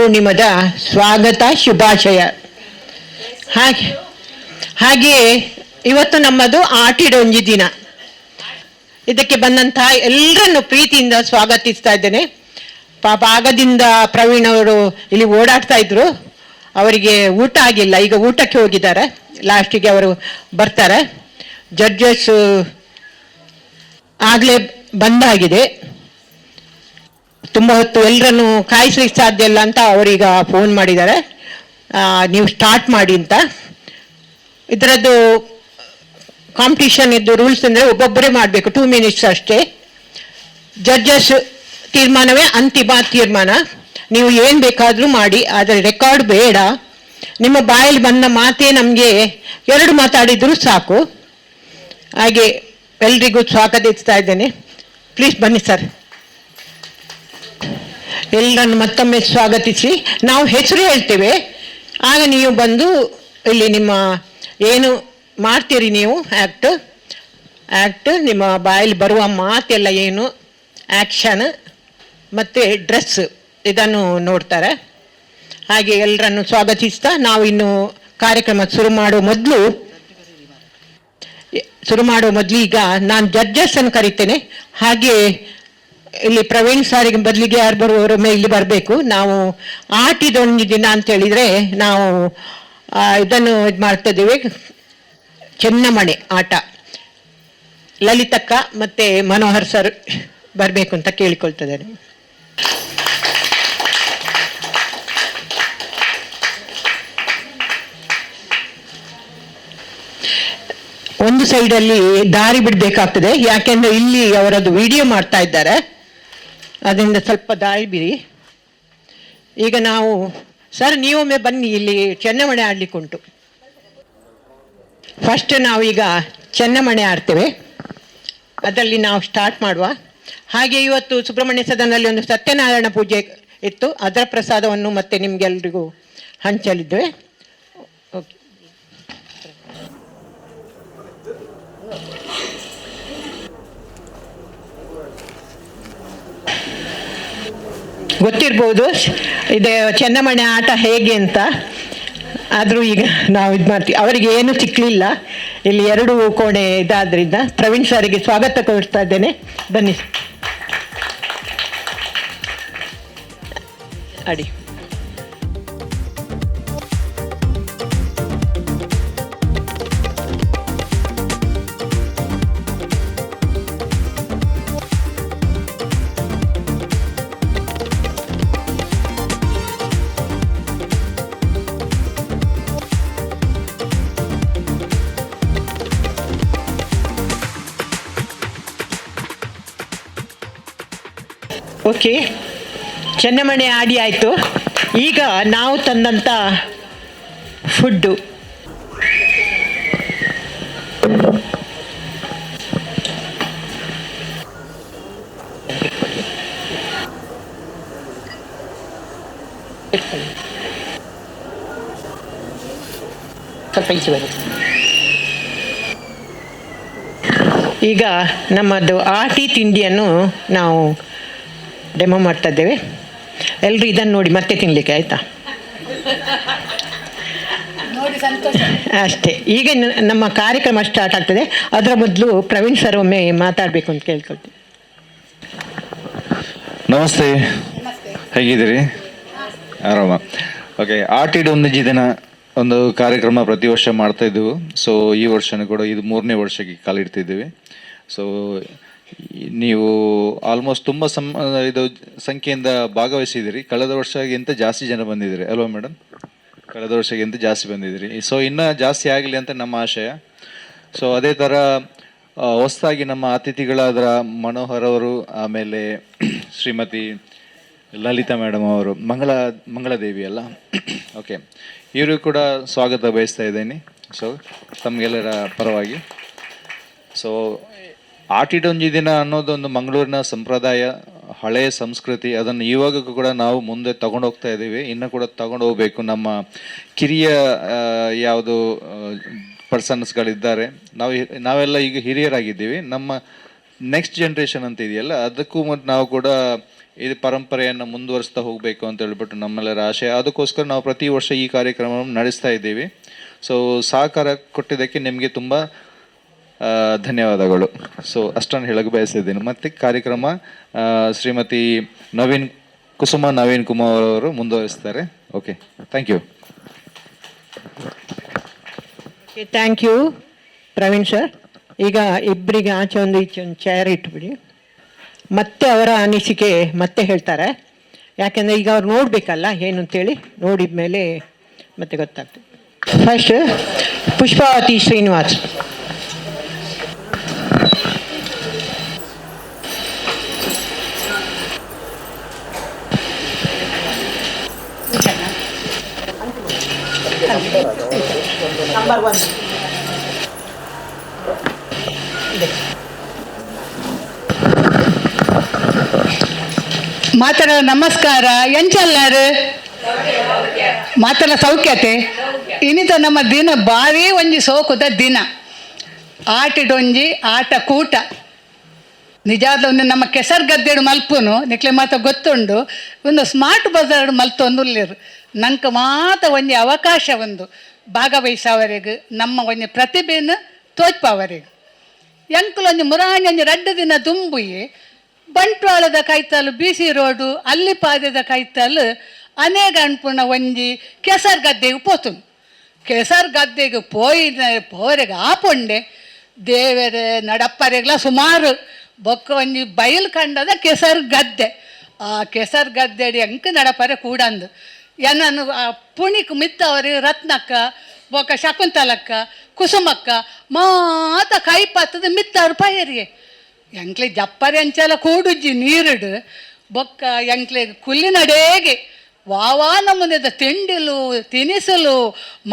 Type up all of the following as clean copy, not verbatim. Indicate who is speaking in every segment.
Speaker 1: ಪೂರ್ಣಿಮದ ಸ್ವಾಗತ ಶುಭಾಶಯ. ಹಾಗೆಯೇ ಇವತ್ತು ನಮ್ಮದು ಆಟಿಡೊಂಜಿ ದಿನ. ಇದಕ್ಕೆ ಬಂದಂತಹ ಎಲ್ಲರನ್ನು ಪ್ರೀತಿಯಿಂದ ಸ್ವಾಗತಿಸ್ತಾ ಇದ್ದೇನೆ. ಪಾಪ ಆಗದಿಂದ ಪ್ರವೀಣ್ ಅವರು ಇಲ್ಲಿ ಓಡಾಡ್ತಾ ಇದ್ರು, ಅವರಿಗೆ ಊಟ ಆಗಿಲ್ಲ, ಈಗ ಊಟಕ್ಕೆ ಹೋಗಿದ್ದಾರೆ, ಲಾಸ್ಟಿಗೆ ಅವರು ಬರ್ತಾರೆ. ಜಡ್ಜಸ್ ಆಗಲೇ ಬಂದಾಗಿದೆ, ತುಂಬ ಹೊತ್ತು ಎಲ್ಲರನ್ನು ಕಾಯಿಸ್ಲಿಕ್ಕೆ ಸಾಧ್ಯ ಇಲ್ಲ ಅಂತ ಅವರೀಗ ಫೋನ್ ಮಾಡಿದ್ದಾರೆ, ನೀವು ಸ್ಟಾರ್ಟ್ ಮಾಡಿ ಅಂತ. ಇದರದ್ದು ಕಾಂಪಿಟಿಷನ್ ಇದ್ದು ರೂಲ್ಸ್ ಅಂದರೆ ಒಬ್ಬೊಬ್ಬರೇ ಮಾಡಬೇಕು, 2 ಮಿನಿಟ್ಸ್ ಅಷ್ಟೇ. ಜಡ್ಜಸ್ ತೀರ್ಮಾನವೇ ಅಂತಿಮ ತೀರ್ಮಾನ. ನೀವು ಏನು ಬೇಕಾದರೂ ಮಾಡಿ, ಆದರೆ ರೆಕಾರ್ಡ್ ಬೇಡ. ನಿಮ್ಮ ಬಾಯಲ್ಲಿ ಬಂದ ಮಾತೇ ನಮಗೆ 2 ಮಾತಾಡಿದರೂ ಸಾಕು. ಹಾಗೆ ಎಲ್ರಿಗೂ ಸ್ವಾಗತಿಸ್ತಾ ಇದ್ದೇನೆ. ಪ್ಲೀಸ್ ಬನ್ನಿ ಸರ್. ಎಲ್ಲರನ್ನು ಮತ್ತೊಮ್ಮೆ ಸ್ವಾಗತಿಸಿ ನಾವು ಹೆಸರು ಹೇಳ್ತೇವೆ, ಆಗ ನೀವು ಬಂದು ಇಲ್ಲಿ ನಿಮ್ಮ ಏನು ಮಾಡ್ತೀರಿ ನೀವು ಆ್ಯಕ್ಟ್ ನಿಮ್ಮ ಬಾಯಲ್ಲಿ ಬರುವ ಮಾತೆಲ್ಲ ಏನು, ಆ್ಯಕ್ಷನ್ ಮತ್ತು ಡ್ರೆಸ್ ಇದನ್ನು ನೋಡ್ತಾರೆ. ಹಾಗೆ ಎಲ್ಲರನ್ನು ಸ್ವಾಗತಿಸ್ತಾ ನಾವು ಇನ್ನು ಕಾರ್ಯಕ್ರಮ ಶುರು ಮಾಡೋ ಮೊದಲು ಈಗ ನಾನು ಜಡ್ಜಸ್ಸನ್ನು ಕರಿತೇನೆ. ಹಾಗೆ ಇಲ್ಲಿ ಪ್ರವೀಣ್ ಸಾರಿಗೆ ಬದಲಿಗೆ ಯಾರು ಬರುವವರೊಮ್ಮೆ ಇಲ್ಲಿ ಬರಬೇಕು. ನಾವು ಆಟಿದೊಂದು ದಿನ ಅಂತ ಹೇಳಿದರೆ ನಾವು ಇದನ್ನು ಇದು ಮಾಡ್ತಾ ಇದ್ದೇವೆ, ಚೆನ್ನಮಣೆ ಆಟ. ಲಲಿತಕ್ಕ ಮತ್ತು ಮನೋಹರ್ ಸರ್ ಬರಬೇಕು ಅಂತ ಕೇಳಿಕೊಳ್ತಿದ್ದೇನೆ. ಒಂದು ಸೈಡಲ್ಲಿ ದಾರಿ ಬಿಡಬೇಕಾಗ್ತದೆ, ಯಾಕೆಂದರೆ ಇಲ್ಲಿ ಅವರದ್ದು ವಿಡಿಯೋ ಮಾಡ್ತಾ ಇದ್ದಾರೆ, ಅದರಿಂದ ಸ್ವಲ್ಪ ದಾರಿ ಬಿಡಿ. ಈಗ ನಾವು ಸರ್ ನೀವೊಮ್ಮೆ ಬನ್ನಿ, ಇಲ್ಲಿ ಚೆನ್ನಮಣೆ ಆಡಲಿಕ್ಕುಂಟು. ಫಸ್ಟ್ ನಾವೀಗ ಚೆನ್ನಮಣೆ ಆಡ್ತೇವೆ, ಅದರಲ್ಲಿ ನಾವು ಸ್ಟಾರ್ಟ್ ಮಾಡುವ. ಹಾಗೆ ಇವತ್ತು ಸುಬ್ರಹ್ಮಣ್ಯ ಸದನದಲ್ಲಿ ಒಂದು ಸತ್ಯನಾರಾಯಣ ಪೂಜೆ ಇತ್ತು, ಅದರ ಪ್ರಸಾದವನ್ನು ಮತ್ತೆ ನಿಮಗೆಲ್ರಿಗೂ ಹಂಚಲಿದ್ದೇವೆ. ಓಕೆ, ಗೊತ್ತಿರ್ಬೋದು ಇದು ಚೆನ್ನಮಣೆ ಆಟ ಹೇಗೆ ಅಂತ. ಆದರೂ ಈಗ ನಾವು ಇದು ಮಾಡ್ತೀವಿ. ಅವರಿಗೆ ಏನು ಸಿಕ್ಕಲಿಲ್ಲ, ಇಲ್ಲಿ 2 ಕೋಣೆ ಇದಾದ್ರಿಂದ ಪ್ರವೀಣ್ ಸಾರಿಗೆ ಸ್ವಾಗತ ಕೋರ್ತಾ ಇದ್ದೇನೆ. ಬನ್ನಿ ಅಡಿ. ಓಕೆ, ಚೆನ್ನಮಣೆ ಆಡಿ ಆಯಿತು. ಈಗ ನಾವು ತಂದಂಥ ಫುಡ್ಡು ಸ್ವಲ್ಪ ಈಚೆ ಬರುತ್ತೆ. ಈಗ ನಮ್ಮದು ಆಟಿ ತಿಂಡಿಯನ್ನು ನಾವು ಡೆಮೋ ಮಾಡ್ತಾ ಇದ್ದೇವೆ. ಎಲ್ಲರೂ ಇದನ್ನು ನೋಡಿ ಮತ್ತೆ ತಿನ್ನಲಿಕ್ಕೆ, ಆಯಿತಾ? ಅಷ್ಟೇ. ಈಗ ನಮ್ಮ ಕಾರ್ಯಕ್ರಮ ಸ್ಟಾರ್ಟ್ ಆಗ್ತದೆ. ಅದರ ಮೊದಲು ಪ್ರವೀಣ್ ಸರ್ ಒಮ್ಮೆ ಮಾತಾಡಬೇಕು ಅಂತ ಕೇಳ್ಕೊಳ್ತೀನಿ.
Speaker 2: ನಮಸ್ತೆ, ಹೇಗಿದ್ದೀರಿ? ಆರಾಮ? ಓಕೆ. ಆಟಿಡೊಂದು ದಿನ ಒಂದು ಕಾರ್ಯಕ್ರಮ ಪ್ರತಿ ವರ್ಷ ಮಾಡ್ತಾ ಇದ್ದೆವು. ಸೊ ಈ ವರ್ಷನೂ ಕೂಡ ಇದು 3ನೇ ವರ್ಷಕ್ಕೆ ಕಾಲಿಡ್ತಿದ್ದೀವಿ. ಸೊ ನೀವು ಆಲ್ಮೋಸ್ಟ್ ತುಂಬ ಇದು ಸಂಖ್ಯೆಯಿಂದ ಭಾಗವಹಿಸಿದ್ದೀರಿ. ಕಳೆದ ವರ್ಷಕ್ಕಿಂತ ಜಾಸ್ತಿ ಜನ ಬಂದಿದ್ದೀರಿ ಅಲ್ವಾ ಮೇಡಮ್? ಕಳೆದ ವರ್ಷಕ್ಕಿಂತ ಜಾಸ್ತಿ ಬಂದಿದ್ದೀರಿ. ಸೊ ಇನ್ನೂ ಜಾಸ್ತಿ ಆಗಲಿ ಅಂತ ನಮ್ಮ ಆಶಯ. ಸೊ ಅದೇ ಥರ ಹೊಸದಾಗಿ ನಮ್ಮ ಅತಿಥಿಗಳಾದ ಮನೋಹರ್ ಅವರು, ಆಮೇಲೆ ಶ್ರೀಮತಿ ಲಲಿತಾ ಮೇಡಮ್ ಅವರು, ಮಂಗಳದೇವಿ ಅಲ್ಲ, ಓಕೆ, ಇವರು ಕೂಡ ಸ್ವಾಗತ ಬಯಸ್ತಾ ಇದ್ದೀನಿ. ಸೊ ತಮಗೆಲ್ಲರ ಪರವಾಗಿ. ಸೊ ಆಟಿಡೊಂಜಿ ದಿನ ಅನ್ನೋದೊಂದು ಮಂಗಳೂರಿನ ಸಂಪ್ರದಾಯ, ಹಳೆಯ ಸಂಸ್ಕೃತಿ. ಅದನ್ನು ಇವಾಗ ಕೂಡ ನಾವು ಮುಂದೆ ತಗೊಂಡು ಹೋಗ್ತಾ ಇದ್ದೀವಿ, ಇನ್ನೂ ಕೂಡ ತಗೊಂಡು ಹೋಗಬೇಕು. ನಮ್ಮ ಕಿರಿಯ ಯಾವುದು ಪರ್ಸನ್ಸ್ಗಳಿದ್ದಾರೆ, ನಾವೆಲ್ಲ ಈಗ ಹಿರಿಯರಾಗಿದ್ದೀವಿ. ನಮ್ಮ ನೆಕ್ಸ್ಟ್ ಜನ್ರೇಷನ್ ಅಂತ ಇದೆಯಲ್ಲ, ಅದಕ್ಕೂ ಮತ್ತು ನಾವು ಕೂಡ ಇದು ಪರಂಪರೆಯನ್ನು ಮುಂದುವರಿಸ್ತಾ ಹೋಗಬೇಕು ಅಂತ ಹೇಳ್ಬಿಟ್ಟು ನಮ್ಮೆಲ್ಲರ ಆಶಯ. ಅದಕ್ಕೋಸ್ಕರ ನಾವು ಪ್ರತಿ ವರ್ಷ ಈ ಕಾರ್ಯಕ್ರಮವನ್ನು ನಡೆಸ್ತಾ ಇದ್ದೀವಿ. ಸೊ ಸಹಕಾರ ಕೊಟ್ಟಿದ್ದಕ್ಕೆ ನಿಮಗೆ ತುಂಬ ಧನ್ಯವಾದಗಳು. ಸೊ ಅಷ್ಟನ್ನು ಹೇಳಕ್ಕೆ ಬಯಸಿದ್ದೀನಿ. ಮತ್ತು ಕಾರ್ಯಕ್ರಮ ಶ್ರೀಮತಿ ಕುಸುಮ ನವೀನ್ ಕುಮಾರ್ ಅವರು ಮುಂದುವರಿಸ್ತಾರೆ. Okay, thank you.
Speaker 1: Thank you Praveen sir. ಈಗ ಇಬ್ಬರಿಗೆ ಆಚೆ ಒಂದು ಈಚೆ ಒಂದು ಚೇರ್ ಇಟ್ಬಿಡಿ. ಮತ್ತೆ ಅವರ ಅನಿಸಿಕೆ ಮತ್ತೆ ಹೇಳ್ತಾರೆ. ಯಾಕೆಂದರೆ ಈಗ ಅವ್ರು ನೋಡಬೇಕಲ್ಲ ಏನು ಅಂತೇಳಿ, ನೋಡಿದ ಮೇಲೆ ಮತ್ತೆ ಗೊತ್ತಾಗ್ತದೆ. ಫಸ್ಟ್ ಪುಷ್ಪಾವತಿ ಶ್ರೀನಿವಾಸ್. ನಂಬರ್ 1
Speaker 3: ಮಾತರ ನಮಸ್ಕಾರ. ಎಂಚಲ್ಲಾರು ಮಾತಲ ಸೌಖ್ಯತೆ. ಇನ್ನಿತ ನಮ್ಮ ದಿನ ಭಾರಿ ಒಂಜಿ ಸೋಕುದ ದಿನ. ಆಟಿಡೊಂಜಿ ಆಟ ಕೂಟ ನಿಜಾದ ಒಂದು ನಮ್ಮ ಕೆಸರು ಗದ್ದೆಡು ಮಲ್ಪುನು ನಿಕ್ಲೆ ಮಾತ ಗೊತ್ತುಂಡು. ಒಂದು ಸ್ಮಾರ್ಟ್ ಬಜಾರ್ ಮಲ್ತೊಂದುಲ್ಲೇರು ನಂಗೆ ಮಾತ ಒಂಜಿ ಅವಕಾಶ ಒಂದು ಭಾಗವಹಿಸವರೆಗೆ ನಮ್ಮ ಒಂಜಿ ಪ್ರತಿಭೆನ ತೋಚ್ಪವರೆಗೆ ಎಂಕುಲು ಒಂಜಿ ಮುರಾಣಿ ಒಂಜಿ 2 ದಿನ ದುಂಬುಯಿ ಬಂಟ್ವಾಳದ ಕೈತಲು BC ರೋಡು ಅಲ್ಲಿ ಪಾದದ ಕೈತಲು ಅನೇಕ ಅನ್ಪುಣ ಒಂಜಿ ಕೆಸರು ಗದ್ದೆಗೆ ಪೋತುನು. ಕೆಸರು ಗದ್ದೆಗೆ ಪೋರೆಗೆ ಆಪೊಂಡೆ ದೇವರೇ ನಡಪ್ಪರೆಗ್ಲ ಸುಮಾರು ಬೊಕ್ಕ ಒಂಜಿ ಬಯಲು ಕಂಡದ ಕೆಸರು ಗದ್ದೆ. ಆ ಕೆಸರು ಗದ್ದೆಡಿ ಅಂಕ ನಡಪರೆ ಕೂಡಂದು ಏನನ್ನು ಪುಣಿಕ್ ಮಿತ್ತವರಿಗೆ ರತ್ನಕ್ಕ ಬೊಕ್ಕ ಶಕುಂತಲಕ್ಕ ಕುಸುಮಕ್ಕ ಮಾತ ಕೈ ಪತ್ತದ ಮಿತ್ತವ್ರ ಪೈರಿಗೆ ಎಂಕ್ಲೆ ಜಪ್ಪರೆ ಅಂಚಲ ಕೂಡುಜ್ಜಿ ನೀರುಡು ಬೊಕ್ಕ ಎಂಕ್ಲೆ ಕುಲ್ಲಿನಡೇಗೆ ವಾವಾ ನಮೂನೆದ ತಿಂಡಿಲು ತಿನಿಸಲು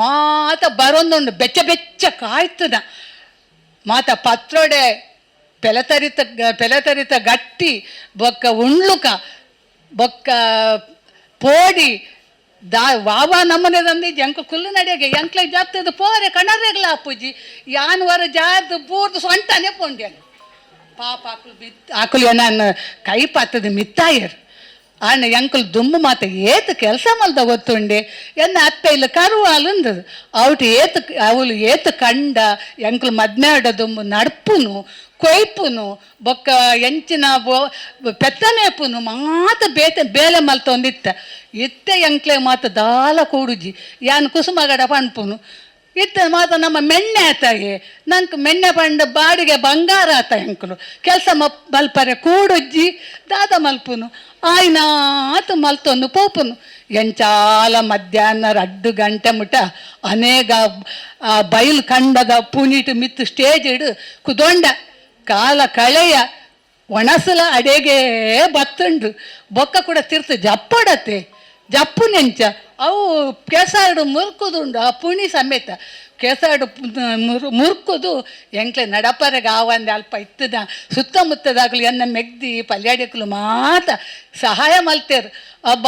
Speaker 3: ಮಾತ ಬರೊಂದುಂಡು ಬೆಚ್ಚ ಬೆಚ್ಚ ಕಾಯ್ತದ ಮಾತ ಪತ್ರೊಡೆ ಪೆಲತರಿತ ಗಟ್ಟಿ ಬೊಕ್ಕ ಉಣ್ಲುಕ ಬೊಕ್ಕ ಪೋಡಿ ವಾವಾ ನಮ್ಮನೆದಂದು ಎಂಕ ಕುಲ್ಲು ನಡೆಗೆ ಎಂಕ್ಲೆ ಜಾಗ್ತದ ಪೋರೆ ಕಣರೆಗ್ಲ ಅಪ್ಪುಜಿ ಯಾನ್ವರ ಜಾದು ಬೂರ್ದು ಸೊಂಟನೆ ಪೊಂಡ್ಯಾನು ಪಾಪ ಆಕುಲು ನಾನು ಕೈ ಪಾತದ ಮಿತ್ತಾಯರು ಆನೆ ಎಂಕುಲು ದುಂಬು ಮಾತ ಏತು ಕೆಲಸ ಮಲ್ದ ಗೊತ್ತುಂಡೆ ಎನ್ನ ಅತ್ತ ಇಲ್ಲ ಕರುವಾಲಂದದು ಅವಟು ಅವಳು ಏತು ಕಂಡ ಎಂಕುಲು ಮದ್ನಾಡ ದುಂಬು ನಡ್ಪುನು ಕೊಯ್ಪುನು ಬೊಕ್ಕ ಎಂಚಿನ ಪೆತ್ತನೇಪುನು ಮಾತ ಬೇಲೆ ಮಲ್ತೊಂದಿತ್ತ ಇತ್ತೆ ಎಂಕ್ಲೆ ಮಾತ ದಾಲ ಕೂಡುಜಿ ಯಾನು ಕುಸುಮಗಡ ಪಣ್ಪುನು ಇತ್ತ ಮಾತ ನಮ್ಮ ಮೆಣ್ಣೆ ಆತಾಗೆ ನಂಗೆ ಮೆಣ್ಣೆ ಪಂಡ ಬಾಡಿಗೆ ಬಂಗಾರ ಆತ ಎಂಕುಲು ಕೆಲಸ ಮಲ್ಪರೆ ಕೂಡುಜ್ಜಿ ದಾದ ಮಲ್ಪುನು ಆಯ್ನಾತ ಮಲ್ತೊಂದು ಪೋಪುನು ಎಂಚಾಲ ಮಧ್ಯಾಹ್ನ 2 ಗಂಟೆ ಮುಟ ಅನೇಕ ಬಯಲು ಕಂಡದ ಪುನೀಟು ಮಿತ್ತು ಸ್ಟೇಜ್ ಇಡು ಕುದೊಂಡ ಕಾಲ ಕಳೆಯ ಒಣಸಲ ಅಡೆಗೆ ಬತ್ತುಂಡು ಬೊಕ್ಕ ಕೂಡ ತಿರ್ತು ಜಪ್ಪಡತ್ತೆ ಜಪ್ಪು ನೆಂಚ ಅವು ಕೆಸಾಡು ಮುರ್ಕುದುಂಡು ಆ ಪುಣಿ ಸಮೇತ ಕೆಸಾಡು ಮುರ್ಕುದು ಎಂಕ್ಲೆ ನಡಪರೆಗೆ ಆವಂದೆ ಅಲ್ಪ ಇತ್ತದ ಸುತ್ತಮುತ್ತದಾಗಲು ಎನ್ನ ಮೆಗ್ದಿ ಪಲ್ಯಾಡಿಕಲು ಮಾತ ಸಹಾಯ ಮಲ್ತೇರು ಅಬ್ಬ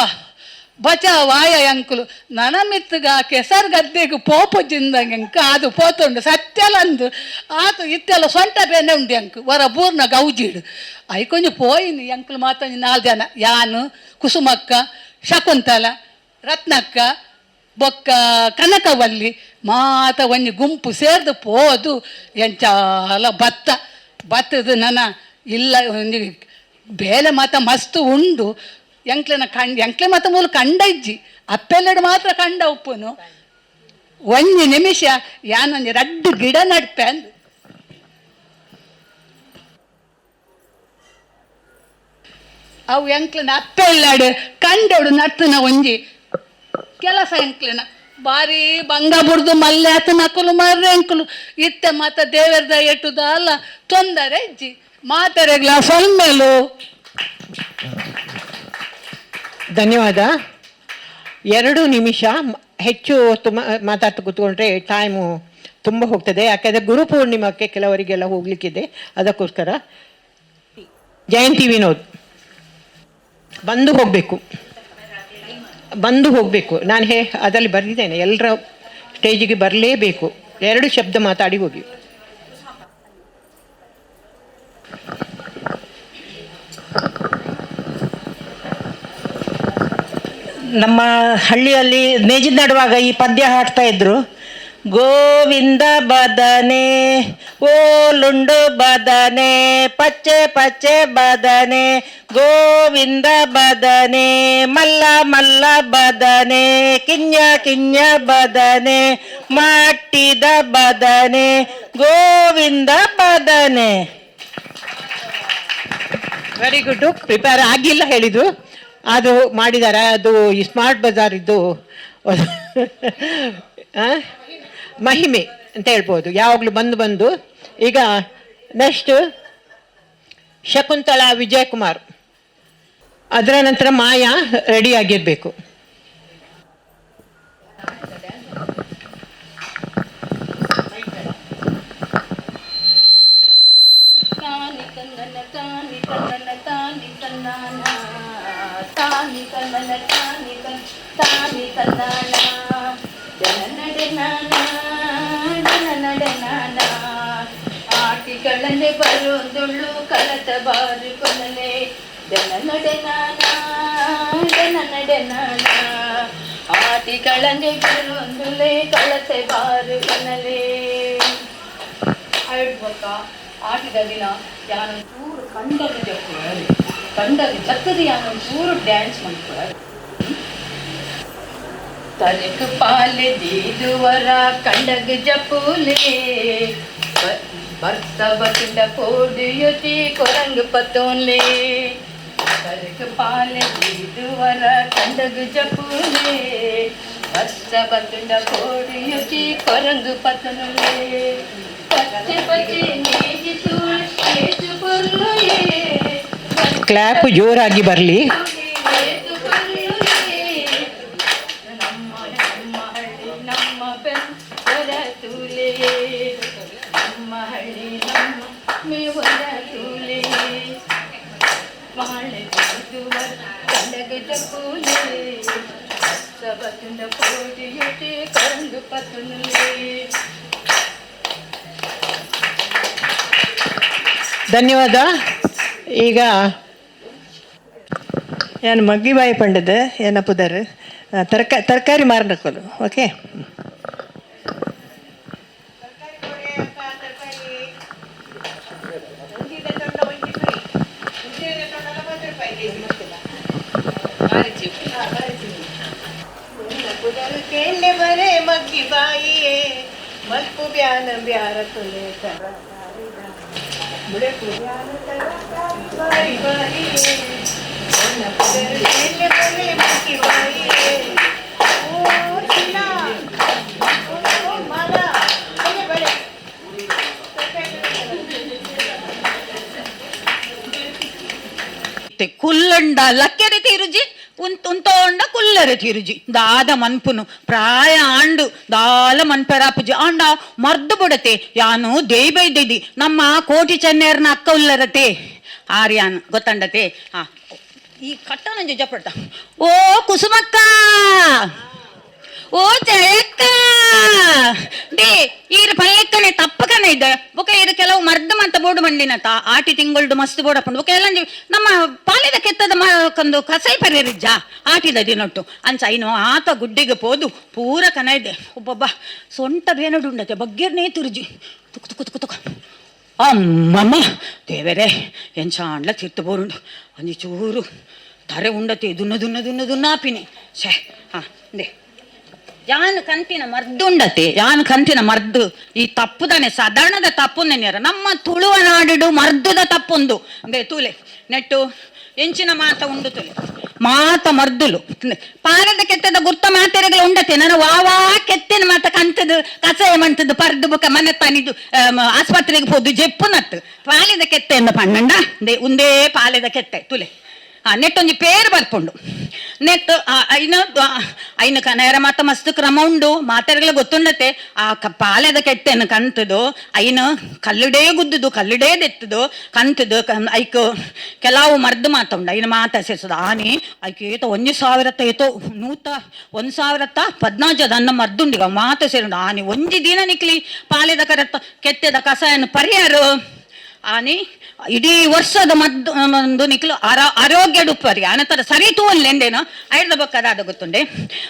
Speaker 3: ಬಚ ವಾಯ ಎಂಕುಲು ನನ ಮಿತ್ತಗ ಕೆಸರು ಗದ್ದೆಗೆ ಪೋಪುಜಿಂದಂಗೆ ಎಂಕ ಅದು ಪೋತುಂಡು ಸತ್ಯಲಂದು ಆತು ಇತ್ತೆಲ್ಲ ಸೊಂಟ ಬೇನೆ ಉಂಡು ಎಂಕು ವರ ಬೂರ್ನ ಗೌಜಿಡು ಐಕೊಂಜು ಪೋಯಿನಿ ಎಂಕುಲು ಮಾತೊಂದು 4 ಜನ ಯಾನು ಕುಸುಮಕ್ಕ ಶಕುಂತಲ ರತ್ನಕ್ಕ ಬೊಕ್ಕ ಕನಕವಲ್ಲಿ ಮಾತ ಒಂಜಿ ಗುಂಪು ಸೇರ್ದು ಪೋದು ಎಂಚಾಲ ಭತ್ತದ ನನ್ನ ಇಲ್ಲ ಒಂಜಿ ಬೇಲೆ ಮಾತ ಮಸ್ತು ಉಂಡು ಎಂಕ್ಲೆ ಮಾತ ಮೂಲ ಕಂಡ ಇಜ್ಜಿ ಅಪ್ಪೆಲ್ಲಡು ಮಾತ್ರ ಕಂಡ ಉಪ್ಪುನು ಒಂಜಿ ನಿಮಿಷ ಯಾನೊಂಜಿ 2 ಗಿಡ ನಡ್ಪೆ ಅಂದು ಅವು ಎಂಕ್ಲನ ಅಪ್ಪೆಲ್ಲಡು ಕಂಡೋಡು ನರ್ತನ ಒಂಜಿ ಕೆಲಸ ಎಂಕ್ಲೆನ ಬಾರಿ ಬಂಗ ಬುಡ್ದು ಮಲ್ಲೆ ಆತ ನಕಲು ಮರ್ರೆ ಎಂಕುಲು ಇತ್ತೆ ಮಾತ ದೇವರದ ಎಟ್ಟುದ ಅಲ್ಲ ತೊಂದರೆ ಇಜ್ಜಿ ಮಾತರೆಗ್ಲ ಸೊಲ್ಮೇಲು.
Speaker 1: ಧನ್ಯವಾದ. 2 ನಿಮಿಷ ಹೆಚ್ಚು ಮಾತಾಡ್ತಾ ಕೂತ್ಕೊಂಡ್ರೆ ಟೈಮು ತುಂಬ ಹೋಗ್ತದೆ. ಯಾಕೆಂದರೆ ಗುರುಪೂರ್ಣಿಮಕ್ಕೆ ಕೆಲವರಿಗೆಲ್ಲ ಹೋಗ್ಲಿಕ್ಕಿದೆ, ಅದಕ್ಕೋಸ್ಕರ. ಜಯಂತಿ ವಿನೋದ್ ಬಂದು ಹೋಗಬೇಕು. ನಾನು ಅದರಲ್ಲಿ ಬರೆದಿದ್ದೇನೆ, ಎಲ್ಲರ ಸ್ಟೇಜಿಗೆ ಬರಲೇಬೇಕು. 2 ಶಬ್ದ ಮಾತಾಡಿ ಹೋಗಿ.
Speaker 4: ನಮ್ಮ ಹಳ್ಳಿಯಲ್ಲಿ ನೇಜಿದ್ ನಡುವಾಗ ಈ ಪದ್ಯ ಹಾಡ್ತಾ ಇದ್ರು. ಗೋವಿಂದ ಬದನೆ ಓಲುಂಡು ಬದನೆ ಪಚ್ಚೆ ಪಚ್ಚೆ ಬದನೆ ಗೋವಿಂದ ಬದನೆ ಮಲ್ಲ ಮಲ್ಲ ಬದನೆ ಕಿಂಜ ಕಿಂಜ ಬದನೆ ಮಟ್ಟಿದ ಬದನೆ ಗೋವಿಂದ ಬದನೆ.
Speaker 1: Very good. ಪ್ರಿಪೇರ್ ಆಗಿಲ್ಲ ಹೇಳಿದ್ರು, ಅದು ಮಾಡಿದ್ದಾರೆ. ಅದು ಈ ಸ್ಮಾರ್ಟ್ ಬಜಾರ್ ಇದ್ದು ಮಹಿಮೆ ಅಂತ ಹೇಳ್ಬೋದು, ಯಾವಾಗಲೂ ಬಂದು. ಈಗ ನೆಕ್ಸ್ಟ್ ಶಕುಂತಳಾ ವಿಜಯಕುಮಾರ್, ಅದರ ನಂತರ ಮಾಯಾ ರೆಡಿ ಆಗಿರಬೇಕು.
Speaker 5: ಆಟಿಗಳನ್ನೇ ಬರುವುದುಳ್ಳು ಕಲತ ಬಾರು ಕೊನಲೆ ಜನ ನಡೆ ನಾನ ಆಟಿಗಳನ್ನೇ ಬರುವುದುಳ್ಳೆ ಕಳತೆ ಬಾರು ಕೊನಲೆ. ಹೇಳ್ಬೇಕ ಆಟಿದ ದಿನ ಯಾನು ಚೂರು ಕಂಡಲ್ಲಿ ಜಪ್ಪುವರು, ಕಂಡಲ್ಲಿ ಜಕ್ಕದ ಯಾನು ಚೂರು ಡ್ಯಾನ್ಸ್ ಮಾಡ್ಕೊಳ್ಳೋರು. ತರಕ್ ಪಾಲೆ ದೀದುವರ ಕಂಡಗ ಜಪ್ಪುಲೆ ಬರ್ತ ಬಕಿಂಡ ಕೋಡಿಯುತಿ ಕೊರಂಗ ಪತೋನ್ಲೆ. ತರಕ್ ಪಾಲೆ ದೀದುವರ ಕಂಡಗ ಜಪ್ಪುಲೆ ಬರ್ತ ಬಕಿಂಡ ಕೋಡಿಯುತಿ ಕೊರಂಗ ಪತೋನ್ಲೆ. ಪಚ್ಚೆ ಪಚ್ಚೆ ನೇಜಿ ತೂಳ್ ಏಸು ಬರ್ಲುಯೇ.
Speaker 1: ಕ್ಲಾಪ್ ಜೋರಾಗಿ ಬರಲಿ. ಧನ್ಯವಾದ. ಈಗ
Speaker 4: ಏನು ಮಗ್ಗಿಬಾಯಿ ಪಂಡದ ಏನಪ್ಪುದಾರು ತರಕಾರಿ ಮಾರನಕ್ಕಲು. ಓಕೆ, ಬರೇ ಮಗ್ಗಿ ಬಾಯಿಯೇ ಮಲ್ಪು ಬ್ಯಾನ ಬ್ಯಾರ ತುಲೆ ಮುಡಕು ಬ್ಯಾನ ಬಾಯಿ ಬಾಯಿಯೇ ಬರೇ ಮಗ್ಗಿ ಬಾಯಿಯೇ. ಓ ಚಿನ್ನ ಓ ಮರ ಬರೆ
Speaker 6: ಕುಲ್ಲಂಡ ಲಕ್ಕೆರೆ ತೀರುಜಿ ಉಂತೋಂಡ ಕುಲ್ಲರೆ ತೀರುಜಿ ದಾದ ಮನ್ಪುನು ಪ್ರಾಯ ಆಂಡು ದಾಲ ಮನ್ಪೆರಾಪುಜಿ ಆಂಡ ಮರ್ದು ಬಿಡತೆ ಯಾನು ದೇಯ್ ಬೈದಿದ್ದಿ ನಮ್ಮ ಕೋಟಿ ಚೆನ್ನೇರ್ನ ಅಕ್ಕ ಉಲ್ಲರತೆ ಆರ್ಯಾನ್ ಗೊತ್ತಂಡತೆ. ಈ ಕಟ್ಟ ನಂಜು ಜಪಡ್ತ ಓ ಕುಸುಮಕ್ಕ ಓ ಜಯಕ್ಕ ದೇ ಈರು ಪಲ್ಲೆಕ್ಕನೆ ತಪ್ಪಕನೆ ಇದ್ದ ಬೊಕ ಈರು ಕೆಲವು ಮರ್ದ ಮಂತ ಬೋಡು ಮಂಡಿನತ ಆಟಿ ತಿಂಗಳು ಮಸ್ತ್ ಬೋಡಪ್ಪಂಡು ಬೊಕ ಎಲ್ಲ ನಮ್ಮ ಪಾಲಿದ ಕೆತ್ತದ ಕಂದು ಕಸೈ ಪರಿರಿಜ್ಜ ಆಟಿದ ದಿನೊಟ್ಟು ಅಂಚ ಐನು ಆತ ಗುಡ್ಡಿಗೆ ಪೋದು ಪೂರ ಕನ ಇದೆ. ಒಬ್ಬೊಬ್ಬ ಸೊಂಟ ಬೇನಡು ಉಂಡತೆ ಬಗ್ಗೆರ್ನೇ ತುರುಜಿ ತುಕು ತುಕು ತುಕು ತುಕ ಅಮ್ಮಮ್ಮ ದೇವರೇ ಎಂಚಾಂಡ್ಲ ತಿರ್ತು ಬೋರುಂಡು ಒಂಜಿ ಚೂರು ತರೆ ಉಂಡತೆ ದುನ್ನಾಪಿನಿ ಶೇ. ದೇ ಯಾನ್ ಕಂತಿನ ಮರ್ದುಂಡತೆ ಯಾನ್ ಕಂತಿನ ಮರ್ದು ಈ ತಪ್ಪುದಾನೆ ಸಾಧಾರಣದ ತಪ್ಪು ನೆನೆಯರ ನಮ್ಮ ತುಳುವ ನಾಡಿಡು ಮರ್ದುದ ತಪ್ಪೊಂದು ಬೇ ತೂಲೆ ನೆಟ್ಟು ಎಂಚಿನ ಮಾತ ಉಂಡು ತುಲೆ ಮಾತ ಮರ್ದುಲು ಪಾಲದ ಕೆತ್ತದ ಗುರ್ತ ಮಾತೆರೆಗಳು ಉಂಡತೆ ನಾನು ವಾವಾ ಕೆತ್ತಿನ ಮಾತ ಕಂತದ್ದು ಕಸ ಮಂತದ್ದು ಪರ್ದು ಬುಕ್ಕ ಮನೆ ತಾನಿದ್ದು ಆಸ್ಪತ್ರೆಗೆ ಹೋದು ಜೆಪ್ಪು ನತ್ತು ಪಾಲಿದ ಕೆತ್ತೆಯನ್ನು ಪಣ್ಣಂಡ ಉಂದೇ ಪಾಲಿದ ಕೆತ್ತೆ ತುಲೆ ನೆಟ್ಟೊಂಜಿ ಪೇರು ಬರ್ಪುಂಡು ನೆಟ್ ಐನ ಕನಯರ ಮಾತ ಮಸ್ತ್ ಕ್ರಮ ಉಂಡು ಮಾತಾಡಗಳ ಗೊತ್ತುಂಡತೆ ಆ ಪಾಲೆದ ಕೆಟ್ಟೆನು ಕಂತದು ಐನ ಕಲ್ಲುಡೇ ಗುದ್ದುದು ಕಲ್ಲುಡೇ ದೆತ್ತದು ಕಂತದು ಐಕ್ ಕೆಲವು ಮರ್ದು ಮಾತ ಉಂಡು ಐನ ಮಾತ ಸೇರ್ಸದು ಆನೆ ಐಕ್ ಏತೋ 1,000 ಏತೋ 1,014 ಅನ್ನ ಮರ್ದುಂಡಿಗ ಮಾತ ಸೇರುಂಡು ಆನೆ ಒಂಜಿ ದಿನ ನಿಕ್ಲಿ ಪಾಲೆದ ಕರತ್ತ ಕೆತ್ತೆದ ಕಸಾಯನ್ನು ಪರಿಹಾರ ಆನೆ ಇಡೀ ವರ್ಷದ ಮದ್ದು ಒಂದು ನಿಕ್ಲು ಆರೋಗ್ಯ ಡುಪ್ಪರಿ ಅನಂತರ ಸರಿ ತೂನ್ಲೆಂದೇನೋ ಐಡ್ದ ಬೊಕ್ಕ ಅದಾದ ಗೊತ್ತುಂಡೆ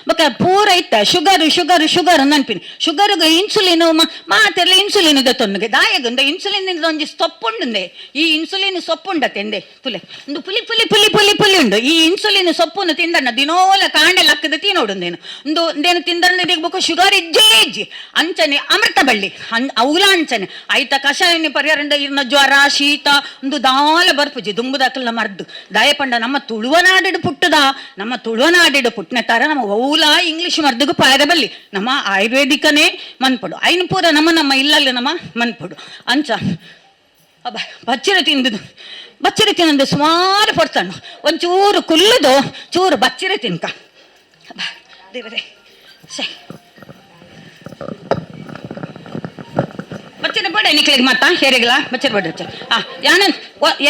Speaker 6: ಬೊಕ್ಕ ಪೂರ ಇತ್ತ ಶುಗರ್ ನೆನ್ಪಿನಿ ಶುಗರ್ಗೆ ಇನ್ಸುಲಿನ್ ಮಾತೆಲ್ಲ ಇನ್ಸುಲಿನ್ ದತ್ತೊಂದಿಗೆ ದಾಯಗುಂದ ಇನ್ಸುಲಿನ್ ಒಂಜಿ ಸೊಪ್ಪುಂಡುಂದೆ ಈ ಇನ್ಸುಲಿನ್ ಸೊಪ್ಪುಂಡತೆಂದೆ ತುಲೆ ಒಂದು ಪುಲಿ ಉಂಡು ಈ ಇನ್ಸುಲಿನ್ ಸೊಪ್ಪನ್ನು ತಿಂದಣ್ಣ ದಿನೋಲ ಕಾಂಡೆ ಲಕ್ಕದ ತಿನ್ನೋಡುಂದೇನು ಒಂದು ದೇನು ತಿಂದಣ್ಣ ದಿಗ್ಬೇಕು ಶುಗರ್ ಇಜ್ಜಿ ಅಂಚನೆ ಅಮೃತ ಬಳ್ಳಿ ಅವಲ ಅಂಚನೆ ಐತ ಕಷಾಯ ಪರಿಹಾರ ಇರ್ನ ಜ್ವರ ಶೀತ ಒಂದು ದಾಲ ಬರ್ಪುಜಿ ದುಂಬುದಾಕಲ್ನ ಮರ್ದು ದಯಪಂಡ ನಮ್ಮ ತುಳುವನಾಡಿಡು ಪುಟ್ಟನೆ ತರ ನಮ್ಮ ಔಲ ಇಂಗ್ಲಿಷ್ ಮರ್ದಿಗೂ ಪಾಯರಬಲ್ಲಿ ನಮ್ಮ ಆಯುರ್ವೇದಿಕನೇ ಮನ್ಪಡು ಐನು ಪೂರ ನಮ್ಮ ಇಲ್ಲಲ್ಲಿ ನಮ್ಮ ಮನ್ಪಡು ಅಂಚ ಬಚ್ಚಿರ ತಿಂದು ಸುಮಾರು ಪಡ್ತಾನು ಒಂಚೂರು ಕುಲ್ಲುದು ಚೂರು ಬಚ್ಚಿರ ತಿನ್ಕ ದೇವರೇ ಸೇ ಬಚ್ಚರ ಬೇಡ ನಿಕ್ಲಿಗೆ ಮತ್ತ ಹೇರಿಗಳ ಬಚ್ಚರ ಬೇಡ ಯಾನ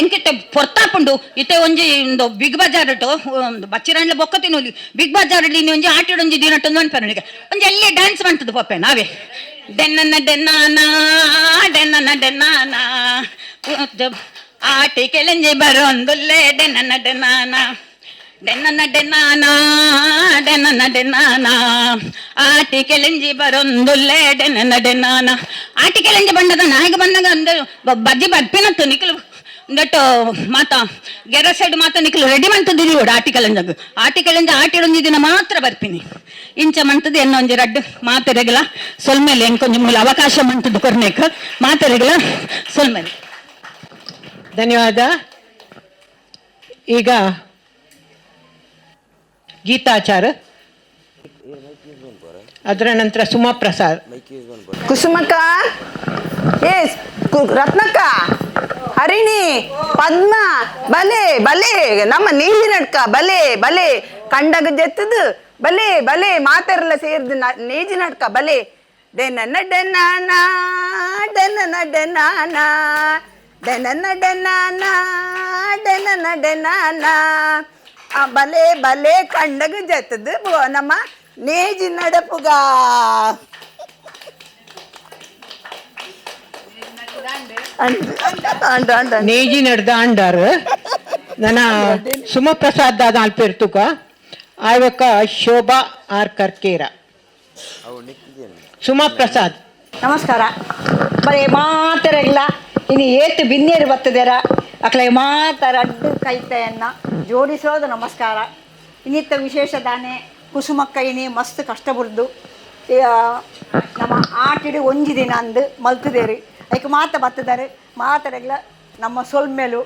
Speaker 6: ಎಂಕಿತ್ತೆ ಪೊರ್ತಾಪುಂಡು ಇತ್ತೆ ಒಂಜಿ ಒಂದು ಬಿಗ್ ಬಜಾರ್ ಒಂದು ಬಚ್ಚಿರಂಡ್ಲ ಬೊಕ್ಕ ತಿನ್ನೋಲಿ ಬಿಗ್ ಬಜಾರ್ ಒಂಜಿ ಆಟಿಡೊಂಜಿ ದಿನಟ್ಟೊಂದು ಅನ್ಪನಿಗೆ ಒಂಜಿ ಎಲ್ಲಿ ಡ್ಯಾನ್ಸ್ ಮಾಡ್ತದ ಪಪ್ಪೆ ನಾವೇ ಡೆನ್ನ ಆಟಿ ಕೆಳಂಜಿ ಬರೊಂದುಲ್ಲೆ ಡೆನ್ನ ಆಟಿ ಕೆಳಂಜಿ ಬರೊಂದುಲ್ಲೆ ಡೆನ್ನ ಆಟಿ ಕೆಳಂಜಿ ಬಂಡದ ನಾಯಿಗೆ ಬಂದಾಗ ಅಂದ್ರೆ ಬಜ್ಜಿ ಬಡ್ಪಿನತ್ತು ನಿಕ್ಲು ದಟ್ ಮಾತ ಗೆರ ಸೈಡ್ ಮಾತ ನಿಕ್ಲು ರೆಡಿ ಮಾಡ್ತದಿರಿ ಆಟಿ ಕೆಳಂಜ ಆಟಿಡೊಂಜಿ ದಿನ ಮಾತ್ರ ಬರ್ಪಿನಿ ಇಂಚ ಮಂತದ್ದು ಎನ್ನೊಂಜಿ ರಡ್ಡು ಮಾತೆರೆಗಳ ಸೊಲ್ಮೇಲೆ ಎಂಕೊಂಜಿ ಮೂಲ ಅವಕಾಶ ಮಂತದ್ದು ಕೊರ್ನೇಕ ಮಾತೆರೆಗಳ ಸೊಲ್ಮೇಲೆ
Speaker 1: ಧನ್ಯವಾದ. ಈಗ ಗೀತಾಚಾರ, ಅದರ ನಂತರ ಸುಮಾ ಪ್ರಸಾದ್.
Speaker 7: ಕುಸುಮಕ್ಕ, ರತ್ನಕ್ಕ, ಹರಿಣಿ, ಪದ್ಮ, ಬಲೆ ಬಲೆ ನಮ್ಮ ನೇಜಿನಡ್ಕ ಬಲೆ ಬಲೆ ಕಂಡಗ ಜೆತ್ತದು ಬಲೆ ಬಲೆ ಮಾತೆರೆಲ್ಲ ಸೇರಿದ ನೇಜಿನಡ್ಕ ಬಲೆ ಡೆನ್ನ ಡೆನ್ನಾನ ಡೆನ್ನ ಡೆನ್ನಾನ ಡೆನ್ನ ಡೆನ್ನಾನ ಡೆನ್ನ ಡೆನ್ನಾನ ಬಲೆ ಬಲೆ ಕಂಡಗ ಜೆತ್ತದು ನಮ್ಮ ನೇಜಿ ನಡಪುಗ
Speaker 1: ನೇಜಿ ನಡೆದ ಅಂಡಾರು ನನ್ನ ಸುಮಪ್ರಸಾದ್ ದಾದ ಅಲ್ಪೇರ್ತುಕ ಆಯ್ವಕ್ಕ ಶೋಭಾ ಆರ್ ಕರ್ಕೇರ. ಸುಮಾ ಪ್ರಸಾದ್
Speaker 7: ನಮಸ್ಕಾರ. ಬರೀ ಮಾತರಗಿಲ್ಲ ಇನ್ನು ಏತು ಬಿನ್ನೇರು ಬರ್ತದೇರ ಅಕ್ಲೆ ಮಾತರ ಅಡ್ಡು ಕೈತೆಯನ್ನ ಜೋಡಿಸೋದು ನಮಸ್ಕಾರ. ಇನ್ನಿತ್ತ ವಿಶೇಷ ದಾನೆ ಕುಸುಮಕ್ಕ ಇನಿ ಮಸ್ತ್ ಕಷ್ಟ ಬುರ್ದು ನಮ್ಮ ಆಟಿಡು ಒಂಜಿ ದಿನ ಅಂದು ಮಲ್ತದೇರಿ ಅದಕ್ಕೆ ಮಾತ ಬರ್ತದಾರೆ ಮಾತರೆಗ್ಲ ನಮ್ಮ ಸೊಲ್ಮೇಲು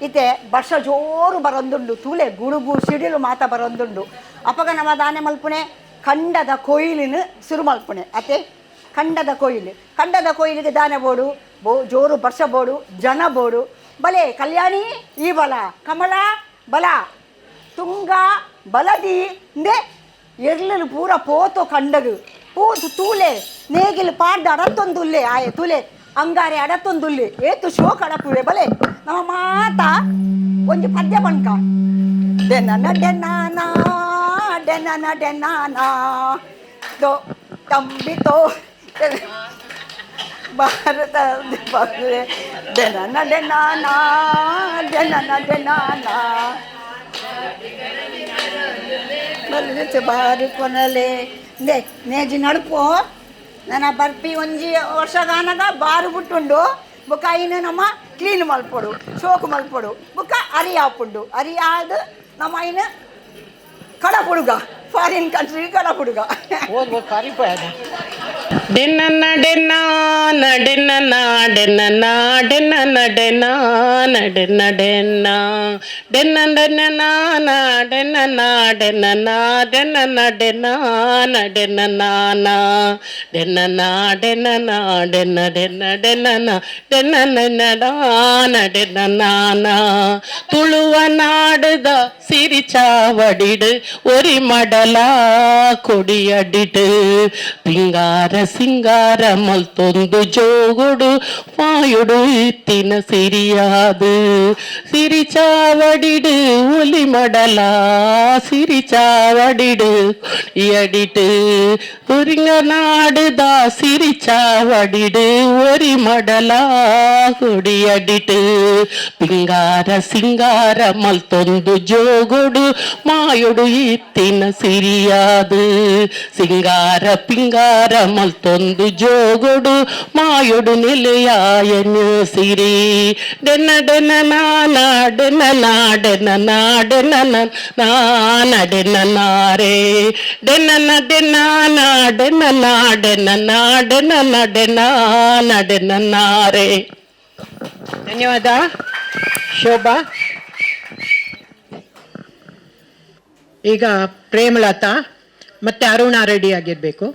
Speaker 7: ಇತ್ತೆ ವರ್ಷ ಜೋರು ಬರೊಂದುಂಡು ತೂಲೆ ಗುಡುಗು ಸಿಡಿಲು ಮಾತ ಬರೊಂದುಂಡು ಅಪಗ ನಮ್ಮ ದಾನೆ ಮಲ್ಪುಣೆ ಖಂಡದ ಕೊಯ್ಲಿನ ಶುರು ಮಲ್ಪುಣೆ ಅತ್ತೆ ಖಂಡದ ಕೊಯ್ಲಿಗೆ ದಾನೆ ಬೋಡು ಜೋರು ವರ್ಷ ಬೋಡು ಜನ ಬೋಡು ಬಲೆ ಕಲ್ಯಾಣಿ ಈ ಬಲ ಕಮಲ ಬಲ ತುಂಗ ಬಲದಿ ಇಂದೆ ಎರ್ಲಲು ಪೂರ ಪೋತೋ ಕಂಡಗು ಪೋತು ತೂಲೆ ನೇಗಿಲು ಪಾಡ್ದ ಅಡತ್ತೊಂದುಲ್ಲೆ ಆಯೆ ತೂಲೆ ಅಂಗಾರೆ ಅಡತ್ತೊಂದುಲ್ಲೆ ಏತು ಶೋಕ್ ಅಡಪುವೆ ಬಲೆ ನಮ್ಮ ಮಾತ ಒಂಜಿ ಪದ್ಯ ಬಣ್ಕ ಡೆನ್ನ ಡೆನ್ನಾನ ಡೆನ್ನ ಡೆನ್ನಾನ ತೋ ತಂಬಿತೋ ಭಾರತ ಡೆನ್ನ ಡೆನ್ನಾನ ಡೆನ್ನ ಡೆನ್ನಾನ ಬಾರಿ ಕೊನಲೆ ನೇಜಿ ನಡುಪು ನನ್ನ ಬರ್ಪಿ ಒಂಜಿ ವರ್ಷಗಾನಾಗ ಬಾರು ಬಿಟ್ಟುಂಡು ಬುಕ್ಕ ಇನ್ನು ನಮ್ಮ ಕ್ಲೀನ್ ಮಲ್ಪೊಡು ಸೋಕು ಮಲ್ಪೊಡು ಬುಕ್ಕ ಅರಿ ಹಾಪುಂಡು ಅರಿ ಆದು ನಮ್ಮ ಇನ್ನು ಕಡ ಹುಡುಗ ಫಾರಿನ್ ಕಂಟ್ರಿ ಕಡ ಹುಡುಗ
Speaker 8: ಡೆನ್ನ ಡೆನ್ನಾನ ಡೆನ್ನ ಡೆನ್ನ ಡೆನ್ನ ಡೆನ್ನಾನ ಡೆನ್ನ ಡೆನ್ನ ಡೆನ್ನ ಡೆನ್ನಾನ ಡೆನ್ನ ಡೆನ್ನ ಡೆನ್ನ ಡೆನ್ನಾನ ಡೆನ್ನಾನ ಡೆನ್ನ ಡೆನ್ನ ಡೆನ್ನ ಡೆನ್ನ ಡೆನ್ನ ಡೆನ್ನ ಡೆನ್ನಾನ ತುಳುವ ನಾಡುದ ಸಿರಿಚಾವಡಿಡು ಒರಿ ಮಡಲ ಕೊಡಿಯಡಿಡು ಪಿಂಗಾರ ಸಿಂಗಾರ ಮಲ್ತೊಂದು ಜೋಗುಡು ಪಾಯುಡು ಇತ್ತಿನ ಸಿರಿಯಾದು ಸಿರಿಚಾವಡಿಡು ಒಲಿ ಮಡಲ ಸಿರಿಚಾವಡಿಡು ಎಡಿಟು ഒരുങ്ങനാടുത സിരിച്ചാവടിട് ഒരു മടല കൊടിയടിട്ട് പിങ്കാര സിംഗാര മൽത്തൊಂದು ಜೋಗುಡು ಮಾಯೊಡು ಇತ್ತಿನ ಸಿರಿಯಾದು ಸಿಂಗಾರ ಪಿಂಗಾರ ಮಲ್ತೊಂದು ಜೋಗುಡು ಮಾಯೊಡು ನೆಲೆಯಾಯನು ಸಿರಿ ಡೆನ್ನ ಡೆನ್ನ ನಾನ ಡೆನ್ನ ನಾಡೆನ್ನ ನಾಡೆನ್ನ ನಾನ ಡೆನ್ನ ನಾರೆ ಡೆನ್ನ ಡೆನ್ನ ನಾಡೆನ್ನ ನಾಡೆನ್ನ ನಾಡೆನ್ನ ನಡೆನ್ನ ನಡೆನ್ನ ನಾರೆ.
Speaker 1: ಧನ್ಯವಾದ ಶೋಭಾ. ಈಗ ಪ್ರೇಮಲತಾ ಮತ್ತೆ ಅರುಣಾ ರೆಡಿ ಆಗಿರ್ಬೇಕು.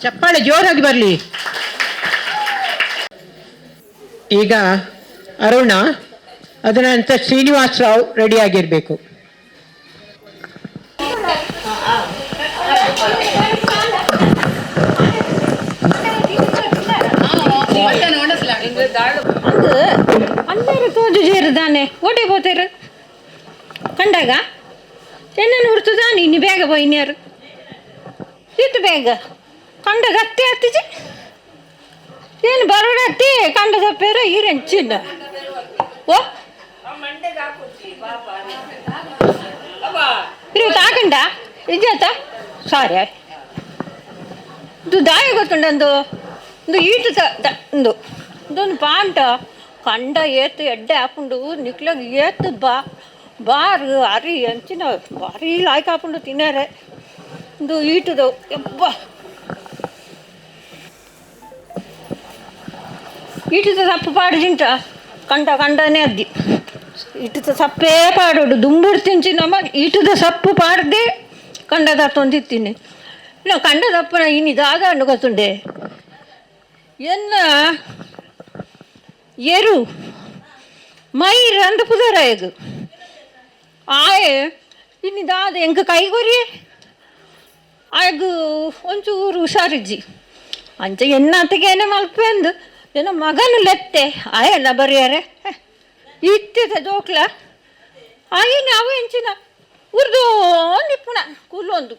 Speaker 1: ಚಪ್ಪಾಳೆ ಜೋರಾಗಿ ಬರಲಿ. ಈಗ ಅರುಣ, ಅದರ ನಂತರ ಶ್ರೀನಿವಾಸ್ ರಾವ್ ರೆಡಿ ಆಗಿರಬೇಕು.
Speaker 7: అందరు తోడు చేరుదానే ఓడిపోతారు కండగ ఎన్నను ఉడుతుందా నిన్ను ಬೇಗ పోయినారు ಇತ್ತು ಬೇಗ ಕಂಡಗ ಅತ್ತೆ ಹತ್ತಿಜಿ ಏನು ಬರೋಣ ಅತ್ತಿ ಕಂಡ ತಪ್ಪೇರ ಈರೆಂಚಿನ ಓ ಇರು ತಾಕಂಡ ಇಜ್ಜಾತ ಸಾರಿ ಇದು ದಾಯ ಗೊತ್ತುಂಡು ಒಂದು ಈಟು ಇದೊಂದು ಪಾಂಟ ಕಂಡ ಏತು ಎಡ್ಡೆ ಹಾಕೊಂಡು ನಿಕ್ಲಾಗ ಏತು ಬಾರು ಅರಿ ಅಂಚಿನ ಭಾರಿ ಲಾಯ್ಕ್ ಹಾಕೊಂಡು ತಿನ್ನಾರೆ ಒಂದು ಈಟದು ಎಬ್ಬ ಈಟದ ಸಪ್ಪು ಪಾಡು ತಿಂಟ ಕಂಡನೇ ಅದ್ದಿ ಈಟದ ಸಪ್ಪೇ ಪಾಡೋಡು ದುಂಬುಡು ತಿಂಚಿನಮ್ಮ ಈಟದ ಸಪ್ಪು ಪಾಡದೆ ಕಂಡದ ತೊಂದಿತ್ತೀನಿ ಇಲ್ಲ ಕಂಡದಪ್ಪನ ಇನ್ನಿದಾದ ಹಣ್ಣು ಗೊತ್ತುಂಡೆ ಎನ್ನ ಎರು ಮೈರ್ ಅಂದ ಪುದರ ಎಗು ಆಯೆ ಇನ್ನಿದಾದ ಎಂಕ ಕೈಗೊರಿ ಆಯಗು ಒಂಚೂರು ಹುಷಾರಿಜ್ಜಿ ಅಂಚ ಎನ್ನತ್ತಿಗೇನೆ ಮಲ್ಪೆಂದು ಏನೋ ಮಗನು ಲೆತ್ತೆ ಆಯಲ್ಲ ಬರೆಯಾರೆ ಇತ್ತಿದೆ ಜೋಕ್ಲ ಆಯಿನ ಅವು ಎಂಚಿನ ಉರ್ದು ನಿಪ್ಪುಣ ಕೂಲೊಂದು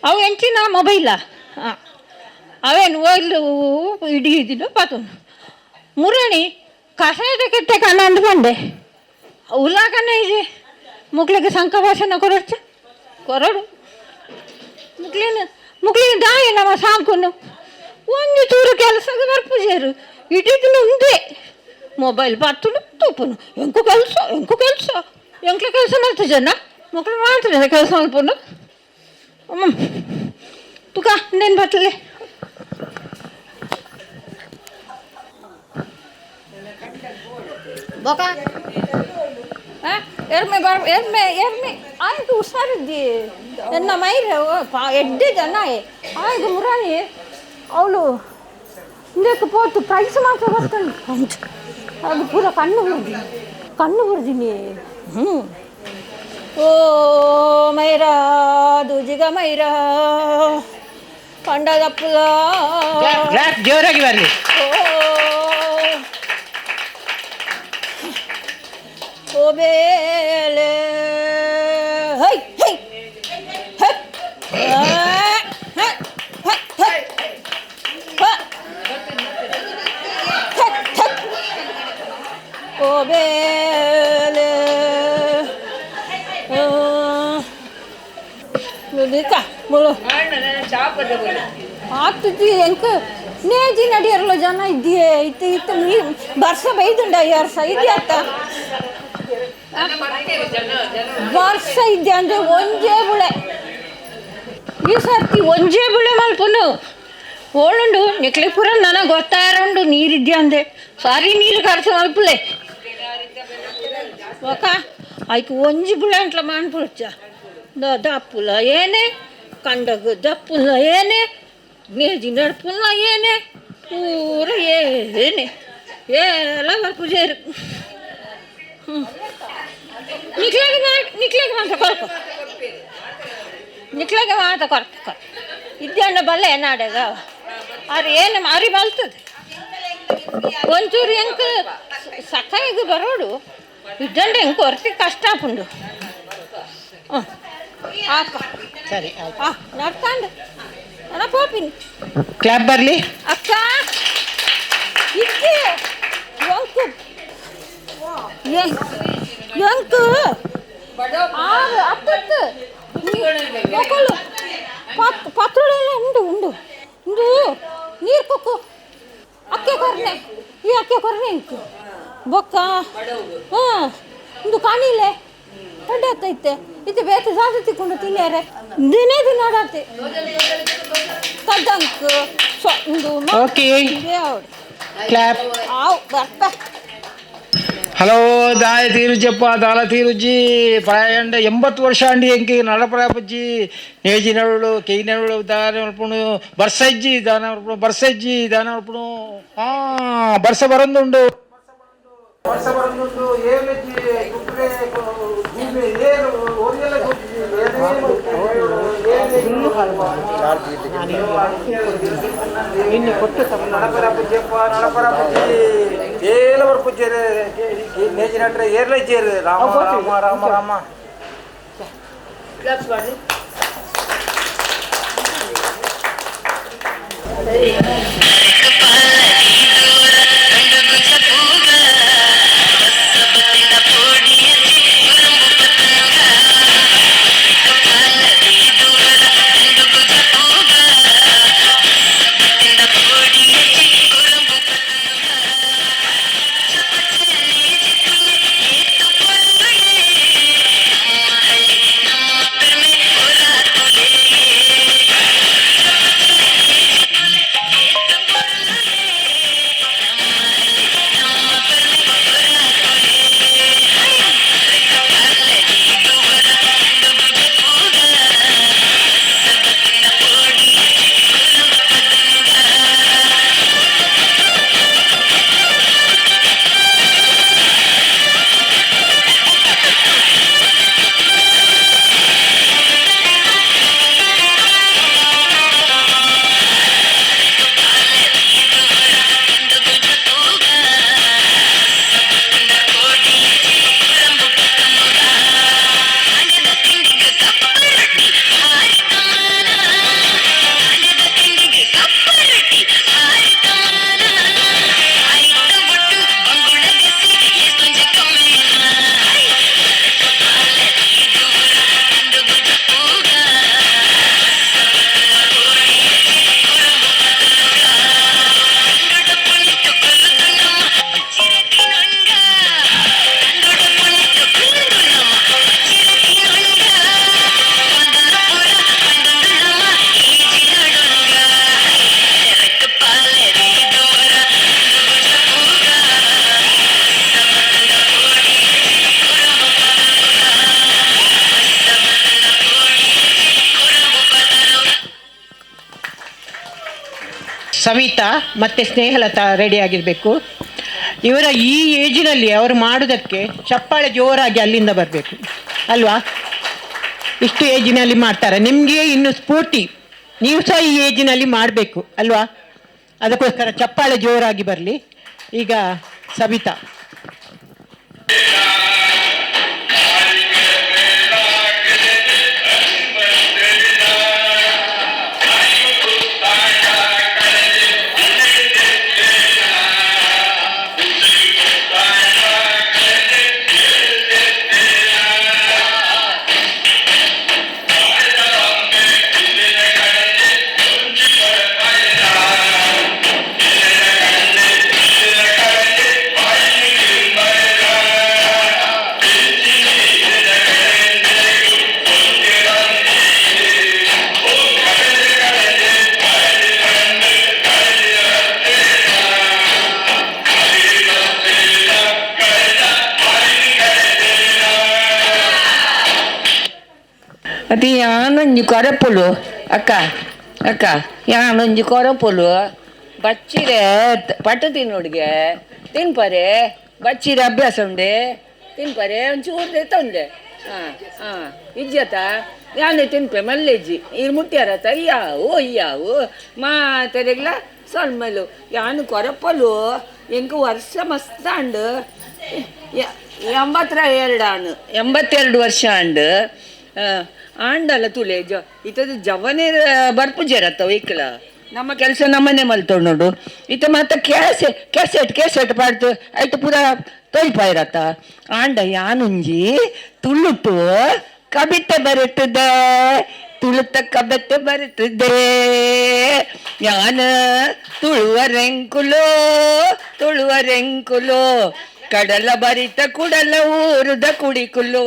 Speaker 7: ಅವು ಎಂಚಿನ ಮೊಬೈಲ ಹಾಂ ಅವೇನು ಒಯ್ಲು ಇಡೀ ಇದಿಲ್ಲ ಪಾತು ಮುರಣಿ ಕಷಾಯದ ಕೆಟ್ಟೆ ಕಣ್ಣ ಅಂದು ಬಂಡೆ ಉಲ್ಲಾಕನೇ ಇದೆ ಮುಕ್ಳಿಗೆ ಸಂಕ ಭಾಷಣ ಕೊರಡ್ಚ ಕೊರಡು ಮುಕ್ಳಿನ ದಾಯ ನಮ್ಮ ಸಾಂಕುನು ಒಂದು ಚೂರು ಕೆಲಸಕ್ಕೆ ಬರ್ಪುಜೇರು ಇಟ್ಟಿದ್ದು ఉందే ಮೊಬೈಲ್ ಪತ್ತುನು ತೂಪುನು ಎಂಕು ಕೆಲಸ ಎಂಕ್ಲ ಕೆಲಸ ಮಾಡ್ತು ಜನ ಮಕ್ಕಳು ಮಾಡ್ತಾರೆ ಕೆಲಸ ಮಾಡ್ಕೊಂಡು ಅಮ್ಮ ತುಕ ಇನ್ನೇನು ಬರ್ತಲೆ ಬೊಕ ಎರ್ಮೆ ಎರ್ಮೆ ಆಯ್ತು ಹುಷಾರಿದ್ದಿ ಎನ್ನ ಮೈರ ಎಡ್ಡೆ ಜನ ಆಯ್ತು ಮುರಾಣಿ ಅವಳು ಇಂದಕ್ಕೆ ಪೋತು ಪ್ರೈಸ್ ಮಾತ್ರ ಬರ್ತಾನೆ ಅದು ಪೂರ ಕಣ್ಣು ಬರ್ದಿನಿ ಓ ಮೈರಾ ದೂಜಿಗ ಮೈರಾ ಕಂಡದಪ್ಪದ
Speaker 1: ಜೋರಾಗಿ ಬರಲಿ.
Speaker 7: ಓ ಬೇಲೆ ಹೈ ಹೈ ಓ ಬೇಲೆ ಆಗ್ತತಿ ಎಂಕ ನೇಜಿ ನಡಿಯರಲ್ಲ ಜನ ಇದ್ದೀಯೇ ಇತ್ತು ನೀ ಬರ್ಸ ಬೈದುಂಡ ಯಾರ್ಸ ಇದ್ಯಾತ ವರ್ಷ ಇದ್ದೆ ಅಂದ್ರೆ ಒಂಜೇ ಬುಳೆ ಈ ಸರ್ತಿ ಒಂಜೇ ಬುಳೆ ಮಲ್ಪನು ಓಳುಂಡು ನಿಕ್ಲಿಪುರ ನನಗೆ ಗೊತ್ತಾರುಂಡು ನೀರಿದ್ದೆ ಅಂದೆ ಸಾರಿ ನೀರು ಕರ್ಸ ಮಲ್ಪಲೆ ಒಕ ಆಯ್ಕೆ ಒಂಜಿ ಬುಳೆ ಅಂಟ್ಲ ಮಾಡ್ಬಿಡ್ಚ ದಪ್ಪುಲ ಏನೇ ಕಂಡಗ ದಪ್ಪುಲ ಏನೇ ಮೇಜಿ ನಡ್ಪುಲ್ಲ ಏನೇ ಪೂರ ಏನೇ ಎಲ್ಲ ಬರ್ಪುಜೇರು ನಿಕ್ಲೆಗೆ ಮಾತ್ರ ಕೊರಕು ನಿಕ್ಲೆಗೆ ಮಾತ್ರ ಕೊರಕು ಇದ್ದಂಡ ಬಲ್ಲೆ ನಾಡೆಗ ಅವ್ರು ಏನು ಮಾರಿ ಬಲ್ತದೆ ಒಂಚೂರು ಹೆಂಗ ಸಕಾಯಿಗೆ ಬರೋಡು ಇದ್ದಂಡ ಹೆಂಗೆ ಕೊರತಿ ಕಷ್ಟ ಪುಂಡು
Speaker 1: ಸರಿ
Speaker 7: ನಡ್ಕೊಂಡು ನಾನು ಪೋಪಿನಿ
Speaker 1: ಕ್ಲಾಪ್ ಬರಲಿ.
Speaker 7: ಅಕ್ಕ ಇದ್ದೆ ಎಂಕು ಎಂಕು ಆರು ಹತ್ತತ್ತು ಮಕ್ಕಳು ಪತ್ರೊಳೆಲ್ಲ ಉಂಡು ನೀರು ಕೊಕ್ಕು ಅಕ್ಕೆ ಕೊರ್ನೆ ಈ ಅಕ್ಕೆ ಕೊರ್ನೆ ಇಂಕು ಬೊಕ್ಕ ಹಾಂ ಇಂದು ಕಾಣಿಲೆ ಅಡ್ಡ ಹತ್ತೈತೆ ಇದು ಬೇತೆ ಜಾತಿ ತಿಕ್ಕೊಂಡು ತಿನ್ಯಾರೆ ದಿನೇ ಆಡಾತೆ ಕದ್ದಂಕು ಇಂದು
Speaker 1: ಓಕೆ ಕ್ಲಾಪ್.
Speaker 7: ಆವ್ ಬರ್ತ
Speaker 9: ಹಲೋ ದಾಯ ತೀರುಜಪ್ಪ ದಾಲ ತೀರುಜ್ಜಿ ಪ್ರಾಯಂಡ 80 ವರ್ಷ ಅಂಡಿ ಎಂಕಿ ನಡಪರಾಪಜ್ಜಿ ನೇಜಿ ನಡುಳು ಕೈ ನಡುಳು ದಾನ ಮಲ್ಪುಣು ಬರ್ಸಜ್ಜಿ ದಾನ ಮಲ್ಪುಣು ಬರ್ಸಜ್ಜಿ ದಾನ ಮಲ್ಪುಣು ಬರ್ಸ ಬರಂದುಂಡು ಏಲಜ್ಜಿ ಕುಕ್ರೆ ಭೂಮಿ ಏರು ಓದಿಯಲ್ಲ
Speaker 1: ಇನ್ನು ಕೊಟ್ಟು
Speaker 9: ನಡಪರಾಪಜ್ಜಿಯಪ್ಪ ನಡಪರಾಪಜ್ಜಿ ಏಲವರ್ ಪೂಜ್ಯರು ನೇಜಿ ನಟ್ರೆ ಏರ್ಲಜ್ಜಿಯರು ರಾಮ ರಾಮ ರಾಮ ರಾಮ
Speaker 1: ಸವಿತಾ ಮತ್ತು ಸ್ನೇಹಲತಾ ರೆಡಿ ಆಗಿರಬೇಕು. ಇವರ ಈ ಏಜಿನಲ್ಲಿ ಅವರು ಮಾಡೋದಕ್ಕೆ ಚಪ್ಪಾಳೆ ಜೋರಾಗಿ ಅಲ್ಲಿಂದ ಬರಬೇಕು ಅಲ್ವಾ? ಇಷ್ಟು ಏಜಿನಲ್ಲಿ ಮಾಡ್ತಾರೆ, ನಿಮಗೆ ಇನ್ನು ಸ್ಫೂರ್ತಿ, ನೀವು ಸಹ ಈ ಏಜಿನಲ್ಲಿ ಮಾಡಬೇಕು ಅಲ್ವಾ? ಅದಕ್ಕೋಸ್ಕರ ಚಪ್ಪಾಳೆ ಜೋರಾಗಿ ಬರಲಿ. ಈಗ ಸವಿತಾ.
Speaker 10: ಅದು ಯಾನೊಂಜಿ ಕೊರಪುಲು ಅಕ್ಕ ಅಕ್ಕ ಯಾನೊಂಜಿ ಕೊರಪುಲು ಬಚ್ಚಿರೆ ಪಟ್ಟು ತಿನ್ನೋಡಿಗೆ ತಿನ್ಪರೆ ಬಚ್ಚಿರೆ ಅಭ್ಯಾಸ ಉಂಡೆ ತಿನ್ಪರೆ ಒಂಚೂರು ತಂದೆ ಹಾಂ ಹಾಂ ಇಜ್ಜತ ಯಾನೇ ತಿನ್ಪೆ ಮಲ್ಲೆಜ್ಜಿ ಇರು ಮುಟ್ಟ್ಯಾರತ ಅಯ್ಯಾವು ಮಾತೆರೆಗ್ಲ ಸೊಲ್ಮೆಲು ಯಾನು ಕೊರಪಲು ಎಂಕು ವರ್ಷ ಮಸ್ತ್ ಅಂಡು 82 ವರ್ಷ ಅಂಡು ಆಂಡಲ್ಲ ತುಲೆ ಇತದು ಜವನೇ ಬರ್ಪುಜರತ್ತವ ಇಕ್ಕಲ ನಮ್ಮ ಕೆಲಸ ನಮ್ಮನೆ ಮಲ್ತೊಂಡು ನೋಡು ಇತ ಮತ್ತೆ ಕೆಸೆಟ್ ಪಾಡ್ತು ಆಯ್ತು ಪೂರ ತೊಯ್ಪಾಯಿರತ್ತ ಆಂಡ ಯಾನುಂಜಿ ತುಳುಟು ಕಬಿತೆ ಬರುತ್ತದೆ ತುಳುತ ಕಬೆತ್ತೆ ಬರುತ್ತದೆ ಯಾನ ತುಳುವರೆಂಕುಲು ಕಡಲ ಬರಿತ ಕುಡಲ ಊರುದ ಕುಡಿಕುಲು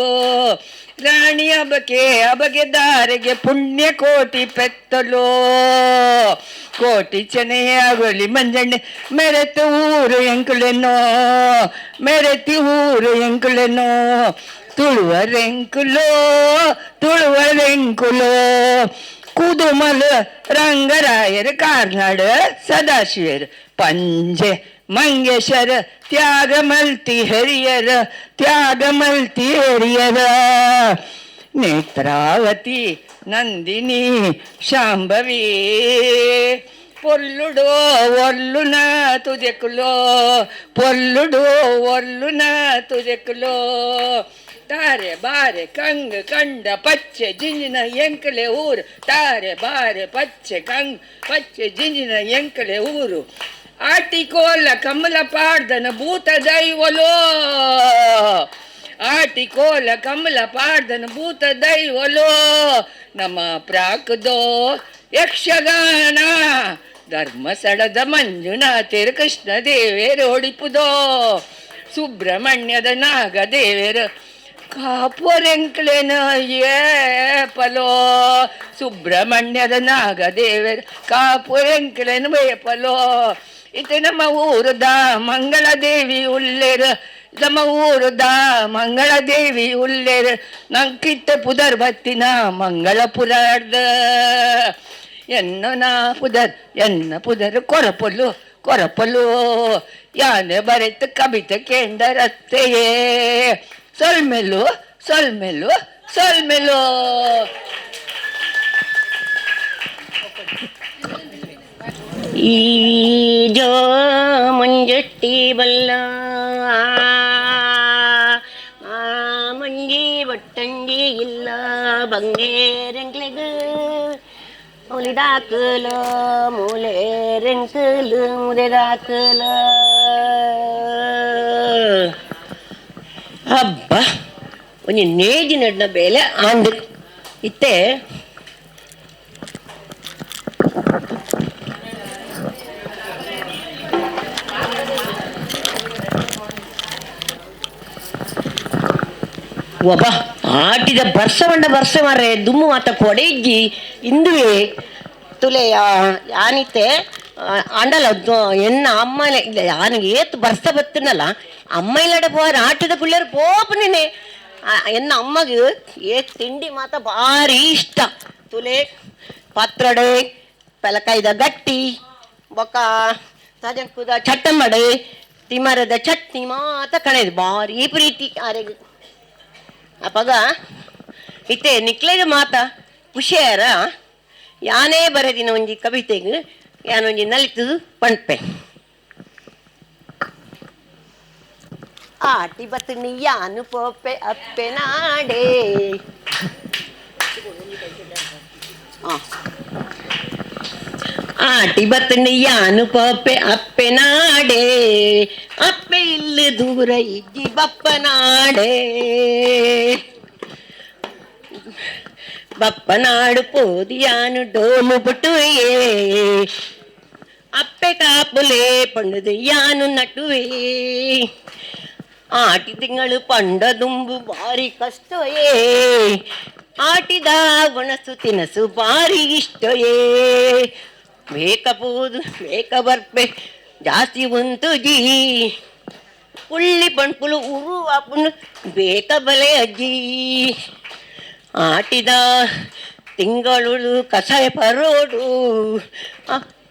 Speaker 10: ರಾಣಿ ಅಬಗೆ ದಾರಿಗೆ ಪುಣ್ಯ ಕೋಟಿ ಪೆತ್ತಲು ಕೋಟಿ ಚೆನೆಯ ಆಗಲಿ ಮಂಜಣ್ಣೆ ಮೆರೆತು ಊರು ಎಂಕುಲೆನೋ ತುಳುವರೆಂಕುಲು ಕುದುಮಲು ರಂಗರಾಯರು ಕಾರ್ನಾಡು ಸದಾಶಿವರು ಪಂಜೆ ಮಂಗೇಶರ ತ್ಯಾಗಮಲ್ತಿ ಹರಿಯರ ನೇತ್ರಾವತಿ ನಂದಿನಿ ಶಾಂಭವಿ ಪೊಲ್ಲುಡೋ ಒಲ್ಲುನ ತುಜೆಕುಲೋ ತಾರೆ ಬಾರೆ ಕಂಡ ಪಚ್ಚೆ ಜಿಂಜಿನ ಎಂಕಲೆ ಊರು ತಾರೆ ಬಾರೆ ಪಚ್ಚೆ ಜಿಂಜಿನ ಎಂಕಲೆ ಊರು ಆಟಿಕೋಲ ಕಮಲ ಪಾಡ್ದನ ಭೂತ ದೈವಲೋ ನಮ್ಮ ಪ್ರಾಕದೋ ಯಕ್ಷಗಾನ ಧರ್ಮಸ್ಥಳದ ಮಂಜುನಾಥೇರು ಕೃಷ್ಣ ದೇವೇರು ಹೊಡಿಪುದೋ ಸುಬ್ರಹ್ಮಣ್ಯದ ನಾಗದೇವೇರು ಕಾಪುರೆಂಕ್ಲೆನ ಏಪಲೋ ಸುಬ್ರಹ್ಮಣ್ಯದ ನಾಗದೇವೇರು ಕಾಪುರೆಂಕ್ಲೆನ ಏಪಲೋ ಇದು ನಮ್ಮ ಊರದ ಮಂಗಳದೇವಿ ಉಲ್ಲೇರು ನಂಕಿತ್ತ ಪುದರ್ ಬತ್ತಿನ ಮಂಗಳಪುರದ ಎನ್ನ ಪುದರ್ ಕೊರಪಲು ಯಾನೆ ಬರೆತು ಕವಿತೆ ಕೇಂದರತ್ತೆಯೇ ಸೊಲ್ಮೆಲು
Speaker 11: ಈ ಜೋ ಮಂಜಟ್ಟಿ ಬಲ್ಲ ಮಂಜಿ ಬಟ್ಟಂಜಿ ಇಲ್ಲ ಬಂಗೇರೆಂಕ್ಲೆಗ್ ಮುಲಿದಾಕಲ ಮೂಲೆರೆಂಕಲು ಮುದೆದಾಕಲ ಹಬ್ಬ ಒಂಜಿ ನೇಜಿ ನಡ್ನ ಬೇಲೆ ಆಂಡ್ ಇತ್ತೆ ಒಬ್ಬ ಆಟಿದ ಬರ್ಸ ಮಾರೆ ದುಮ್ಮು ಮಾತ ಕೊಡೆಜ್ಜಿ ಇಂದುವೆ ತುಲೆ ಯಾನಿತ್ತೆ ಅಂಡಲ ಎನ್ನ ಅಮ್ಮಲೆ ಇಲ್ಲ ಯಾನಿಗೆ ಏತ್ ಬರ್ಸ ಬತ್ತನಲ್ಲ ಅಮ್ಮ ಇಲ್ಲಡೆ ಪೋರ ಆಟಿದ ಪಿಳ್ಳೇರು ಪೋಪನೇನೆ ಎನ್ನ ಅಮ್ಮಗೆ ಏತ್ ತಿಂಡಿ ಮಾತ ಭಾರಿ ಇಷ್ಟ ತುಲೆ ಪತ್ರಡೆ ಪೆಲಕಾಯ್ದ ಗಟ್ಟಿ ಬೊಕ್ಕ ಸಜಂಕುದ ಚಟ್ಟಂಬಡೆ ತಿಮರದ ಚಟ್ನಿ ಮಾತ ಕಣೆದು ಭಾರಿ ಪ್ರೀತಿ ಆರೆಗೆ ಅಪ್ಪಗ ಇತ್ತೆ ನಿಕ್ಲೆಗೆ ಮಾತ ಖುಷಿಯಾರ ಯಾನೇ ಬರೆದಿನ ಒಂಜಿ ಕವಿತೆಗೆ ಯಾನೊಂಜಿ ನಲಿತದು ಪಂಪೆ ಆಟಿ ಬತ್ತು ನೀಯಾನು ಪೋಪೆ ಅಪ್ಪೆ ನಾಡೇ ಆಟಿ ಬತ್ತು ನೀಯಾನು ಪೋಪೆ ಅಪ್ಪೆ ನಾಡೇ ಅಪ್ಪೆ ಇಲ್ಲಿ ದೂರ ಇಜ್ಜಿ ಬಪ್ಪನಾಡೇ ಬಪ್ಪನಾಡು ಪೋದಿಯಾನು ಡೋಲು ಬುಟ್ಟುವೆಯೇ ಅಪ್ಪೆ ಕಾಪುಲೆ ಪಂಡದು ಯಾನು ನಟುವೆ ಆಟಿ ತಿಂಗಳು ಪಂಡ ದುಂಬು ಭಾರಿ ಕಷ್ಟವೇ ಆಟಿದ ಒಣಸು ತಿನಸು ಭಾರಿ ಇಷ್ಟವೇ ಬೇಕಪೋದು ಬೇಕ ಬರ್ಪೆ ಜಾಸ್ತಿ ಉಂಟು ಜೀ ಪುಳ್ಳಿ ಪಣ್ಪುಳು ಉರು ಅಪ್ಪನು ಬೇಕ ಬಲೆ ಅಜ್ಜಿ ಆಟಿದ ತಿಂಗಳು ಕಸಾಯ ಪರೋಡು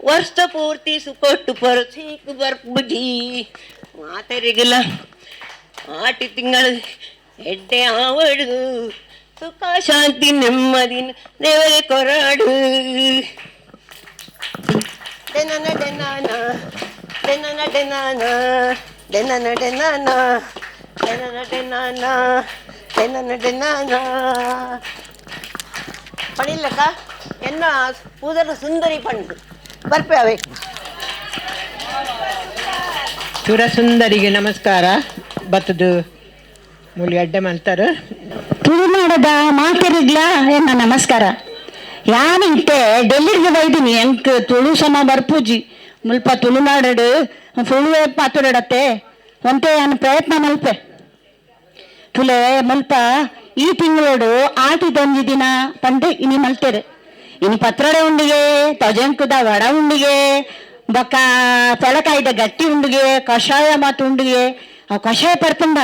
Speaker 11: ವರ್ಷ ಪೂರ್ತಿ ಸುಕೊಟ್ಟು ಪರಸೀಕು ಬರ್ಬುಜಿ ಮಾತರಿಗಿಲ್ಲ ಆಟಿ ತಿಂಗಳು ಎಡ್ಡೆ ಆವಡು ಸುಖ ಶಾಂತಿ ನೆಮ್ಮದಿನ ದೇವರೇ ಕೊರಾಡು ಡೆನನ ಡೆನಾನ ಡೆನನ ಡೆನಾನ ಡೆನನ ಡೆನಾನ ಡೆನನ ಡೆನಾನ ಡೆನನ ಡೆನಾನ ಪಣಿಲ್ಲಕ್ಕ ಎನ್ನ ಪೂದರ ಸುಂದರಿ ಪಂಡು ಬರ್ಪೆ ಅವೇ
Speaker 1: ಸುರಸುಂದರಿಗೆ ನಮಸ್ಕಾರ ಬತ್ತದು ಮೂಲಿ ಅಡ್ಡೆ ಮಾಡ್ತಾರೆ
Speaker 7: ತುಳುನಾಡದ ಮಾತರಿಗ್ಲ ಎನ್ನ ನಮಸ್ಕಾರ ಯಾನಿಂತೆ ಡೆಲ್ಲಿಗೆ ಬೈದಿನಿ ಎಂಕ್ ತುಳು ಸಮ ಬರ್ಪೂಜಿ ಮುಲ್ಪ ತುಳುನಾಡು ಸುಳುವೆ ಪಾತುರಡತ್ತೆ ಒಂತೆ ನಾನು ಪ್ರಯತ್ನ ಮಲ್ಪೆ ತುಲೆ ಮುಲ್ಪ ಈ ತಿಂಗಳೋಡು ಆಟಿದೊಂದು ದಿನ ಪಂಡೆ ಇನಿ ಮಲ್ತೇರೆ ಇನಿ ಪತ್ರೊಡೆ ಉಂಡಿಗೆ ತಜಂಕುದ ವಡ ಉಂಡಿಗೆ ಬೊಕ್ಕ ತೆಳಕಾಯ್ದ ಗಟ್ಟಿ ಉಂಡಿಗೆ ಕಷಾಯ ಮಾತು ಉಂಡಿಗೆ ಆ ಕಷಾಯ ಪಡ್ತಂಡ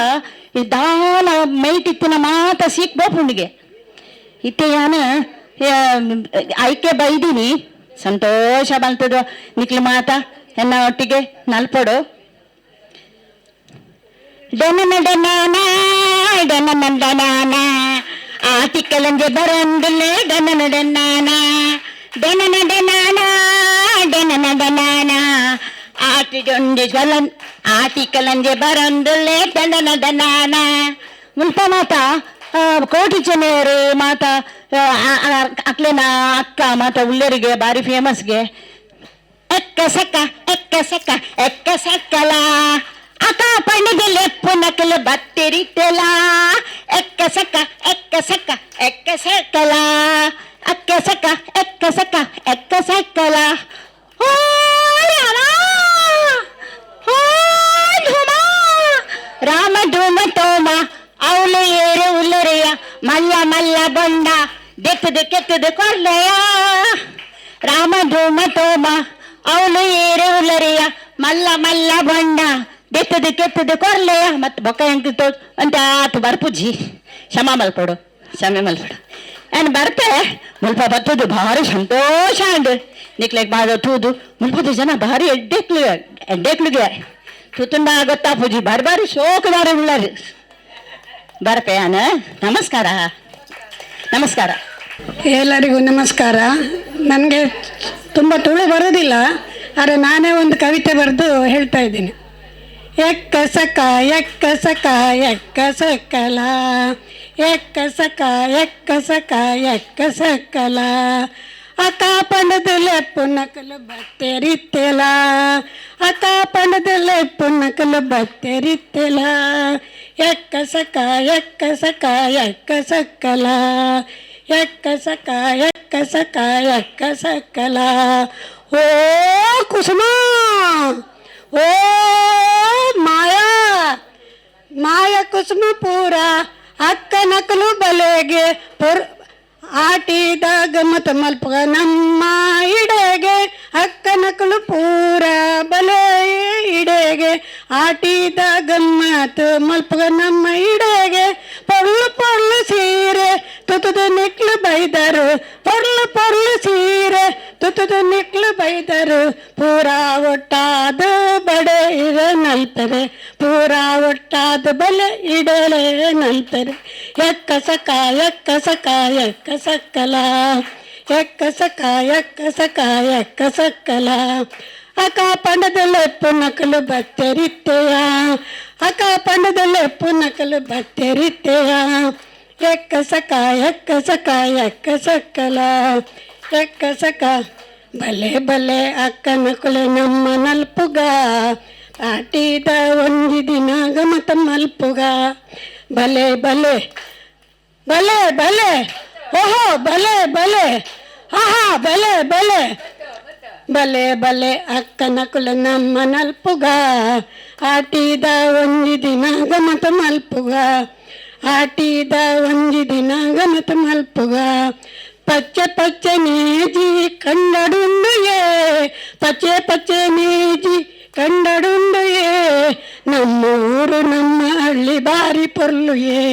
Speaker 7: ಈ ದಾಲ ಮೈಟಿತ್ತಿನ ಮಾತ ಸೀಕ್ ಬೋಪುಂಡಿಗೆ ಇತ್ತೆ ಯಾನು ಆಯ್ಕೆ ಬೈದೀನಿ ಸಂತೋಷ ಬಂತದ ನಿಕ್ಲು ಮಾತ ಎನ್ನ ಒಟ್ಟಿಗೆ ನಲ್ಪಡು ಡೆನನ ಡೆನಾನ ಡೆನನ ಡೆನಾನ ಆಟಿಕಲಂಜೆ ಬರಂದಿಲ್ಲೆ ಡೆನನ ಡೆನಾನ ಡೆನನ ಡೆನಾನ ಡೆನನ ಡೆನಾನ ಆಟಿಕಲಂಜೆ ಬರಂದಿಲ್ಲೆ ಡೆನನ ಡೆನಾನ ಮುಲ್ಪ ಮಾತ ಕೋಟಿ ಚೆನ್ನವರು ಮಾತ ಅಕ್ಲೇನ ಅಕ್ಕ ಮಾತ ಉಳ್ಳರಿಗೆ ಬಾರಿ ಫೇಮಸ್ಗೆ ಎಕ್ಕ ಸಕ್ಕ ಅಕ್ಕ ಪಂಡಿಗೆ ಪುನಕಲು ಬತ್ತಿರಿತೆಲ ಎಕ್ಕ ಸಕ್ಕ ಎಕ್ಕ ಸಕ್ಕಲ ಓ ರಾಮ ಧೂಮ ತೋಮ ಅವಳು ಏರು ಉಲ್ಲರಿಯ ಮಲ್ಲ ಮಲ್ಲ ಬೊಂಡ ದೆತ್ತದು ಕೆತ್ತದು ಕೊರ್ಲೆಯ ರಾಮ ಧೂಮ ತೋಮ ಅವಳು ಏರು ಉಲ್ಲರಿಯ ಮಲ್ಲ ಮಲ್ಲ ಬೊಂಡ ದೆತ್ತದು ಕೆತ್ತದು ಕೊರ್ಲೆಯ ಮತ್ತು ಬೊಕ್ಕ ಹೆಂಗಿತ್ತು ಅಂತ ಆತು ಬರ್ಪುಜಿ ಕ್ಷಮೆ ಮಲ್ಪಡು ಏನು ಬರ್ತೆ ಮುಲ್ಪ ಬತ್ತದು ಭಾರಿ ಸಂತೋಷ ಅಂದು ನಿಕ್ಲೆಗ್ ಬಾದ ತೂದು ಮುಲ್ಪದ ಜನ ಭಾರಿ ಎಡ್ಡೆಕ್ಲಿಗೆ ತೂತುಂಡ ಗೊತ್ತಾ ಪೂಜಿ ಬಾರಿ ಶೋಕದಾರ ಉಳ್ಳರು ಬರ್ಪೆ ನಾನು ನಮಸ್ಕಾರ
Speaker 12: ಎಲ್ಲರಿಗೂ ನಮಸ್ಕಾರ. ನನಗೆ ತುಂಬ ತುಳು ಬರೋದಿಲ್ಲ, ಆದರೆ ನಾನೇ ಒಂದು ಕವಿತೆ ಬರೆದು ಹೇಳ್ತಾ ಇದ್ದೀನಿ. ಎಕ್ಕ ಸಕ ಸಕಲ ಎಕ್ಕ ಸಕಲ ಅಕ ಪಣದಲೆ ಪುನಕಲು ಬತ್ತೆರಿತ್ತೆಲ ಅಕ ಪಣದಲೆ ಪುನಕಲು ಬತ್ತೆರಿತ್ತೆಲ ಎಕ್ಕ ಸಕ ಸಕಲ ಎಕ್ಕ ಸಕಲ ಓ ಕುಸುಮ ಓ ಮಾಯಾ ಕುಸುಮ ಪೂರ ಅಕ್ಕ ನಕಲು ಬಲೆಗೆ ಆಟಿದ ಗಮ್ಮತ ಮಲ್ಪ ನಮ್ಮ ಇಡೆಗೆ ಅಕ್ಕ ನಕಲು ಪೂರ ಬಲೆ ಇಡೆಗೆ ಆಟಿದ ಗಮ್ಮತ್ ಮಲ್ಪ ನಮ್ಮ ಇಡೆಗೆ ಪೊರ್ಲು ಸೀರೆ ತುತುದು ನಿಕ್ಲು ಬೈದರು ಪೊರ್ಲು ಸೀರೆ ತುತುದು ನಿಕ್ಲು ಬೈದರು ಪೂರ ಒಟ್ಟಾದ ಬಡೆ ಇರ ನಲ್ತಾರೆ ಪೂರ ಒಟ್ಟಾದ ಬಲೆ ಇಡಲೆ ನಲ್ತಾರೆ ಎಕ್ಕ ಸಕ ಎಕ್ಕ ಸಕ ಎಕ್ಕ ಸಕ್ಕಲ ಎಕ್ಕ ಸಕ ಎಕ್ಕ ಸಕ ಎಕ್ಕ ಸಕ್ಕಲ ಅಕ್ಕ ಪಂಡದಲ್ಲೇ ಪುನಕಲು ಬತ್ತೆರಿತ್ತೆಯ ಅಕ್ಕ ಪಂಡದಲ್ಲೇ ಪುನಕಲು ಬತ್ತೆರಿತ್ತೆಯ ಎಕ್ಕ ಸಕ ಎಕ್ಕ ಸಕ ಎಕ್ಕ ಸಕ್ಕಲ ಎಕ್ಕ ಸಕ ಬಲೆ ಬಲೆ ಅಕ್ಕನ ಕುಲೆ ನಮ್ಮ ನಲ್ಪುಗ ಆಟಿದ ಒಂದು ದಿನ ಗಮತ ಮಲ್ಪುಗ ಬಲೆ ಬಲೆ ಬಲೆ ಬಲೆ ಓಹೋ ಬಲೆ ಬಲೆ ಆಹಾ ಬಲೆ ಬಲೆ ಬಲೆ ಬಲೆ ಅಕ್ಕನ ಕುಲ ನಮ್ಮ ನಲ್ಪುಗ ಆಟಿದ ಒಂದು ದಿನ ಗಮತ ಮಲ್ಪುಗ ಆಟಿದ ಒಂದು ದಿನ ಗಮತ ಮಲ್ಪುಗ ಪಚ್ಚೆ ಪಚ್ಚೆ ನೇಜಿ ಕಂಡಡುಂಡುಯೇ ಪಚ್ಚೆ ಪಚ್ಚೆ ನೇಜಿ ಕಂಡಡುಂಡುಯೇ ನಮ್ಮ ಊರು ನಮ್ಮ ಹಳ್ಳಿ ಬಾರಿ ಪೊರ್ಲುಯೇ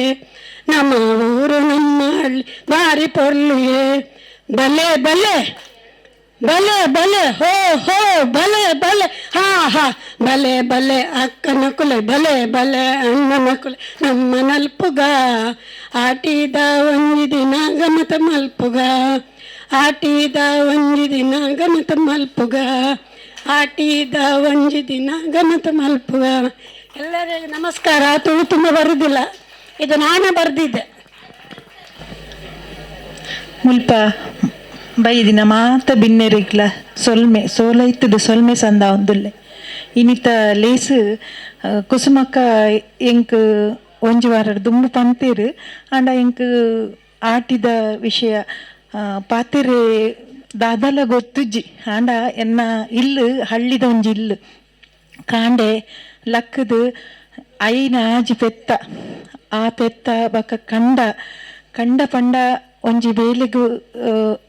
Speaker 12: ನಮ್ಮ ಊರು ನಮ್ಮ ಹಳ್ಳಿ ಬಾರಿ ಪೊರ್ಲುಯೇ ಬಲೆ ಬಲೆ ಬಲೆ ಬಲೆ ಹೋ ಹೋ ಬಲೆ ಬಲೆ ಹಾ ಹಾ ಬಲೆ ಬಲೆ ಅಕ್ಕನ ಕುಲೆ ಬಲೆ ಬಲೆ ಅಣ್ಣನ ಕುಲೆ ನಮ್ಮ ನಲ್ಪುಗ ಆಟಿದ ಒಂದು ದಿನ ಗಮತ ಮಲ್ಪುಗ ಆಟಿದ ಒಂದು ದಿನ ಗಮತ ಮಲ್ಪುಗ ಆಟಿದ ಒಂದು ದಿನ ಗಮತ ಮಲ್ಪುಗ. ಎಲ್ಲರಿಗೂ ನಮಸ್ಕಾರ. ತುಳು ತುಂಬ ಬರುವುದಿಲ್ಲ, ಇದು ನಾನೇ ಬರೆದಿದ್ದೆ.
Speaker 13: ಮುಲ್ಪ ಬೈದಿನ ಮಾತ ಬಿನ್ನೆರಿಗ್ಲ ಸೊಲ್ಮೆ ಸೋಲೈತದು ಸೊಲ್ಮೆ ಸಂದ ಒಂದುಲ್ಲೆ ಇನಿತ ಲೇಸು ಕುಸುಮಕ್ಕ ಎಂಕ್ ಒಂಜಿ ವಾರ ದುಂಬು ಪಂತೇರು ಆಂಡ ಎಂಕ್ ಆಟಿದ ವಿಷಯ ಪಾತೆರೆ ದಾದಲ ಗೊತ್ತುಜ್ಜಿ ಆಂಡ ಎನ್ನ ಇಲ್ಲು ಹಳ್ಳಿದ ಒಂಜಿ ಇಲ್ಲು ಕಾಂಡೆ ಲಕ್ಕದು ಐನ ಆಜಿ ಪೆತ್ತ ಆ ಪೆತ್ತ ಬಕ ಕಂಡ ಕಂಡ ಪಂಡ ಒಂಜಿ ಬೇಲೆಗು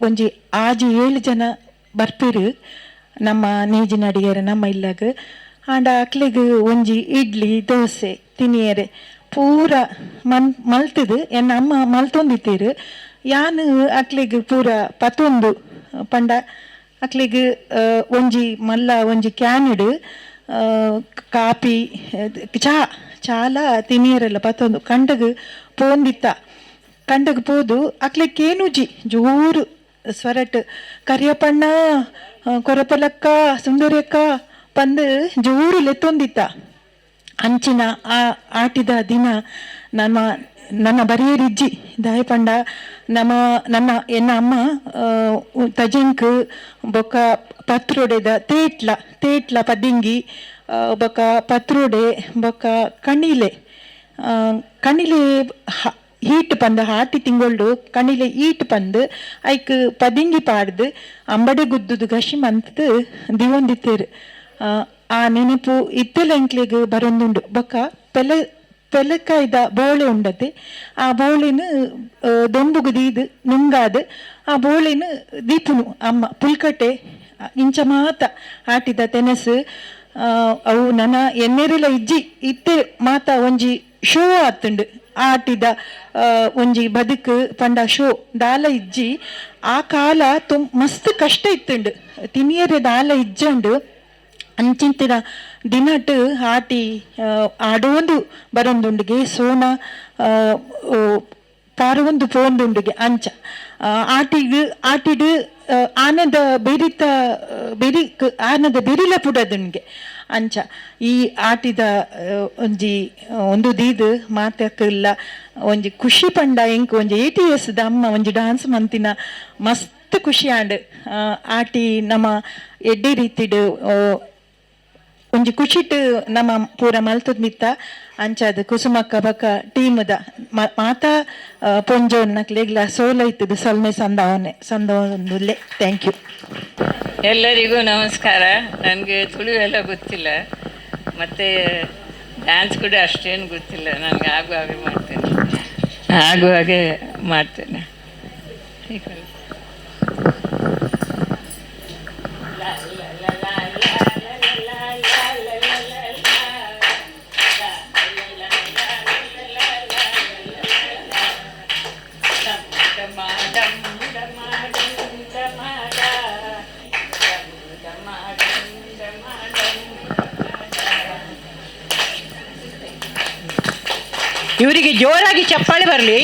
Speaker 13: ಒಂಜಿ ಆಜಿ 7 ಜನ ಬರ್ಪೇರು ನಮ್ಮ ನೇಜಿನ ಅಡಿಗೆರ ನಮ್ಮ ಇಲ್ಲಾಗ ಆಂಡ ಅಕ್ಲೆಗ್ ಒಂಜಿ ಇಡ್ಲಿ ದೋಸೆ ತಿನಿಯರೆ ಪೂರ ಮಲ್ತದು ಎನ್ನ ಅಮ್ಮ ಮಲ್ತೊಂದಿತ್ತೇರು ಯಾನು ಅಕ್ಲೆಗ್ ಪೂರ ಪತ್ತೊಂದು ಪಂಡ ಅಕ್ಲೆಗ್ ಒಂಜಿ ಮಲ್ಲ ಒಂಜಿ ಕ್ಯಾನಿಡು ಕಾಪಿ ಚಾಲ ತಿನಿಯರೆಲ್ಲ ಪತ್ತೊಂದು ಕಂಡಗ್ ಪೋಂದಿತ್ತ ಕಂಡಗ್ ಪೋದು ಅಕ್ಲೆಕ್ಕೇನುಜಿ ಜೋರು ಸ್ವರಟ್ ಕರಿಯಪ್ಪಣ್ಣ ಕೊರಪಲಕ್ಕ ಸುಂದರಿಯಕ್ಕ ಪಂದು ಜೋರು ಲೆತ್ತೊಂದಿತ್ತ ಅಂಚಿನ ಆ ಆಟಿದ ದಿನ ನನ್ನ ಬರೆಯರಿಜ್ಜಿ ದಾಯಪಂಡ ನನ್ನ ಎನ್ನ ಅಮ್ಮ ತಜೆಂಕ್ ಬೊಕ್ಕ ಪತ್ರೊಡೆದ ತೇಟ್ಲ ಪದಿಂಗಿ ಬೊಕ್ಕ ಪತ್ರೊಡೆ ಬೊಕ್ಕ ಕಣಿಲೆ ಹೀಟ್ ಪಂದು ಹಾಟಿ ತಿಂಗೊಳ್ಳು ಕಣಿಲೆ ಈಟ್ ಪಂದು ಐಕ್ ಪದಿಂಗಿ ಪಾಡ್ದು ಅಂಬಡೆ ಗುದ್ದುದು ಗಶಿ ಮಂತ್ ದಿವೊಂದಿತ್ತೇರು ಆ ನೆನಪು ಇತ್ತೆಲ ಎಂಕ್ಲೆಗ್ ಬರೊಂದುಂಡು ಬೊಕ್ಕ ಪೆಲಕಾಯ್ದ ಬೋಳೆ ಉಂಡತೆ ಆ ಬೋಳೆನು ದೊಂಬುಗು ದೀದು ನುಂಗಾದು ಆ ಬೋಳೆನು ದೀಪುನು ಅಮ್ಮ ಪುಲ್ಕಟೆ ಇಂಚ ಮಾತ ಆಟಿದ ತೆನಸು ಅವು ನನ್ನ ಎನ್ನೆರೆಲ ಇಜ್ಜಿ ಇತ್ತೆ ಮಾತ ಒಂಜಿ ಶೋ ಆತುಂಡು ಆಟಿದ ಒಂಜಿ ಬದುಕು ಪಂಡ ಶೋ ದಾಲ ಇಜ್ಜಿ ಆ ಕಾಲ ಮಸ್ತ್ ಕಷ್ಟ ಇತ್ತುಂಡು ತಿನಿಯರೆ ದಾಲ ಇಜ್ಜಂಡು ಅಂಚಿಂತಿನ ದಿನಟ್ ಆಟಿ ಆಡೋಂದು ಬರೊಂದುಂಡಿಗೆ ಸೋನ ಪಾರೊಂದು ಪೋಂದುಂಡಿಗೆ ಅಂಚ ಆಟಿಡು ಆನದ ಆನದ ಬೆರಿಲ ಪುಡದುನ್ಗೆ ಅಂಚ ಈ ಆಟಿದ ಒಂಜಿ ಒಂದು ದೀದು ಮಾತಕ್ಕಿಲ್ಲ ಒಂಜಿ ಖುಷಿ ಪಂಡ ಎಂಕ್ ಒಂಜಿ 80 years ಅಮ್ಮ ಒಂಜಿ ಡಾನ್ಸ್ ಮಂತಿನ ಮಸ್ತ್ ಖುಷಿ ಆಂಡ್ ಆಟಿ ನಮ್ಮ ಎಡ್ಡೆ ರೀತಿಡು ಒಂಜಿ ಖುಷಿಟ್ ನಮ್ಮ ಪೂರ ಮಲ್ತದ್ ಮಿತ್ತ ಅಂಚಾದ ಕುಸುಮಕ್ಕ ಬಕ ಟೀಮದ ಮಾತ ಪೊಂಜೋನ್ ನಕ್ಲೆಗ್ಲ ಸೋಲೈತದು ಸೊಲ್ಮೆ ಸಂದವೊಂದುಲ್ಲೆ. Thank you.
Speaker 10: ಎಲ್ಲರಿಗೂ ನಮಸ್ಕಾರ. ನನಗೆ ತುಳು ಎಲ್ಲ ಗೊತ್ತಿಲ್ಲ, ಮತ್ತು ಡ್ಯಾನ್ಸ್ ಕೂಡ ಅಷ್ಟೇನು ಗೊತ್ತಿಲ್ಲ. ನನಗೆ ಆಗುವಾಗೆ ಮಾಡ್ತೇನೆ.
Speaker 1: ಇವರಿಗೆ ಜೋರಾಗಿ ಚಪ್ಪಾಳೆ ಬರಲಿ.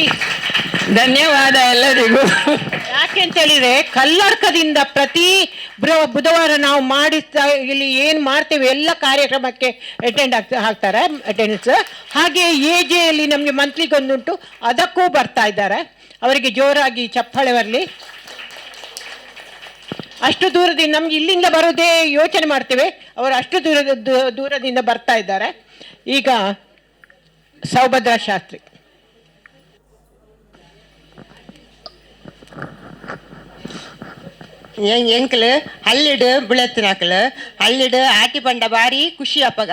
Speaker 8: ಧನ್ಯವಾದ ಎಲ್ಲರಿಗೂ.
Speaker 1: ಯಾಕೆಂತ ಹೇಳಿದ್ರೆ ಕಲ್ಲರ್ಕದಿಂದ ಪ್ರತಿ ಬುಧವಾರ ನಾವು ಮಾಡಿಸ್ತಾ ಇಲ್ಲಿ ಏನು ಮಾಡ್ತೇವೆ ಎಲ್ಲ ಕಾರ್ಯಕ್ರಮಕ್ಕೆ ಹಾಕ್ತಾರೆ ಅಟೆಂಡೆನ್ಸ್. ಹಾಗೆ AJಯಲ್ಲಿ ನಮಗೆ ಮಂತ್ಲಿಗೊಂದುಂಟು, ಅದಕ್ಕೂ ಬರ್ತಾ ಇದ್ದಾರೆ. ಅವರಿಗೆ ಜೋರಾಗಿ ಚಪ್ಪಾಳೆ ಬರಲಿ. ಅಷ್ಟು ದೂರದಿಂದ ನಮ್ಗೆ ಇಲ್ಲಿಂದ ಬರೋದೇ ಯೋಚನೆ ಮಾಡ್ತೇವೆ, ಅವರು ಅಷ್ಟು ದೂರದಿಂದ ಬರ್ತಾ ಇದ್ದಾರೆ. ಈಗ ಸೌಭದ್ರ ಶಾಸ್ತ್ರಿ.
Speaker 11: ಎಂಕ್ಲು ಹಲ್ಲಿಡು ಬಿಳತ್ತಿನಾಕ್ಲು ಹಲ್ಲಿಡು ಆಟಿ ಪಂಡ ಬಾರಿ ಖುಷಿ ಅಪ್ಪಗ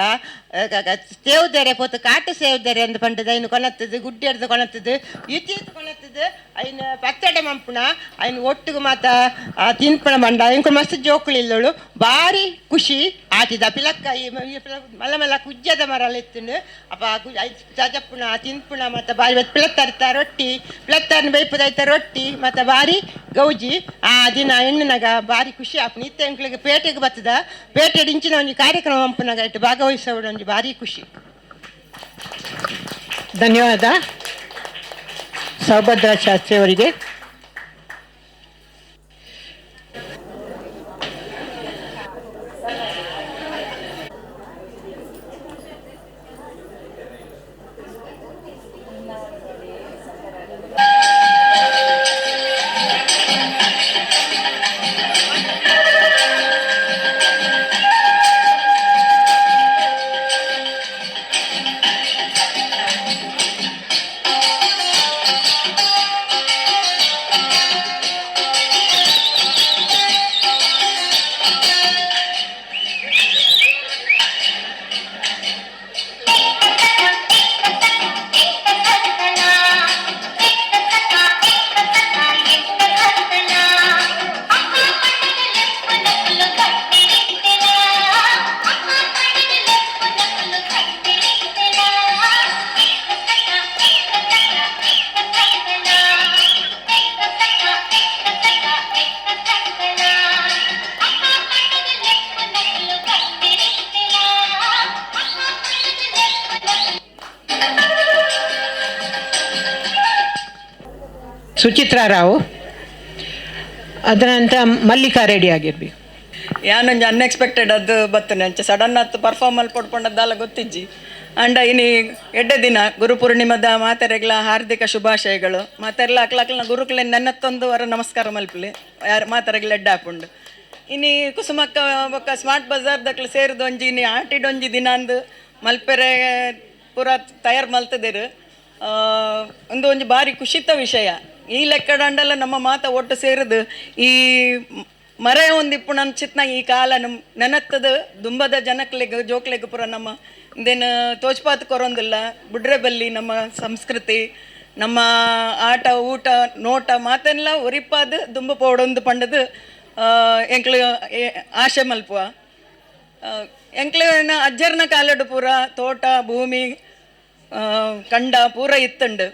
Speaker 11: ಸೇವ್ದಾರೆ ಪೋತು ಕಾಟು ಸೇವ್ದಾರೆ ಅಂದು ಪಂಡದ ಐನು ಕೊನತ್ತದು ಗುಡ್ಡೆ ಹಿಡ್ದು ಕೊನತ್ತದು ಈಚೆ ಕೊನತ್ತದು ಐನು ಪಚ್ಚಡೆ ಮಂಪುಣ ಐನು ಒಟ್ಟಿಗೆ ಮಾತ ತಿನ್ಪಣ ಮಂಡ ಇಂಕು ಮಸ್ತ್ ಜೋಕುಳು ಇಲ್ಲೋಳು ಬಾರಿ ಖುಷಿ ಆಟಿದ ಪಿಲಕ್ಕ ಮಲ್ಲ ಮಲ್ಲ ಕುಜ್ಜದ ಮರಲ್ಲ ಎತ್ತುಂಡು ಅಪ್ಪ ಚಜಪ್ಪುಣ ತಿನ್ಪುಣ ಮತ್ತು ಬಾರಿ ಪಿಳತ್ತರ್ತ ರೊಟ್ಟಿ ಪಿಳತ್ತರ್ನ ಬೈಪದೈತ ರೊಟ್ಟಿ ಮತ್ತು ಬಾರಿ ಗೌಜಿ ಆ ದಿನ ಹೆಣ್ಣಿನಾಗ ಬಾರಿ ಖುಷಿ ಆಪುನ ಇತ್ತ ಎಂಕ್ಳಿಗೆ ಪೇಟೆಗೆ ಬರ್ತದ ಪೇಟೆ ಇಂಚಿನ ಒಂದು ಕಾರ್ಯಕ್ರಮ ಮಂಪುನಾಗ ಇಟ್ಟು ಭಾಗವಹಿಸೋಣ ಒಂದು ಭಾರಿ ಖುಷಿ.
Speaker 1: ಧನ್ಯವಾದ ಸೌಭದ್ರ ಶಾಸ್ತ್ರಿ ಅವರಿಗೆ. ಸುಚಿತ್ರಾ ರಾವ್, ಅದರ ನಂತರ ಮಲ್ಲಿಕಾ ರೆಡಿ ಆಗಿರ್ಬೇಕು.
Speaker 10: ಯಾನೊಂದು ಅನ್ಎಕ್ಸ್ಪೆಕ್ಟೆಡ್ ಅದು ಬರ್ತನೆ ಅಂಚೆ ಸಡನ್ ಆತು ಪರ್ಫಾರ್ಮಲ್ ಪಡ್ಕೊಂಡದ್ದಲ್ಲ ಗೊತ್ತಿಜ್ಜಿ. ಅಂಡ ಇನಿ ಎಡ್ಡೆ ದಿನ ಗುರುಪೂರ್ಣಿಮದ ಮಾತೆರೆಗ್ಲ ಹಾರ್ದಿಕ ಶುಭಾಶಯಗಳು. ಮಾತೆರ್ಲ ಅಕ್ಲಕ್ಲ ಗುರುಕ್ಲೆ ನನ್ನತ್ತೊಂದು ವರ ನಮಸ್ಕಾರ ಮಲ್ಪಲೆ ಯಾರು ಮಾತೆರೆಗ್ಲ ಎಡ್ಡೆ ಹಾಕೊಂಡು ಇನಿ ಕುಸುಮಕ್ಕ ಬೊಕ್ಕ ಸ್ಮಾರ್ಟ್ ಬಜಾರ್ದಕ್ಲು ಸೇರಿದ ಒಂಜಿ ಇನಿ ಆಟಿಡೊಂಜಿ ದಿನ ಅಂದು ಮಲ್ಪೆರೆ ಪೂರ ತಯಾರು ಮಲ್ತದೇರು. ಒಂದು ಒಂಜಿ ಭಾರಿ ಖುಷಿತ ವಿಷಯ. ಈ ಲೆಕ್ಕಡಂಡೆಲ್ಲ ನಮ್ಮ ಮಾತ ಒಟ್ಟು ಸೇರಿದು ಈ ಮರೆ ಒಂದಿಪ್ಪು ನನ್ನ ಚಿತ್ನ ಈ ಕಾಲ ನಮ್ಮ ನೆನತ್ತದ ದುಂಬದ ಜನಕ್ಲೆಗ್ ಜೋಕ್ಲೆಗ್ ಪುರ ನಮ್ಮ ಇದೇನು ತೋಚ್ಪಾತ್ ಕೊರೊಂದಿಲ್ಲ ಬುಡ್ರೆ ಬಲ್ಲಿ ನಮ್ಮ ಸಂಸ್ಕೃತಿ ನಮ್ಮ ಆಟ ಊಟ ನೋಟ ಮಾತೆಲ್ಲ ಒರಿಪಾದ ದುಂಬ ಪೋಡೊಂದು ಪಂಡದು ಎಂಕ್ಲು ಆಶೆ ಮಲ್ಪುವ ಎಂಕ್ಲಿನ ಅಜ್ಜರ್ನ ಕಾಲಡು ಪೂರ ತೋಟ ಭೂಮಿ ಕಂಡ ಪೂರ ಇತ್ತಂಡು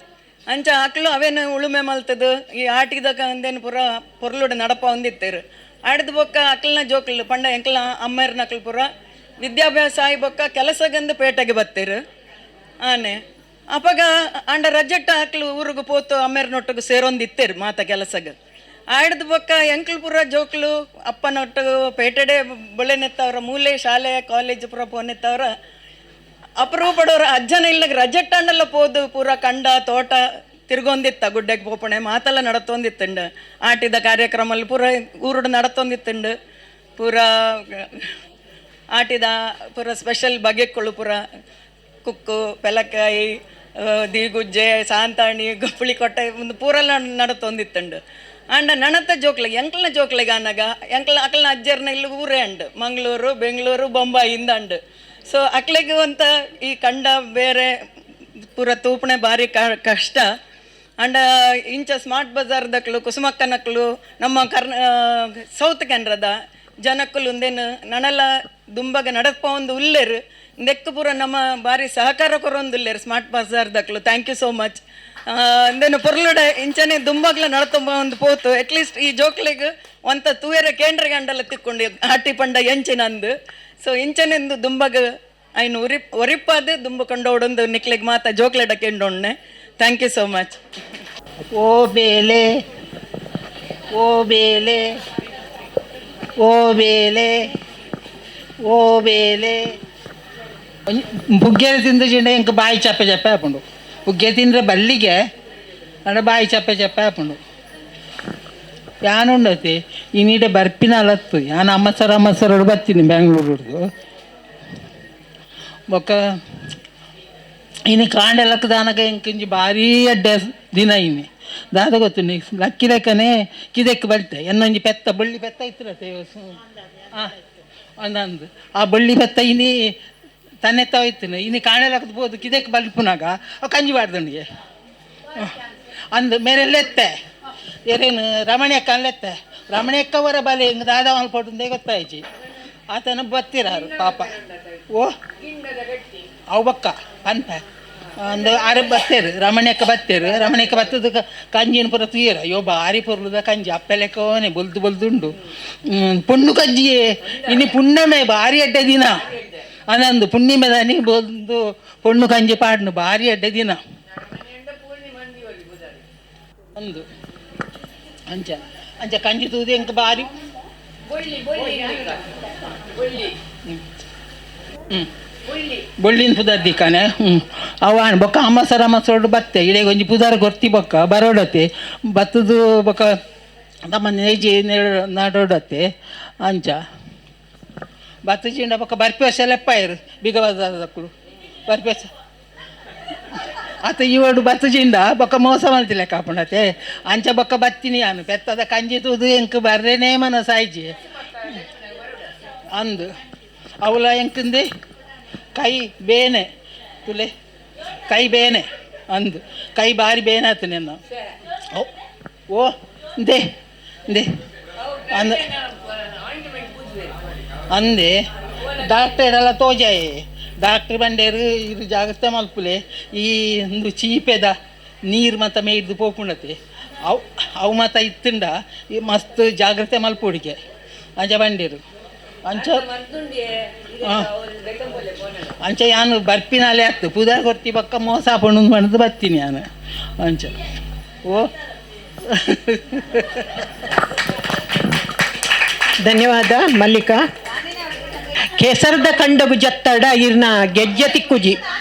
Speaker 10: ಅಂಚ ಆಕಳು ಅವೇನು ಉಳುಮೆ ಮಲ್ತದು ಈ ಆಟಿದಾಗ ಅಂದೇನು ಪೂರ ಪೊರ್ಲುಡು ನಡಪ ಹೊಂದಿತ್ತೇರು ಆಡಿದ ಬೊಕ್ಕ ಅಕ್ಲನ ಜೋಕ್ಲು ಪಂಡ ಎಂಕ್ಲ ಅಮ್ಮರ್ನ ಅಕ್ಲು ಪೂರ ವಿದ್ಯಾಭ್ಯಾಸ ಆಗಿ ಬೊಕ್ಕ ಕೆಲಸಗಂದು ಪೇಟೆಗೆ ಬತ್ತೇರು ಆನೆ ಅಪಗ ಅಂಡ ರಜೆಟ್ಟ ಆಕಳು ಊರಿಗೆ ಪೋತು ಅಮ್ಮೇರ್ನೊಟ್ಟಿಗೆ ಸೇರೊಂದಿತ್ತೇರು ಮಾತ ಕೆಲಸಗ ಆಡಿದ ಬೊಕ್ಕ ಎಂಕ್ಲು ಪೂರ ಜೋಕ್ಲು ಅಪ್ಪನೊಟ್ಟಿಗೆ ಪೇಟೆಡೆ ಬೊಳೆನೆತ್ತವ್ರ ಮೂಲೆ ಶಾಲೆ ಕಾಲೇಜ್ ಪೂರ ಪೋನೆತ್ತವ್ರ ಅಪರೂಪಡೋರ ಅಜ್ಜನ ಇಲ್ಲಗ ರಜೆಟ್ಟಂಡೆಲ್ಲ ಪೋದು ಪೂರ ಕಂಡ ತೋಟ ತಿರ್ಗೊಂದಿತ್ತ ಗುಡ್ಡೆಗೆ ಪೋಪಣೆ ಮಾತೆಲ್ಲ ನಡತೊಂದಿತ್ತಂಡು ಆಟಿದ ಕಾರ್ಯಕ್ರಮಲ್ಲಿ ಪೂರ ಊರುಡು ನಡತೊಂದಿತ್ತಂಡು ಪೂರ ಆಟಿದ ಪೂರ ಸ್ಪೆಷಲ್ ಬಗೆಗಳು ಪೂರ ಕುಕ್ಕು ಪೆಲಕಾಯಿ ದೀಗುಜ್ಜೆ ಸಾಂತಾಣಿ ಗಪ್ಪಳಿ ಕೊಟ್ಟೆ ಒಂದು ಪೂರೆಲ್ಲ ನಡತೊಂದಿತ್ತಂಡು ಅಂಡ ನಣತ ಜೋಕ್ಲಿಗೆ ಎಂಕ್ಲನ ಜೋಕ್ಲಿಗೆ ಅನ್ನಾಗ ಅಕ್ಲನ ಅಜ್ಜರ್ನ ಇಲ್ಲಿ ಊರೇ ಅಂಡು ಮಂಗಳೂರು ಬೆಂಗಳೂರು ಬೊಂಬಾಯಿಂದ ಅಂಡು ಸೊ ಅಕ್ಲಿಗೆ ಅಂತ ಈ ಕಂಡ ಬೇರೆ ಪೂರ ತೂಪಣೆ ಭಾರಿ ಕಷ್ಟ ಅಂಡ ಇಂಚ ಸ್ಮಾರ್ಟ್ ಬಜಾರ್ದಕ್ಲು ಕುಸುಮಕ್ಕನಕ್ಲು ನಮ್ಮ ಸೌತ್ ಕೆನರದ ಜನಕ್ಕಲು ಒಂದೇನು ನಣಲ ದುಂಬಗ ನಡಪ ಒಂದು ಉಲ್ಲೇರು ನೆಕ್ಕು ಪೂರ ನಮ್ಮ ಭಾರಿ ಸಹಕಾರ ಕೊರೊಂದು ಉಲ್ಲೇರು ಸ್ಮಾರ್ಟ್ ಬಜಾರ್ದಕ್ಲು. Thank you so much. ಅಂದೇನು ಪೊರ್ಲುಡೆ ಇಂಚನೆ ದುಂಬಗ್ಲ ನಡತೊಂಬ ಒಂದು ಪೋತು ಅಟ್ಲೀಸ್ಟ್ ಈ ಜೋಕ್ಲಿಗೆ ಒಂತ ತೂಯರ ಕೇಂದ್ರ ಗಂಡಲ್ಲ ತಿಕ್ಕೊಂಡು ಆಟಿ ಪಂಡ ಎಂಚಿನಂದು ಸೊ ಇಂಚನೆಂದು ದುಂಬಗ ಅಯ್ನು ಒರಿಪ್ಪದು ದುಂಬು ಕೊಂಡೋಡೊಂದು ನಿಕ್ಲೆಗ್ ಮಾತ ಜೋಕ್ಲೆಟ ಕೆಂಡೊಣ್ಣೆ. Thank you so much.
Speaker 9: ಓ ಬೇಲೆ ಓ ಬೇಲೆ ಓ ಬೇಲೆ ಓ ಬೇಲೆ ಬುಗ್ಗೆರೆ ತಿಂದ ಜಿಂಡೆ ಇಂಕ ಬಾಯಿ ಚಪ್ಪೆ ಚಪ್ಪೆ ಹಾಕೊಂಡು ಬುಗ್ಗೆ ತಿಂದರೆ ಬಲ್ಲಿಗೆ ಅಡ ಬಾಯಿ ಚಪ್ಪೆ ಚಪ್ಪೆ ಹಾಕೊಂಡು ಯಾನುಂಡತಿ ಈ ನೀಡೆ ಬರ್ಪಿನ ಅಲತ್ತು ಯಾನು ಅಮ್ಮಸರೊಡು ಬರ್ತೀನಿ ಬೆಂಗಳೂರು ಬೊಕ್ಕ ಇನ್ನು ಕಾಂಡೆಲಕ್ಕ ದಾನಗ ಇಂಕಿಂಜಿ ಭಾರೀ ಅಡ್ಡೆ ದಿನ ಇನ್ನು ದಾದ ಗೊತ್ತು ನೀ ಲಕ್ಕಿ ಲೆಕ್ಕನೆ ಕಿದಕ್ಕೆ ಬರ್ತೇ ಎನ್ನೊಂಜಿ ಪೆತ್ತ ಬಳ್ಳಿ ಪೆತ್ತ ಇತ್ತಿರತ್ತೆ ಹಾಂ ಅಂದಂದು ಆ ಬಳ್ಳಿ ಪೆತ್ತ ಇನ್ನಿ ತನ್ನೆತ್ತ ಹೋಯ್ತೀನಿ ಇನ್ನು ಕಾಣೆಲಕ್ಕದ ಬೋದು ಕಿದಕ್ಕೆ ಬಲ್ಪುನಾಗ ಕಂಜಿ ಬಾರ್ದನಿಗೆ ಅಂದು ಮೇರೆಲ್ಲೆತ್ತೆ ಏರೇನು ರಮಣಿಯಕ್ಕ ಅಲ್ಲೆತ್ತೆ ರಮಣಿಯಕ್ಕವರ ಬಲೆ ಹಿಂಗೆ ದಾದ ಮಲ್ಪೊಟ್ಟಂದೇ ಗೊತ್ತಾಯ್ಚಿ ಆತನ ಬತ್ತಿರಾರು ಪಾಪ ಓ ಅವು ಬಕ್ಕ ಅನ್ಪ ಒಂದು ಆರು ಬತ್ತೇರು ರಮಣಿಯಕ್ಕ ಬತ್ತೇರು ರಮಣಿಯಕ್ಕ ಬತ್ತದ ಕಂಜಿನ ಪುರ ತೀರ ಅಯ್ಯೋ ಭಾರಿ ಪೊರ್ಲುದ ಕಂಜಿ ಅಪ್ಪೆಲೆಕ್ಕವನೇ ಬೊಲ್ದು ಪುಣ್ಣು ಕಂಜಿಯೇ ಇನ್ನು ಪುಣ್ಣಮೆ ಭಾರಿ ಅಡ್ಡೆ ದಿನ ಅದೊಂದು ಪುಣ್ಣಿಮೆ ದನಿ ಬೊಲ್ದು ಪೊಣ್ಣು ಕಂಜಿ ಪಾಡ್ನು ಭಾರಿ ಅಡ್ಡೆ ದಿನ ಒಂದು ಅಂಚ ಅಂಚ ಕಂಜಿ ತೂದಿ ಎಂಕ ಭಾರಿ ಬೊಳ್ಳಿನ ಪುದಾರ್ ದಿಕ್ಕಾನೆ ಅವ ಬೊಕ್ಕ ಅಮ್ಮಸೊಡು ಬತ್ತೆ ಇಡೀ ಒಂಜಿ ಪುದಾರ ಗೊತ್ತಿ ಬೊಕ್ಕ ಬರೋಡತ್ತೆ ಬತ್ತದು ಬೊಕ್ಕ ತಮ್ಮ ನೇಜಿ ನಡೋಡತ್ತೆ ಅಂಚ ಬತ್ತ ಚಿಂಡ ಬೊಕ್ಕ ಬರ್ಪಿ ವರ್ಷ ಲೆಪ್ಪಾಯರು ಬಿಗ ಬದಕ್ಕಳು ಬರ್ಪಿ ವರ್ಷ ಆತ ಇವಡು ಬತ್ತ ಚಿಂಡ ಬೊಕ್ಕ ಮೋಸ ಮಲ್ತಿಲ್ಲ ಕಾಪಣತೆ ಅಂಚ ಬೊಕ್ಕ ಬತ್ತೀನಿ ನಾನು ಪೆತ್ತದ ಕಂಜಿ ತೂದು ಎಂಕ್ ಬರ್ರೇನೇ ಮನ ಸಾಯ್ಜಿ ಅಂದು ಅವಳ ಎಂಕಂದೆ ಕೈ ಬೇನೆ ತುಲೆ ಕೈ ಬೇನೆ ಅಂದು ಕೈ ಬಾರಿ ಬೇನೆ ಆಯ್ತು ನಿನ್ನ ಓ ದೇ ದೇ ಅಂದ ಅಂದೆ ಡಾಕ್ಟರ್ ಎಲ್ಲ ತೋಜಾಯೆ ಡಾಕ್ಟ್ರ್ ಬಂಡೇರು ಇದು ಜಾಗ್ರತೆ ಮಲ್ಪುಲೆ ಈ ಒಂದು ಚೀಪೆದ ನೀರು ಮತ್ತ ಮೇಯ್ದು ಪೋಪುಂಡತೆ ಅವು ಮತ ಇತ್ತುಂಡ ಈ ಮಸ್ತ್ ಜಾಗ್ರತೆ ಮಲ್ಪುಡಿಕೆ ಅಂಚ ಬಂಡೇರು ಅಂಚ ಅಂಚ ಯಾನು ಬರ್ಪಿನಾಲೆ ಆಗ್ತು ಪುದಾರ್ ಕೊರ್ತಿ ಪಕ್ಕ ಮೋಸ ಹಾಕೊಂಡು ಮಾಡಿದು ಬರ್ತೀನಿ ನಾನು ಅಂಚ ಓ
Speaker 1: ಧನ್ಯವಾದ ಮಲ್ಲಿಕಾ. ಕೆಸರದ ಕಂಡಗು ಜತ್ತಡ ಇರ್ನ ಗೆಜ್ಜೆ ತಿಕ್ಕುಜಿ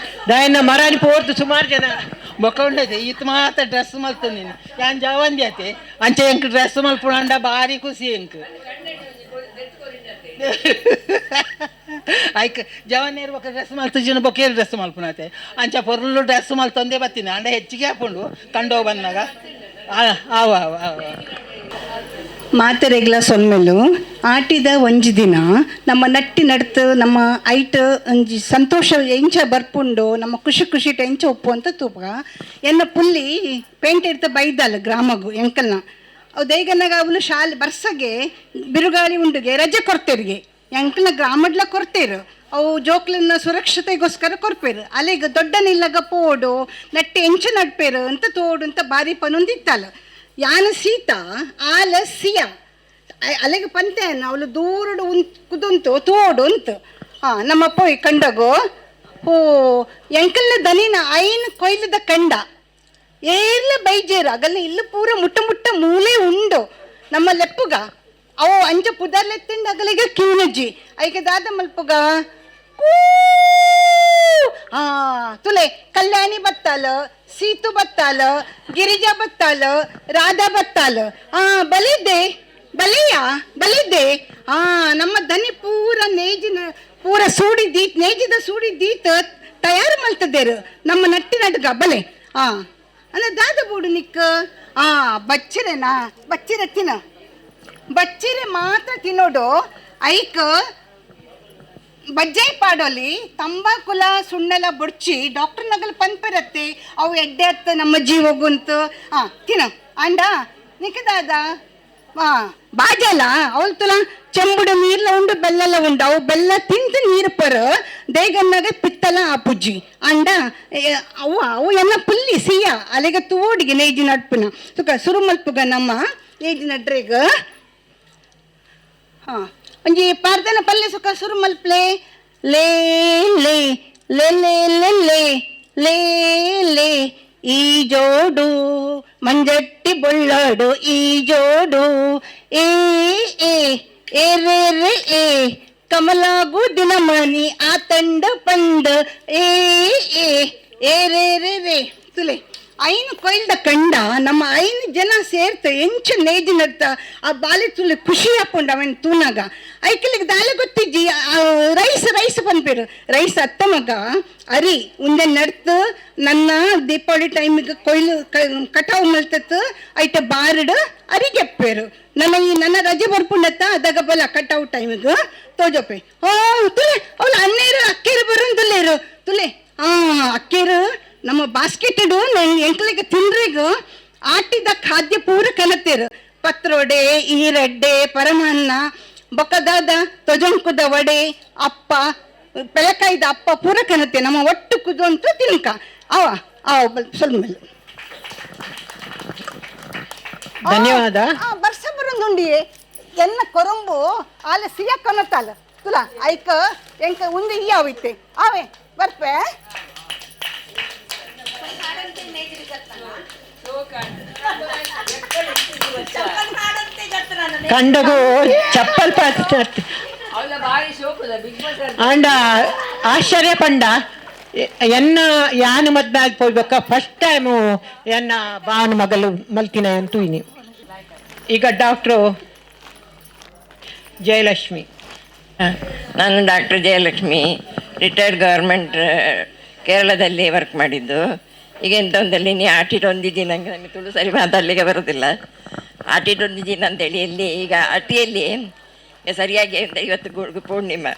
Speaker 1: ದಾಯನ ಮರಾನಿ ಪೋರ್ದು ಸುಮಾರು ಜನ ಬೊಕ್ಕ ಉಂಡೈತೆ ಇತ್ತು ಮಾತ್ರ ಡ್ರೆಸ್ ಮಲ್ತು ನೀನು ಯಾನ್ ಜವಂದಿ ಆತೆ ಅಂಚೆ ಎಂಕ್ ಡ್ರೆಸ್ ಮಲ್ಪುಂಡ ಭಾರಿ ಖುಷಿ ಎಂಕ್ ಆಯ್ಕೆ ಜವನೇರು ಬೊಕ್ಕ ಡ್ರೆಸ್ ಮಲ್ತು ಜನ ಬೊಕ್ಕೇರು ಡ್ರೆಸ್ ಮಲ್ಪುನತೆ ಅಂಚ ಪೊರ್ಲು ಡ್ರೆಸ್ ಮಲ್ತೊಂದೇ ಬರ್ತೀನಿ ಅಂಡ ಹೆಚ್ಚಿಗೆ ಹಾಕೊಂಡು ಕಂಡೋಗಿ ಬಂದಾಗ ಆವ
Speaker 12: ಮಾತೆರೆಗ್ಲ ಸೊನ್ಮೆಲು ಆಟಿದ ಒಂಜಿ ದಿನ ನಮ್ಮ ನಟ್ಟಿ ನಡ್ತು ನಮ್ಮ ಐಟ್ ಒಂಜಿ ಸಂತೋಷ ಎಂಚ ಬರ್ಪುಂಡು ನಮ್ಮ ಖುಷಿ ಖುಷಿಟ ಎಂಚ ಒಪ್ಪು ಅಂತ ತೂಪ ಎನ್ನ ಪುಲ್ಲಿ ಪೇಂಟ್ ಇರ್ತ ಬೈದಲ್ಲ ಗ್ರಾಮಗು ಎಂಕಲ್ನ ಅವು ದೈಗನ್ನಾಗ ಅವಳು ಶಾಲೆ ಬರ್ಸಗೆ ಬಿರುಗಾಳಿ ಉಂಡುಗೆ ರಜೆ ಕೊಡ್ತೇರಿಗೆ ಎಂಕಲ್ನ ಗ್ರಾಮಡ್ಲ ಕೊಡ್ತೇರು ಅವು ಜೋಕ್ಲನ್ನ ಸುರಕ್ಷತೆಗೋಸ್ಕರ ಕೊರ್ಪೇರು ಅಲ್ಲಿಗ ದೊಡ್ಡನಿಲ್ಲಗ ಪೋಡು ನಟ್ಟಿ ಎಂಚ ನಡ್ಪೇರು ಅಂತ ತೋಡು ಅಂತ ಬಾರಿ ಪನೊಂದಿತ್ತಲ್ಲ ಯಾನ ಸೀತ ಆಲ ಸಿಯ ಅಲ್ಲಿಗೆ ಪಂತೇನ ಅವಳು ದೂರಡು ಕುದುಂತು ತೋಡು ಅಂತ ನಮ್ಮ ಪೋಯ್ ಕಂಡಗು ಓ ಎಂಕಲ್ನ ದನಿನ ಐನ್ ಕೊಯ್ಲದ ಕಂಡ ಏರ್ಲ ಬೈಜೇರು ಅಗಲ್ಲ ಇಲ್ಲ ಪೂರ ಮುಟ್ಟ ಮೂಲೆ ಉಂಡು ನಮ್ಮ ಲೆಪ್ಪುಗ ಅವು ಅಂಚ ಪುದರ್ಲೆತ್ತಿಂಡ ಅಗಲಿಗೆ ಕಿವಿನಜ್ಜಿ ಐಕೆ ದಾದ ಮಲ್ಪುಗ ತುಲೆ ಕಲ್ಯಾಣಿ ಬತ್ತಾಲ ಸೀತು ಬತ್ತಾಲ ಗಿರಿಜಾ ಬತ್ತಾಲ ರಾಧಾ ಬತ್ತಾಲ ಬಲಿದ್ದೆ ನಮ್ಮ ದನಿ ಪೂರ ನೇಜಿನ ಪೂರ ನೇಜಿದ ಸೂಡಿದೀತ ತಯಾರು ಮಲ್ತದೇರು ನಮ್ಮ ನಟ್ಟಿ ನಡ್ಗ ಬಲೆ ಅಂದ್ರೆ ದಾದ ಬೂಡು ನಿಕ್ಕ ಬಚ್ಚಿರೆನಾ ಬಚ್ಚಿರೆ ತಿನ್ನ ಬಚ್ಚಿರೆ ಮಾತ್ರ ತಿನ್ನೋಡು ಐಕ್ ಬಜ್ಜಾಯಿ ಪಾಡೋಲಿ ತಂಬಾಕುಲ ಸುಣ್ಣೆಲ್ಲ ಬುಡ್ಚಿ ಡಾಕ್ಟರ್ ನಗಲ್ ಪನ್ಪರತ್ತೆ ಅವು ಎಡ್ಡೆ ಹತ್ತ ನಮ್ಮ ಜೀವಗುಂತು ತಿನ್ನ ಅಂಡ ನಿಕ್ಕದಾದ ಬಾಜಲ್ಲ ಅವಳು ತುಲ ಚೆಂಬುಡು ನೀರ್ಲ ಉಂಡು ಬೆಲ್ಲೆಲ್ಲ ಉಂಡು ಅವು ಬೆಲ್ಲ ತಿಂದು ನೀರು ಪರ ದೇಗನ್ನಾಗ ಪಿತ್ತಲ ಆಪುಜ್ಜಿ ಅಂಡ ಅವು ಎಲ್ಲ ಪುಲ್ಲಿ ಸಿಯ ಅಲೆಗ ತೋಡಿಗೆ ನೇಜಿ ನಡ್ಪುನ ಸುಖ ಸುರು ಮಲ್ಪುಗ ನಮ್ಮ ನೇಜಿ ನಡ್ರೇಗ ಒಂಜಿ ಪಾರ್ದನ ಪಲ್ಲೆ ಸುಖ ಸುರು ಮಲ್ಪ್ಲೆ ಲೇ ಲೇ ಲೇ ಲೇ ಲೇ ಲೇ ಲೇ ಲೇ ಈ ಜೋಡು ಮಂಜಟ್ಟಿ ಬೊಳ್ಳಾಡು ಈ ಜೋಡು ಏ ಏ ರೇ ರೇ ಏ ಕಮಲಾಗು ದಿನಮಣಿ ಆ ತಂಡ ಪಂಡ ಏ ರೇ ರೇ ರೇ ತುಲೆ ಐನು ಕೊಯ್ಲ್ದ ಕಂಡ ನಮ್ಮ ಐನು ಜನ ಸೇರ್ತ ಎಂಚ ನೇಜಿ ನಡ್ತ ಆ ಬಾಲೆ ತುಲೆ ಖುಷಿ ಹಾಕೊಂಡ ಅವನ್ ತೂನಾಗ ಐಕಲಿಗೆ ದಾಲೆ ಗೊತ್ತಿಜ್ಜಿ ರೈಸ್ ಬಂದ್ಬೇರು ರೈಸ್ ಅತ್ತ ಮಗ ಅರಿ ಉಂದೆ ನಡ್ತು ನನ್ನ ದೀಪಾವಳಿ ಟೈಮಿಗೆ ಕೊಯ್ಲು ಕಟಾವು ಮಲ್ತತ್ತು ಐಟ ಬಾರ್ಡ್ ಅರಿ ಗೆಪ್ಪೇರು ನನ್ನ ರಜೆ ಬರ್ಪುಂಡತ್ತ ಅದಾಗ ಬಲ ಕಟಾವು ಟೈಮಿಗೆ ತೋಜಪ್ಪೆ ತುಲೆ ಅವಳು ಅನ್ನೇರು ಅಕ್ಕೇರು ಬರೋಂದುಲ್ಲೇರು ತುಲೆ ಅಕ್ಕೇರು ನಮ್ಮ ಬಾಸ್ಕೆಟ್ ಇಡು ಎಂಟ್ಲಿಗೆ ತಿನ್ರಿಗೂ ಆಟಿದ ಖಾದ್ಯ ಪೂರ ಕಲತೇರು ಪತ್ರೊಡೆ ಈರಡ್ಡೆ ಪರಮಾನ್ನ ಬೊಕ್ಕದಾದ ತೊಜಂಕುದ ವಡೆ ಅಪ್ಪ ಬೆಳಕಾಯ್ದ ಅಪ್ಪ ಪೂರ ಕನತೆ ನಮ್ಮ ಒಟ್ಟು ಕುದಂತ ತಿನ್ಕ ಅವ ಸ್ವಲ್ಪ ಮೇಲೆ
Speaker 1: ಧನ್ಯವಾದ.
Speaker 7: ಬರ್ಸ ಬರೋದುಂಡಿ ಎನ್ನ ಕೊರಂಬು ಆಲ ಸಿಯ ಕೊನತಾಲ ತುಲ ಐಕ ಎಂಕ ಉಂದು ಈ ಆವಿತ್ತೆ ಆವೆ ಬರ್ಪೆ
Speaker 1: ಕಂಡಗು ಚಪ್ಪಲ್ ಪಾತ್ ಅಂಡ ಆಶ್ಚರ್ಯ ಪಂಡ ಎನ್ನ ಯಾನು ಮದ್ನಾಗಿ ಹೋಗ್ಬೇಕ ಫಸ್ಟ್ ಟೈಮು ಎನ್ನ ಬಾವನ ಮಗಲು ಮಲ್ತಿನ ಅಂತೂ ಇನಿ ಈಗ ಡಾಕ್ಟ್ರು ಜಯಲಕ್ಷ್ಮಿ.
Speaker 8: ನಾನು ಡಾಕ್ಟರ್ ಜಯಲಕ್ಷ್ಮಿ, ರಿಟೈರ್ಡ್ ಗೌರ್ಮೆಂಟ್ ಕೇರಳದಲ್ಲಿ ವರ್ಕ್ ಮಾಡಿದ್ದು. ಈಗ ಎಂಥೊಂದಲ್ಲಿ ನೀ ಆಟಿಟೊಂದಿದ್ದೀನಿ ನನಗೆ ನಮಗೆ ತುಳು ಸರಿ ಮಾತಾಡಲಿಕ್ಕೆ ಬರೋದಿಲ್ಲ. ಆಟಿಟೊಂದಿದ್ದೀನಿ ಅಂತೇಳಿ ಇಲ್ಲಿ ಈಗ ಅಟಿಯಲ್ಲಿ ಸರಿಯಾಗಿ ಇವತ್ತು ಗುರು ಪೂರ್ಣಿಮೆ,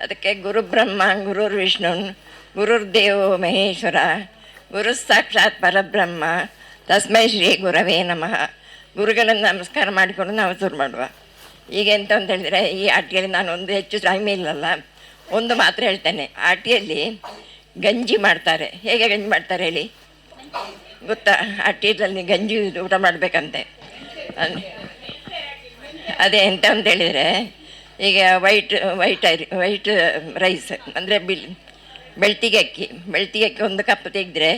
Speaker 8: ಅದಕ್ಕೆ ಗುರು ಬ್ರಹ್ಮ ಗುರುರ್ ವಿಷ್ಣು ಗುರುರ್ದೇವೋ ಮಹೇಶ್ವರ ಗುರು ಸಾಕ್ಷಾತ್ ಪರಬ್ರಹ್ಮ ತಸ್ಮೈ ಶ್ರೀ ಗುರವೇ ನಮಃ. ಗುರುಗಳನ್ನು ನಮಸ್ಕಾರ ಮಾಡಿಕೊಂಡು ನಾವು ಶುರು ಮಾಡುವ. ಈಗ ಎಂತ ಅಂತ ಹೇಳಿದರೆ, ಈ ಆಟಿಯಲ್ಲಿ ನಾನು ಒಂದು ಹೆಚ್ಚು ಟೈಮ್ ಇಲ್ಲಲ್ಲ, ಒಂದು ಮಾತ್ರ ಹೇಳ್ತೇನೆ. ಆಟಿಯಲ್ಲಿ ಗಂಜಿ ಮಾಡ್ತಾರೆ. ಹೇಗೆ ಗಂಜಿ ಮಾಡ್ತಾರೆ ಹೇಳಿ ಗೊತ್ತಾ? ಆಟಿಯಲ್ಲಿ ಗಂಜಿ ಊಟ ಮಾಡಬೇಕಂತೆ. ಅದೇ ಎಂತ ಅಂತ ಹೇಳಿದರೆ, ಈಗ ವೈಟ್ ರೈಸ್ ಅಂದರೆ ಬೆಳ್ತಿಗೆ ಅಕ್ಕಿ ಒಂದು ಕಪ್ ತೆಗೆದ್ರೆ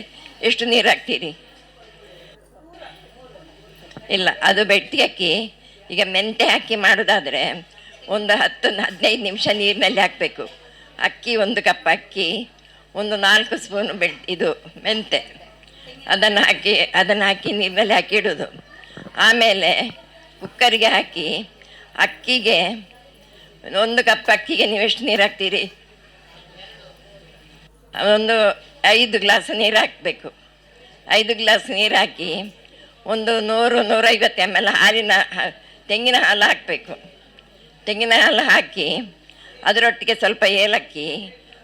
Speaker 8: ಎಷ್ಟು ನೀರು ಹಾಕ್ತೀರಿ? ಇಲ್ಲ, ಅದು ಬೆಳ್ತಿಗೆ ಅಕ್ಕಿ. ಈಗ ಮೆಂತೆ ಹಾಕಿ ಮಾಡೋದಾದರೆ ಒಂದು 10-15 ನಿಮಿಷ ನೀರಿನಲ್ಲಿ ಹಾಕಬೇಕು. ಅಕ್ಕಿ 1 ಕಪ್ ಅಕ್ಕಿ, ಒಂದು 4 ಸ್ಪೂನ್ ಇದು ಮೆಂತೆ, ಅದನ್ನು ಹಾಕಿ ನೀರಿನಲ್ಲಿ ಹಾಕಿ ಇಡೋದು. ಆಮೇಲೆ ಕುಕ್ಕರಿಗೆ ಹಾಕಿ ಅಕ್ಕಿಗೆ 1 ಕಪ್ ಅಕ್ಕಿಗೆ ನೀವು ಎಷ್ಟು ನೀರು ಹಾಕ್ತೀರಿ? ಒಂದು 5 ಗ್ಲಾಸ್ ನೀರು ಹಾಕಬೇಕು. 5 ಗ್ಲಾಸ್ ನೀರು ಹಾಕಿ ಒಂದು 100-150 ml ತೆಂಗಿನ ಹಾಲು ಹಾಕಬೇಕು. ತೆಂಗಿನ ಹಾಲು ಹಾಕಿ ಅದರೊಟ್ಟಿಗೆ ಸ್ವಲ್ಪ ಏಲಕ್ಕಿ,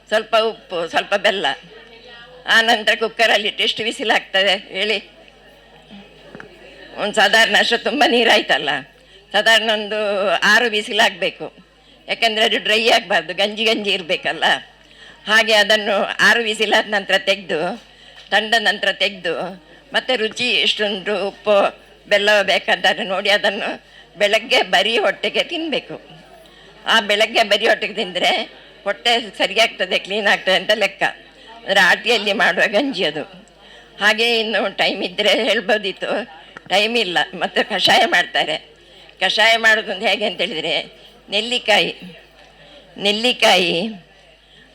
Speaker 8: ಸ್ವಲ್ಪ ಉಪ್ಪು, ಸ್ವಲ್ಪ ಬೆಲ್ಲ. ಆನಂತರ ಕುಕ್ಕರಲ್ಲಿ ಎಷ್ಟು ವಿಸಿಲ್ ಆಗ್ತದೆ ಹೇಳಿ? ಒಂದು ಸಾಧಾರಣ ಅಷ್ಟು ತುಂಬ ನೀರಾಯ್ತಲ್ಲ, ಸಾಧಾರಣ ಒಂದು 6 ವಿಸಿಲ್ ಆಗಬೇಕು. ಯಾಕೆಂದರೆ ಅದು ಡ್ರೈ ಆಗಬಾರ್ದು, ಗಂಜಿ ಇರಬೇಕಲ್ಲ. ಹಾಗೆ ಅದನ್ನು 6 ವಿಸಿಲ್ ಆದ ನಂತರ ತೆಗೆದು, ತಂಡ ನಂತರ ತೆಗೆದು, ಮತ್ತು ರುಚಿ ಎಷ್ಟುಂಟು, ಉಪ್ಪು ಬೆಲ್ಲ ಬೇಕಂತಾರೆ ನೋಡಿ ಅದನ್ನು ಬೆಳಗ್ಗೆ ಬರೀ ಹೊಟ್ಟೆಗೆ ತಿನ್ನಬೇಕು. ಆ ಬೆಳಗ್ಗೆ ಬರೀ ಹೊಟ್ಟೆಗೆ ತಿಂದರೆ ಹೊಟ್ಟೆ ಸರಿಯಾಗ್ತದೆ, ಕ್ಲೀನ್ ಆಗ್ತದೆ ಅಂತ ಲೆಕ್ಕ. ಅಂದರೆ ಆಟಿಯಲ್ಲಿ ಮಾಡುವ ಗಂಜಿ ಅದು. ಹಾಗೆ ಇನ್ನು ಟೈಮ್ ಇದ್ದರೆ ಹೇಳ್ಬೋದಿತ್ತು, ಟೈಮ್ ಇಲ್ಲ. ಮತ್ತು ಕಷಾಯ ಮಾಡ್ತಾರೆ. ಕಷಾಯ ಮಾಡೋದು ಹೇಗೆ ಅಂತೇಳಿದರೆ, ನೆಲ್ಲಿಕಾಯಿ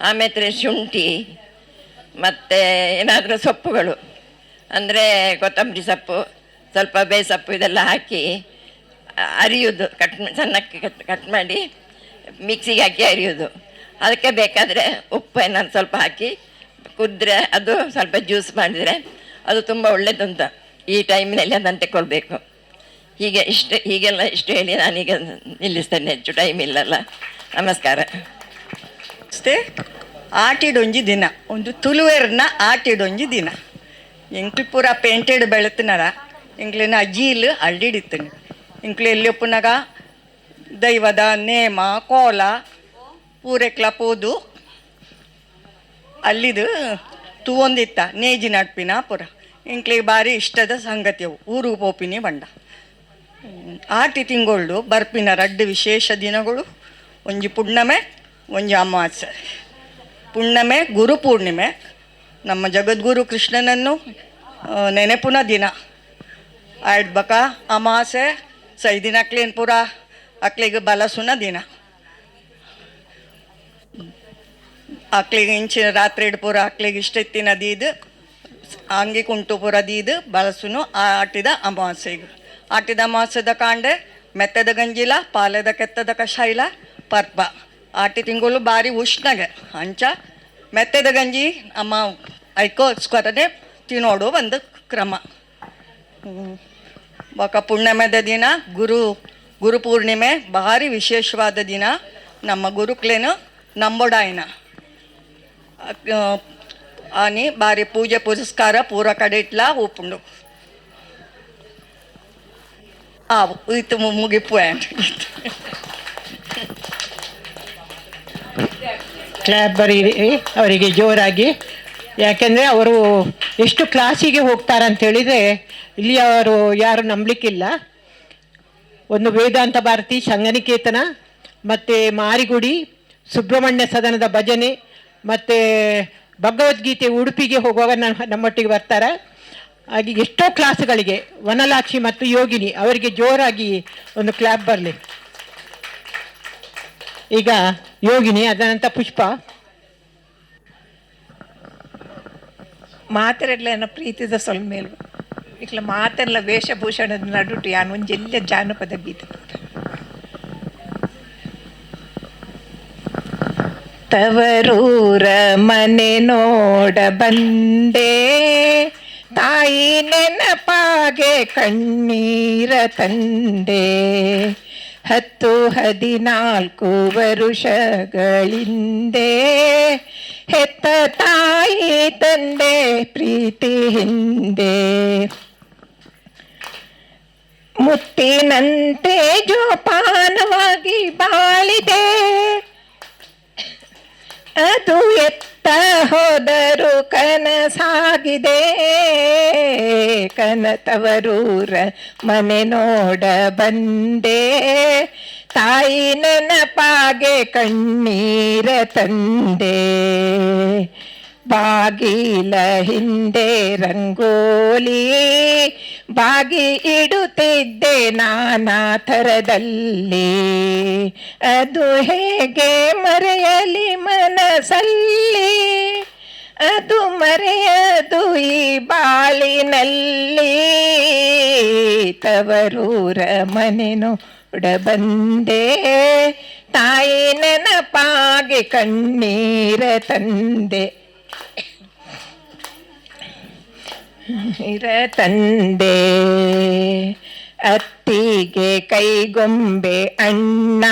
Speaker 8: ಆಮೇಲೆ ಶುಂಠಿ ಮತ್ತು ಏನಾದರೂ ಸೊಪ್ಪುಗಳು ಅಂದರೆ ಕೊತ್ತಂಬರಿ ಸೊಪ್ಪು, ಸ್ವಲ್ಪ ಬೇಸೊಪ್ಪು ಇದೆಲ್ಲ ಹಾಕಿ ಅರಿಯೋದು. ಸಣ್ಣಕ್ಕೆ ಕಟ್ ಮಾಡಿ ಮಿಕ್ಸಿಗೆ ಹಾಕಿ ಅರಿಯೋದು. ಅದಕ್ಕೆ ಬೇಕಾದರೆ ಉಪ್ಪು ಏನಾದ್ರು ಸ್ವಲ್ಪ ಹಾಕಿ ಕುದ್ರೆ ಅದು ಸ್ವಲ್ಪ ಜ್ಯೂಸ್ ಮಾಡಿದರೆ ಅದು ತುಂಬ ಒಳ್ಳೆಯದಂತ. ಈ ಟೈಮಿನಲ್ಲಿ ಅದನ್ನು ತಗೊಳ್ಬೇಕು. ಹೀಗೆಲ್ಲ ಇಷ್ಟು ಹೇಳಿ ನಾನೀಗ ನಿಲ್ಲಿಸ್ತೇನೆ, ಹೆಚ್ಚು ಟೈಮ್ ಇಲ್ಲಲ್ಲ. ನಮಸ್ಕಾರ.
Speaker 10: ಅಷ್ಟೇ. ಆಟಿಡೊಂಜಿ ದಿನ ಒಂದು ತುಳುವೆರ್ನ ಆಟಿಡೊಂಜಿ ದಿನ ಎಂಕ್ಲು ಪೂರ ಪೇಂಟೆಡ್ ಬೆಳತನರ ಎಂಕ್ಲಿನ ಅಜ್ಜಿಲ್ ಅಳ್ಳಿಡಿತ್ತನು. ಎಂಕ್ಲು ಎಲ್ಲಿ ಪುನಗ ದೈವದ ನೇಮ ಕೋಲ ಪೂರೆಕ್ಲ ಪೋದು ಅಲ್ಲಿದು ತೂವೊಂದಿತ್ತ ನೇಜಿ ನಡ್ಪಿನ ಪುರ ಎಂಕ್ಲಿಗೆ ಭಾರಿ ಇಷ್ಟದ ಸಂಗತಿಯವು. ಊರು ಪೋಪಿನಿ ಬಂಡ ಆಟಿ ತಿಂಗಳು ಬರ್ಪಿನ 2 ವಿಶೇಷ ದಿನಗಳು. ಒಂಜಿ ಪುಣ್ಣಮೆ, ಒಂಜಿ ಅಮಾವಾಸ್ಯೆ ಪುಣ್ಯಮೆ ಗುರುಪೂರ್ಣಿಮೆ. ನಮ್ಮ ಜಗದ್ಗುರು ಕೃಷ್ಣನನ್ನು ನೆನೆಪುನ ದಿನ ಆಯ್ತು ಬಕ ಅಮಾವಾಸ್ಯೆ ಸೈದಿನ ಅಕ್ಲೇನು ಪೂರ ಅಕ್ಲಿಗೆ ಬಲಸುನ ದಿನ. ಅಕ್ಲಿಗೆ ಇಂಚಿನ ರಾತ್ರಿ ಪೂರ ಅಕ್ಲಿಗೆ ಇಷ್ಟೆತ್ತಿನ ದೀದು ಅಂಗಿ ಕುಂಟು ಪೂರ ದೀದು ಬಲಸುನು ಆಟಿದ ಅಮಾವಾಸ್ಯೆಗೆ. ಆಟಿದ ಅಮಾವಾಸ್ಯದ ಕಾಂಡೆ ಮೆತ್ತದ ಗಂಜಿಲ ಪಾಲದ ಕೆತ್ತದ ಕಷಾಯಿಲ ಪರ್ಪ. ಆಟಿ ತಿಂಗಳು ಭಾರಿ ಉಷ್ಣಗೆ ಅಂಚ ಮೆತ್ತದ ಗಂಜಿ ಅಮ್ಮ ಐಕೋಸ್ಕರನೇ ತಿನ್ನೋಡು ಒಂದು ಕ್ರಮ. ಬಕ ಪುಣ್ಯಮದ ದಿನ ಗುರುಪೂರ್ಣಿಮೆ ಭಾರಿ ವಿಶೇಷವಾದ ದಿನ. ನಮ್ಮ ಗುರುಕ್ಲೇನು ನಂಬೋಡಾಯನ ಆನಿ ಭಾರಿ ಪೂಜೆ ಪುರಸ್ಕಾರ ಪೂರ ಕಡೆ ಇಟ್ಲ ಉಪ್ಪುಂಡು ಇತ್ತು ಮುಗಿಪು.
Speaker 1: ಕ್ಲಾಪ್ ಬರೀರಿ ಅವರಿಗೆ ಜೋರಾಗಿ. ಯಾಕೆಂದರೆ ಅವರು ಎಷ್ಟು ಕ್ಲಾಸಿಗೆ ಹೋಗ್ತಾರಂತ ಹೇಳಿದರೆ ಇಲ್ಲಿ ಅವರು ಯಾರು ನಂಬಲಿಕ್ಕಿಲ್ಲ. ಒಂದು ವೇದಾಂತ ಭಾರತಿ ಸಂಘನಿಕೇತನ ಮತ್ತು ಮಾರಿಗುಡಿ ಸುಬ್ರಹ್ಮಣ್ಯ ಸದನದ ಭಜನೆ ಮತ್ತು ಭಗವದ್ಗೀತೆ ಉಡುಪಿಗೆ ಹೋಗುವಾಗ ನಮ್ಮೊಟ್ಟಿಗೆ ಬರ್ತಾರೆ. ಹಾಗೆ ಎಷ್ಟೋ ಕ್ಲಾಸ್ಗಳಿಗೆ ವನಲಾಕ್ಷಿ ಮತ್ತು ಯೋಗಿನಿ ಅವರಿಗೆ ಜೋರಾಗಿ ಒಂದು ಕ್ಲಾಪ್ ಬರಲಿ. ಈಗ ಯೋಗಿನಿ, ಅದನಂತರ ಪುಷ್ಪ.
Speaker 13: ಮಾತೆರೆಗ್ಲೇನ ಪ್ರೀತಿದ ಸ್ವಲ್ಪ ಮೇಲು ಇಕ್ಲ ಮಾತೆಲ್ಲ ವೇಷಭೂಷಣದ ನಡುಟು ಯಾನು ಒಂಜೆಲ್ಲ ಜಾನಪದ ಗೀತೆ. ತವರೂರ ಮನೆ ನೋಡ ಬಂದೆ, ತಾಯಿ ನೆನಪಾಗೆ ಕಣ್ಣೀರ ತಂದೆ. 10-14 ವರುಷಗಳಿಂದೆ ಹೆತ್ತ ತಾಯಿ ತಂದೆ ಪ್ರೀತಿ ಹಿಂದೆ. ಮುತ್ತಿನಂತೆ ಜೋಪಾನವಾಗಿ ಬಾಳಿದೆ, ಅದು ಎತ್ತ ಹೋದರು ಕನಸಾಗಿದೆ. ಕನತವರೂರ ಮನೆ ನೋಡ ಬಂದೆ, ತಾಯಿ ನೆನಪಾಗೆ ಕಣ್ಣೀರ ತಂದೆ. ಬಾಗಿಲ ಹಿಂದೆ ರಂಗೋಲಿ ಬಾಗಿ ಇಡುತ್ತಿದ್ದೆ ನಾನಾ ಥರದಲ್ಲಿ, ಅದು ಹೇಗೆ ಮರೆಯಲಿ ಮನಸ್ಸಲ್ಲಿ, ಅದು ಮರೆಯದು ಈ ಬಾಳಿನಲ್ಲಿ. ತವರೂರ ಮನೆ ನೋಡ ಬಂದೆ, ತಾಯಿ ನೆನಪಾಗಿ ಕಣ್ಣೀರ ತಂದೆ. ತಂದೆ ಅತ್ತಿಗೆ ಕೈಗೊಂಬೆ ಅಣ್ಣ,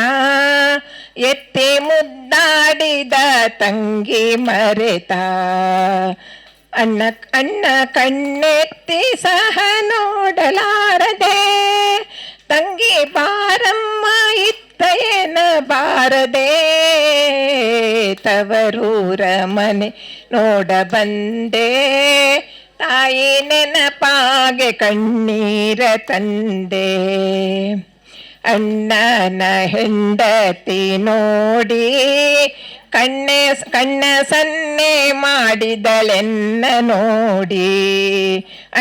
Speaker 13: ಎತ್ತಿ ಮುದ್ದಾಡಿದ ತಂಗಿ ಮರೆತ. ಅಣ್ಣ ಕಣ್ಣೆತ್ತಿ ಸಹ ನೋಡಲಾರದೆ, ತಂಗಿ ಬಾರಮ್ಮ ಇತ್ತೇನ ಬಾರದೆ. ತವರೂರ ಮನೆ ನೋಡ ಬಂದೆ, ತಾಯಿ ನೆನಪಾಗೆ ಕಣ್ಣೀರ ತಂದೆ. ಅಣ್ಣನ ಹೆಂಡತಿ ನೋಡಿ ಕಣ್ಣ ಸನ್ನೆ ಮಾಡಿದಳೆನ್ನ ನೋಡಿ.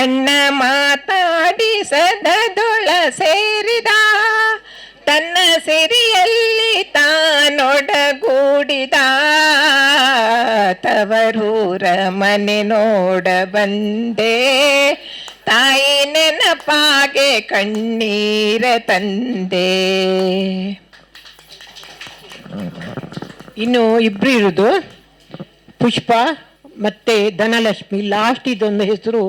Speaker 13: ಅಣ್ಣ ಮಾತಾಡಿ ಸದದೊಳ ಸೇರಿದ, ತನ್ನ ಸಿರಿಯಲ್ಲಿ ತಾನೊಡಗೂಡಿದ. ತವರೂರ ಮನೆ ನೋಡ ಬಂದೆ, ತಾಯಿ ನೆನಪಾಗೆ ಕಣ್ಣೀರ ತಂದೆ.
Speaker 1: ಇನ್ನು ಇಬ್ಬರು ಇರೋದು ಪುಷ್ಪ ಮತ್ತು ಧನಲಕ್ಷ್ಮಿ. ಲಾಸ್ಟ್ ಇದೊಂದು ಹೆಸರು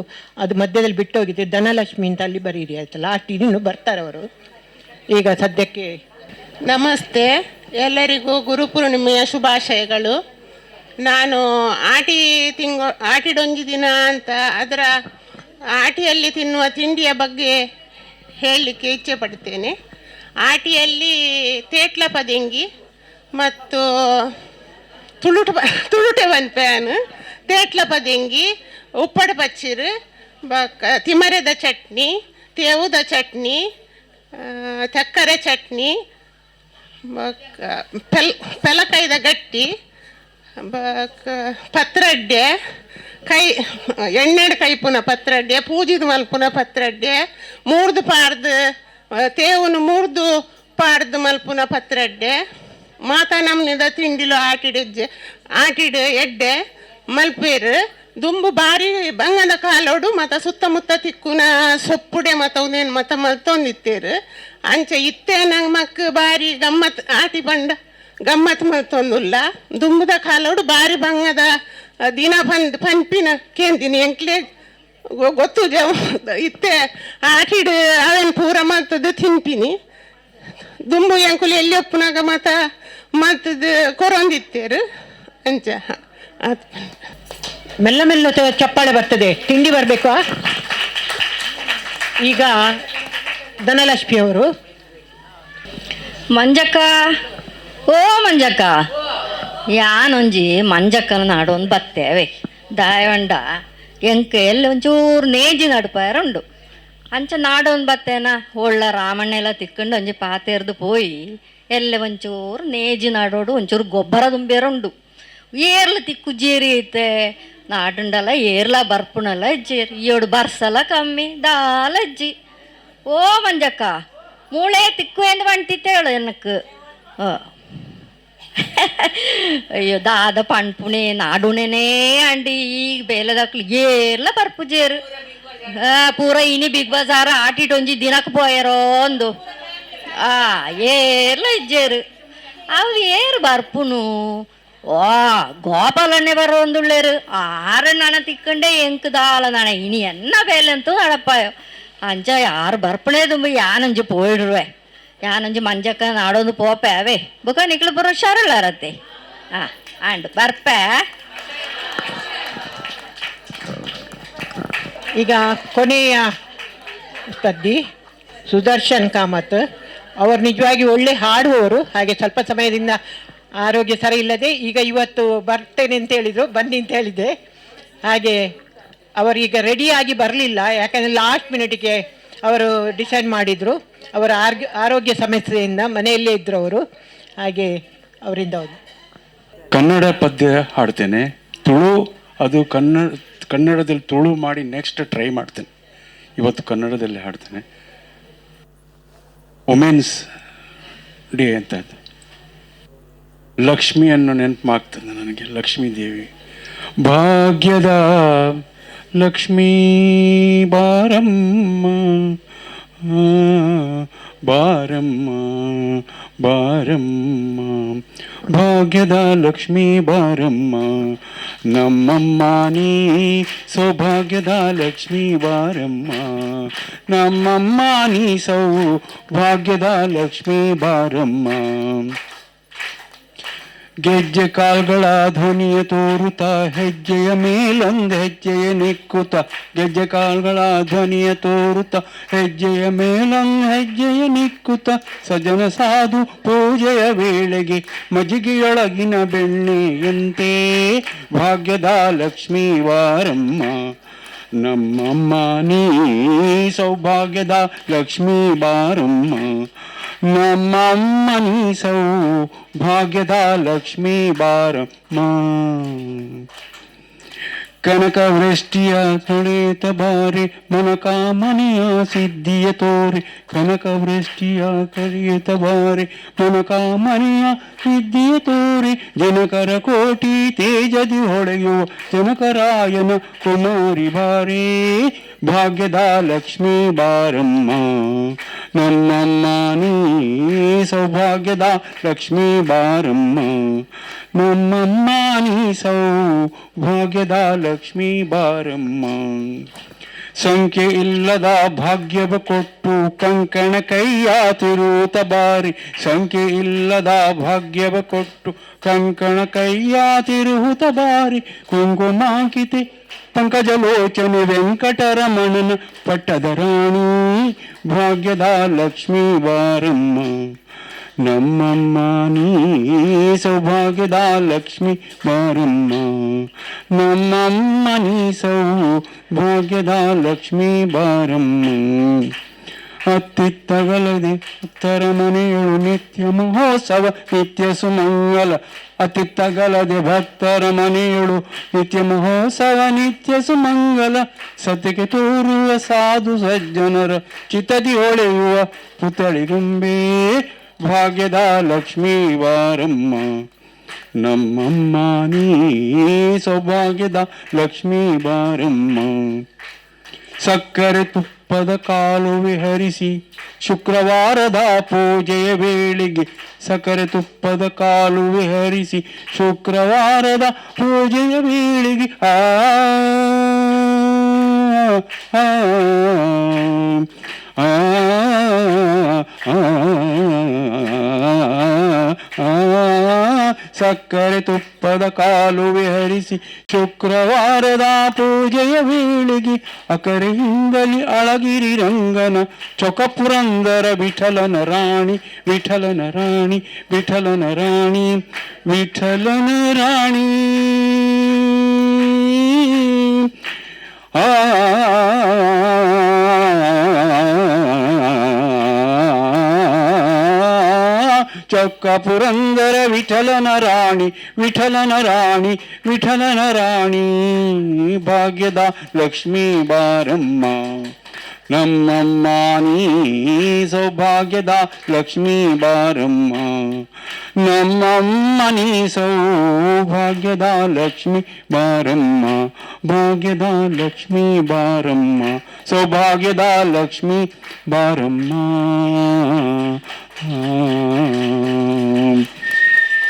Speaker 1: ಅದು ಮಧ್ಯದಲ್ಲಿ ಬಿಟ್ಟೋಗಿದೆ, ಧನಲಕ್ಷ್ಮಿ ಅಂತ ಅಲ್ಲಿ ಬರೀರಿ ಆಯ್ತು. ಲಾಸ್ಟ್ ಇನ್ನೂ ಬರ್ತಾರೆ ಅವರು. ಈಗ ಸದ್ಯಕ್ಕೆ
Speaker 14: ನಮಸ್ತೆ, ಎಲ್ಲರಿಗೂ ಗುರುಪೂರ್ಣಿಮೆಯ ಶುಭಾಶಯಗಳು. ನಾನು ಆಟಿಡೊಂಜಿ ದಿನ ಅಂತ ಅದರ ಆಟಿಯಲ್ಲಿ ತಿನ್ನುವ ತಿಂಡಿಯ ಬಗ್ಗೆ ಹೇಳಲಿಕ್ಕೆ ಇಚ್ಛೆ ಪಡ್ತೇನೆ. ಆಟಿಯಲ್ಲಿ ತೇಟ್ಲ ಪದಿಂಗಿ ಮತ್ತು ತುಳುಟೆ ಬನ್ಪೇನು, ತೇಟ್ಲ ಪದಿಂಗಿ, ಉಪ್ಪಡ ಪಚ್ಚಿರು, ತಿಮರೆದ ಚಟ್ನಿ, ತೇವುದ ಚಟ್ನಿ, ಚಕ್ಕರೆ ಚಟ್ನಿ ಪೆಲಕೈದ ಗಟ್ಟಿ ಪತ್ರಡ್ಡೆ ಕೈ ಎಣ್ಣೆಡ್ ಕೈಪುನ ಪತ್ರಡ್ಡೆ ಪೂಜಿದ ಮಲ್ಪುನ ಪತ್ರಡ್ಡೆ ಮೂರ್ದು ಪಾಡ್ದು ತೇವನು ಮೂರ್ದು ಪಾಡ್ದು ಮಲ್ಪುನ ಪತ್ರಡ್ಡೆ ಮಾತ ನಮ್ನಿದ ತಿಂಡಿಲು ಆಟಿಡು ಎಡ್ಡೆ ಮಲ್ಪೇರು ದುಂಬು ಬಾರಿ ಬಂಗದ ಕಾಲೋಡು ಮತ್ತು ಸುತ್ತಮುತ್ತ ತಿಕ್ಕುನ ಸೊಪ್ಪುಡೆ ಮತ್ತು ಅವನೇನು ಮತ್ತು ಮಲ್ತೊಂದಿತ್ತೇರು ಅಂಚೆ ಇತ್ತೇ ನಂಗೆ ಮಕ್ಕ ಬಾರಿ ಗಮ್ಮತ್ ಆಟಿ ಬಂಡ ಗಮ್ಮತ್ ಮಲ್ತೊಂದುಲ್ಲ ದುಂಬುದ ಕಾಲೋಡು ಬಾರಿ ಬಂಗದ ದಿನ ಪಂಪಿನ ಕೇಂದಿನಿ ಎಂಕ್ಲೆ ಗೊತ್ತು ಇತ್ತೆ ಆಟಿಡು ಅವೇನು ಪೂರ ಮಲ್ತದ್ದು ತಿಂಪಿನಿ ದುಂಬು ಎಂಕುಲು ಎಲ್ಲಿ ಒಪ್ಪುನಾಗ ಮತ್ತದು ಕೊರೊಂದಿತ್ತೇರು ಅಂಚ ಅದು
Speaker 1: ಮೆಲ್ಲ ಮೆಲ್ಲ ಚಪ್ಪಾಳೆ ಬರ್ತದೆ, ತಿಂಡಿ ಬರಬೇಕು. ಈಗ ಧನಲಕ್ಷ್ಮಿ ಅವರು.
Speaker 15: ಮಂಜಕ್ಕ, ಓ ಮಂಜಕ್ಕ, ಯಾನೊಂಜಿ ಮಂಜಕ್ಕನ ನಾಡೊಂದು ಬತ್ತೇವೆ ದಾಯವಂಡ ಎಂಕ ಎಲ್ಲ ಒಂಚೂರು ನೇಜಿ ನಡುಪಾರುಂಡು ಅಂಚ ನಾಡೊಂದು ಬತ್ತೇನ ಒಳ್ಳ ರಾಮಣ್ಣೆಲ್ಲ ತಿಕ್ಕೊಂಡು ಒಂಜಿ ಪಾತೆರ್ದು ಪೋಯಿ ಎಲ್ಲ ಒಂಚೂರು ನೇಜಿ ನಾಡೋಡು ಒಂಚೂರು ಗೊಬ್ಬರ ತುಂಬೇರುಂಡು ಏರ್ಲ ತಿಕ್ಕು ಜೇರಿ ಐತೆ ನಾಡುಂಡಲ್ಲ ಏರ್ಲ ಬರ್ಪುಣಲ್ಲ ಅಜ್ಜೇರಿ ಏಡು ಬರ್ಸಲ ಕಮ್ಮಿ ದಾಲ ಅಜ್ಜಿ. ಓ ಮಂಜಕ್ಕ ಮೂಳೆ ತಿಕ್ಕು ಎಂದು ಬಂಟಿತ್ತೇಳು ಎನ್ನಕ್ಕೆ. ಅಯ್ಯೋ ದಾದ ಪಣ್ಪುಣೆ ನಾಡುಣೆನೇ ಅಂಡಿ ಈಗ ಬೇಲೆದಾಕ್ಲಿ ಏರ್ಲ ಬರ್ಪು ಜೇರು ಪೂರ ಇನಿ ಬಿಗ್ ಬಜಾರ ಆಟಿಟೊಂಜಿ ದಿನಕ್ಕೆ ಪೋಯರೋ ಒಂದು ಏರ್ಲ ಇಜ್ಜೇರು ಅವು ಏರು ಬರ್ಪುನು. ಓ ಗೋಪಾಲನ್ನೇ ಬರೋ ಒಂದುಳ್ಳೇರು ಆರು ನಣ ತಿಕ್ಕಂಡೆ ಎಂಕ್ ದಾಲ ನಣ ಇನಿ ಎನ್ನ ಬೇಲೆ ಅಂತೂ ನಡಪ್ಪಾಯೋ ಅಂಚ ಯಾರು ಬರ್ಪಣೆ ತುಂಬ ಯಾನಂಜು ಪೋಯಿಡ್ರುವೆ ಯಾನಂಜು ಮಂಜಕ್ಕ ನಾಡೊಂದು ಪೋಪೆ ಅವೇ ಬುಕ ನಿಕ್ಲು ಬರೋ ಶರಳರತ್ತೆ ಅಂಡ್ ಬರ್ಪೆ.
Speaker 1: ಈಗ ಕೊನೆಯ ಸ್ಪರ್ಧಿ ಸುದರ್ಶನ್ ಕಾಮತ್. ಅವರು ನಿಜವಾಗಿ ಒಳ್ಳೆ ಹಾಡುವವರು, ಹಾಗೆ ಸ್ವಲ್ಪ ಸಮಯದಿಂದ ಆರೋಗ್ಯ ಸರಿ ಇಲ್ಲದೆ ಈಗ ಇವತ್ತು ಬರ್ತೇನೆ ಅಂತ ಹೇಳಿದರು, ಬನ್ನಿ ಅಂತ ಹೇಳಿದೆ. ಹಾಗೆ ಅವರೀಗ ರೆಡಿಯಾಗಿ ಬರಲಿಲ್ಲ, ಯಾಕಂದರೆ ಲಾಸ್ಟ್ ಮಿನಿಟಿಗೆ ಅವರು ಡಿಸೈಡ್ ಮಾಡಿದರು. ಅವರ ಆರೋಗ್ಯ ಸಮಸ್ಯೆಯಿಂದ ಮನೆಯಲ್ಲೇ ಇದ್ದರು ಅವರು. ಹಾಗೆ ಅವರಿಂದ
Speaker 16: ಕನ್ನಡ ಪದ್ಯ ಹಾಡ್ತೇನೆ, ತುಳು ಅದು ಕನ್ನಡದಲ್ಲಿ ತುಳು ಮಾಡಿ ನೆಕ್ಸ್ಟ್ ಟ್ರೈ ಮಾಡ್ತೇನೆ. ಇವತ್ತು ಕನ್ನಡದಲ್ಲಿ ಹಾಡ್ತೇನೆ. ವುಮೆನ್ಸ್ ಡೇ ಅಂತ ಲಕ್ಷ್ಮಿಯನ್ನು ನೆನಪು ಮಾಡ್ತದೆ ನನಗೆ. ಲಕ್ಷ್ಮೀ ದೇವಿ ಭಾಗ್ಯದ ಲಕ್ಷ್ಮೀ ಬಾರಮ್ಮ ಬಾರಮ್ಮ ಬಾರಮ್ಮ ಭಾಗ್ಯದ ಲಕ್ಷ್ಮೀ ಬಾರಮ್ಮ ನಮ್ಮಮ್ಮ ನೀ ಸೌಭಾಗ್ಯದ ಲಕ್ಷ್ಮೀ ಬಾರಮ್ಮ ನಮ್ಮಮ್ಮ ನೀ ಸೌಭಾಗ್ಯದ ಲಕ್ಷ್ಮೀ ಬಾರಮ್ಮ ಗೆಜ್ಜೆ ಕಾಲ್ಗಳ ಧ್ವನಿಯ ತೋರುತ್ತ ಹೆಜ್ಜೆಯ ಮೇಲೊಂದು ಹೆಜ್ಜೆಯ ನಿಕ್ಕುತ್ತ ಗೆಜ್ಜೆ ಕಾಲ್ಗಳ ಧ್ವನಿಯ ತೋರುತ್ತ ಹೆಜ್ಜೆಯ ಮೇಲೊಂದು ಹೆಜ್ಜೆಯ ನಿಕ್ಕುತ್ತ ಸಜನ ಸಾಧು ಪೂಜೆಯ ವೇಳೆಗೆ ಮಜಿಗೆಯೊಳಗಿನ ಬೆಣ್ಣೆಯಂತೆ ಭಾಗ್ಯದ ಲಕ್ಷ್ಮೀ ವಾರಮ್ಮ ನಮ್ಮಮ್ಮ ನೀ ಸೌಭಾಗ್ಯದ ಲಕ್ಷ್ಮೀ ಬಾರಮ್ಮ ನಮ್ಮಮ್ಮ ನೀ ಸೌಭಾಗ್ಯದ ಲಕ್ಷ್ಮೀ ಬಾರಮ್ಮ ಕನಕ ವೃಷ್ಟಿಯ ತೊಳೆತ ಬಾರಿ ಮನಕಾಮನೆಯ ಸಿದ್ಧಿಯ ತೋರಿ ಕನಕ ವೃಷ್ಟಿಯ ಕರಿಯತ ಬಾರಿ ಮನಕಾಮನೆಯ ಸಿದ್ಧಿಯ ತೋರಿ ಜನಕರ ಕೋಟಿ ತೇಜದಿ ಹೊಳೆಯುವ ಜನಕರಾಯನ ಕುಮಾರಿ ಬಾರೇ ಭಾಗ್ಯದ ಲಕ್ಷ್ಮೀ ಬಾರಮ್ಮ ನನ್ನಮ್ಮ ನೀ ಸೌಭಾಗ್ಯದ ಲಕ್ಷ್ಮೀ ಬಾರಮ್ಮ ನಮ್ಮಮ್ಮ ನೀ ಸೌಭಾಗ್ಯದ ಲಕ್ಷ್ಮೀ ಬಾರಮ್ಮ ಸಂಖ್ಯೆ ಇಲ್ಲದ ಭಾಗ್ಯವ ಕೊಟ್ಟು ಕಂಕಣ ಕೈಯ ತಿರುತ ಬಾರಿ ಸಂಖ್ಯೆ ಇಲ್ಲದ ಭಾಗ್ಯವ ಕೊಟ್ಟು ಕಂಕಣ ಕೈಯ ತಿರುಹುತ ಬಾರಿ ಕುಂಕುಮಾಂಕಿತೆ ಪಂಕಜಲೋಚನೆ ವೆಂಕಟರಮಣನ ಪಟ್ಟದ ರಾಣಿ ಭಾಗ್ಯದ ಲಕ್ಷ್ಮೀ ಬಾರಮ್ಮ ನಮ್ಮಮ್ಮ ನೀ ಸೌಭಾಗ್ಯದ ಲಕ್ಷ್ಮೀ ಬಾರಮ್ಮ ನಮ್ಮಮ್ಮ ನೀ ಸೌಭಾಗ್ಯದ ಲಕ್ಷ್ಮೀ ಬಾರಮ್ಮ ಅತ್ತಿತ್ತಗಲದೆ ಉತ್ತರ ಮನೆಯಳು ನಿತ್ಯ ಮಹೋತ್ಸವ ನಿತ್ಯ ಸುಮಂಗಲ. ಅತ್ತಿತ್ತಗಲದೆ ಭಕ್ತರ ಮನೆಯಳು ನಿತ್ಯ ಮಹೋತ್ಸವ ನಿತ್ಯ ಸುಮಂಗಲ. ಸತಿಗೆ ತೋರುವ ಸಾಧು ಸಜ್ಜನರ ಚಿತ್ತದಿ ಹೊಳೆಯುವ ಪುತಳಿಗುಂಬೆ ಭಾಗ್ಯದ ಲಕ್ಷ್ಮೀ ಬಾರಮ್ಮ ನಮ್ಮಮ್ಮ ನೀ ಸೌಭಾಗ್ಯದ ಲಕ್ಷ್ಮೀ ಬಾರಮ್ಮ. ಸಕ್ಕರೆ ತುಪ್ಪದ ಕಾಲು ವಿಹರಿಸಿ ಶುಕ್ರವಾರದ ಪೂಜೆಯ ವೇಳೆಗೆ ಸಕ್ಕರೆ ತುಪ್ಪದ ಕಾಲು ವಿಹರಿಸಿ ಶುಕ್ರವಾರದ ಪೂಜೆಯ ವೇಳೆಗೆ ಸಕ್ಕರೆ ತುಪ್ಪದ ಕಾಲು ವಿಹರಿಸಿ ಶುಕ್ರವಾರದ ಪೂಜೆಯ ವೇಳೆಗೆ ಅಕರೆಯಿಂದಲಿ ಅಳಗಿರಿ ರಂಗನ ಚೊಕಪುರಂದರ ವಿಠಲನ ರಾಣಿ ವಿಠಲನ ರಾಣಿ ವಿಠಲನ ರಾಣಿ ವಿಠಲನ ರಾಣಿ. ಚೊಕ್ಕ ಪುರಂದರ ವಿಠಲನ ರಾಣಿ ವಿಠಲನ ರಾಣಿ ವಿಠಲನ ರಾಣಿ ಭಾಗ್ಯದ ಲಕ್ಷ್ಮೀ ಬಾರಮ್ಮ ನಮ್ಮಮ್ಮ ನೀ ಸೌಭಾಗ್ಯದ ಲಕ್ಷ್ಮೀ ಬಾರಮ್ಮ ನಮ್ಮಮ್ಮ ನೀ ಸೌಭಾಗ್ಯದ ಲಕ್ಷ್ಮೀ ಬಾರಮ್ಮ ಭಾಗ್ಯದ ಲಕ್ಷ್ಮೀ ಬಾರಮ್ಮ ಸೌಭಾಗ್ಯದ ಲಕ್ಷ್ಮೀ ಬಾರಮ್ಮ.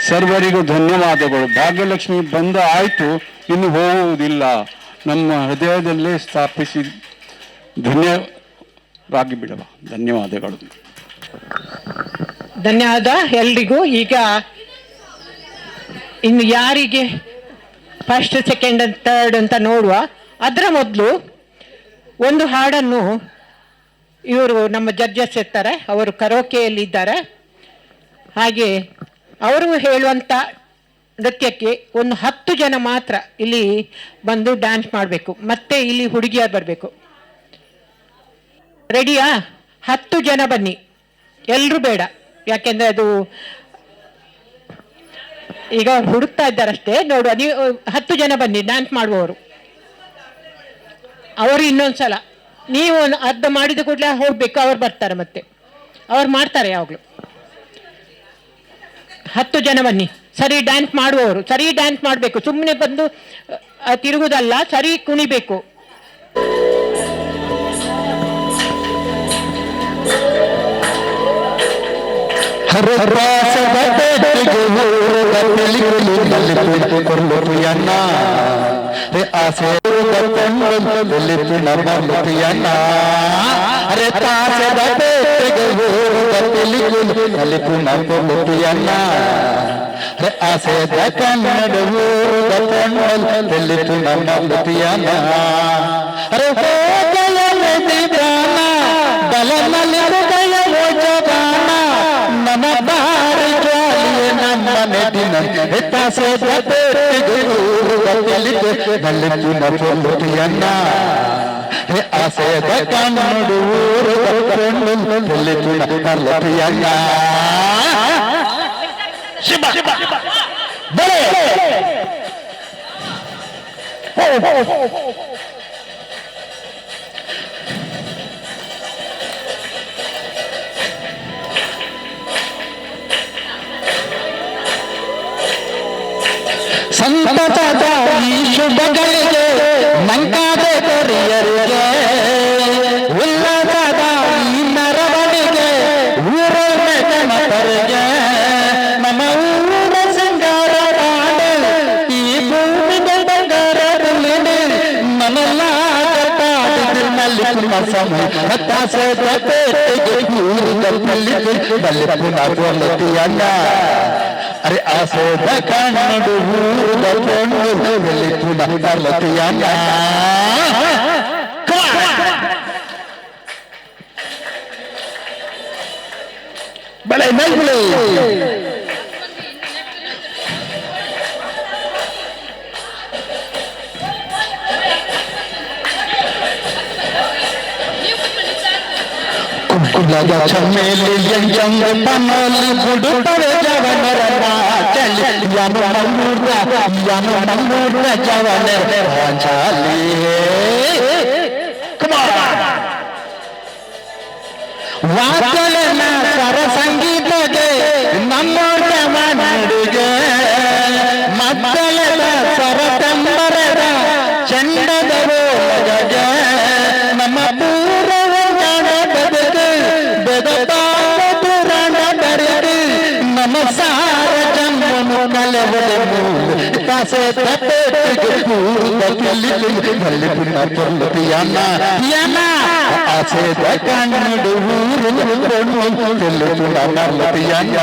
Speaker 16: ಸರ್ವರಿಗೂ ಧನ್ಯವಾದಗಳು. ಭಾಗ್ಯಲಕ್ಷ್ಮಿ ಬಂದ ಆಯಿತು, ಇನ್ನು ಹೋಗುವುದಿಲ್ಲ, ನಮ್ಮ ಹೃದಯದಲ್ಲೇ ಸ್ಥಾಪಿಸಿ ಧನ್ಯವಾಗಿ ಬಿಡವ. ಧನ್ಯವಾದಗಳು.
Speaker 1: ಧನ್ಯವಾದ ಎಲ್ರಿಗೂ. ಈಗ ಇನ್ನು ಯಾರಿಗೆ ಫಸ್ಟ್ ಸೆಕೆಂಡ್ ಥರ್ಡ್ ಅಂತ ನೋಡುವ. ಅದರ ಮೊದಲು ಒಂದು ಹಾಡನ್ನು ಇವರು ನಮ್ಮ ಜಡ್ಜಸ್ ಇರ್ತಾರೆ, ಅವರು ಕರೋಕೆಯಲ್ಲಿ ಇದ್ದಾರೆ. ಹಾಗೆ ಅವರು ಹೇಳುವಂಥ ನೃತ್ಯಕ್ಕೆ ಒಂದು 10 ಜನ ಮಾತ್ರ ಇಲ್ಲಿ ಬಂದು ಡ್ಯಾನ್ಸ್ ಮಾಡಬೇಕು. ಮತ್ತೆ ಇಲ್ಲಿ ಹುಡುಗಿಯರು ಬರಬೇಕು. ರೆಡಿಯಾ? 10 ಜನ ಬನ್ನಿ, ಎಲ್ಲರೂ ಬೇಡ, ಯಾಕೆಂದರೆ ಅದು ಈಗ ಅವ್ರು ಹುಡುಕ್ತಾ ಇದ್ದಾರಷ್ಟೇ. ನೋಡುವ, ನೀವು 10 ಜನ ಬನ್ನಿ ಡ್ಯಾನ್ಸ್ ಮಾಡುವವರು. ಅವರು ಇನ್ನೊಂದ್ಸಲ ನೀವು ಅರ್ಧ ಮಾಡಿದ ಕೂಡಲೇ ಹೋಗ್ಬೇಕು, ಅವ್ರು ಬರ್ತಾರೆ, ಮತ್ತೆ ಅವ್ರು ಮಾಡ್ತಾರೆ ಯಾವಾಗಲೂ. 10 ಜನ ಬನ್ನಿ, ಸರಿ ಡ್ಯಾನ್ಸ್ ಮಾಡುವವರು. ಸರಿ ಡ್ಯಾನ್ಸ್ ಮಾಡಬೇಕು, ಸುಮ್ಮನೆ ಬಂದು ತಿರುಗುದಲ್ಲ, ಸರಿ ಕುಣಿಬೇಕು.
Speaker 17: ಆಸೆ ಕನ್ನಡ ನನ್ನ ಬಾರಿ ಜ್ವಾಲಿಯ ನಮ್ಮ ನೆಟ್ಟಿನ ಹೆತ್ತಾಸೆ ನಲ್ಲಿನ ಹೇ ಆಸೆದ ಕನ್ನಡ ಊರು ಕಲ್ಲಪಿಯನ್ನ ಶಿವ ಬಳೆ ಸಂತತದ ಈ ಶುಭಗಳಿಗೆ ಮಂಕಾದ ಕೊರಿಯರಿಗೆ ಉಲ್ಲಸದ ಈ ಮೆರವಣಿಗೆ ಊರ ಮೆಟ್ಟರಿಗೆ ನಮ್ಮ ಊರ ಸಿಂಗಾರ ಕಾಡೆ ಈ ಭೂಮಿಗೆ ಬಂಗಾರದಲ್ಲಿ ನಮ್ಮೆಲ್ಲ ಕಾಡಿನಲ್ಲಿ ಪುನಃ ಸಮಯ ಹತ್ತಾಸದ ಪೇಟೆಗೆ ಊರಿನಲ್ಲಿ ಬಲ್ಲಿ ಪುನಃ ಕೊಲ್ಲತಿಯನ್ನ ಅರೆ ಆಸೆದ ಕನ್ನಡ ಊರ ಪೊಣ್ಣಲ್ಲಿ ಪುನಃ ಕಲ್ಲತಿಯನ್ನ ಬಳೆ ನೈಗುಳಿ ಕುಲಗ ಚಮೇಲಿ ಎಂಜಂಗ ಪನೋಲಿ ಬುಡುಪವೆ ಜವನರ ನಾಚಲಿ ಯಾನು ಮಂಗೂರ ಜವನರ ರಾಜಾಲಿ ವಾಚಲನ ಸರ ಸಂಗೀತಗೆ ನಮ್ಮೋಟ ಮಾಡುಗೆ ಮಕ್ಕಳ ಸರ ತಂಬರದ ಚಂಡದ ಓಲಗೆ ನಮ್ಮ ಪೂರವ ಜಾಣ ಬದಗೆ ಬೆದಪಾದ ಪುರಾಣ ಬರೆದು ನಮ್ಮ ಸಾರ ಜಂಬನು ಕಲೆವದ ಮೂಲ ಕಾಸೆ ತಪ್ಪೆಟ್ಟಿಗೆ ಪೂರ್ವ ನಲ್ಲಿ ಪುಣ್ಣ ಪೊಲ್ಲತಿಯನ್ನ ಆಸೆದ ಕಣ್ಣು ಊರು ಪುಣ್ಣ ನಲ್ಲತಿಯನ್ನ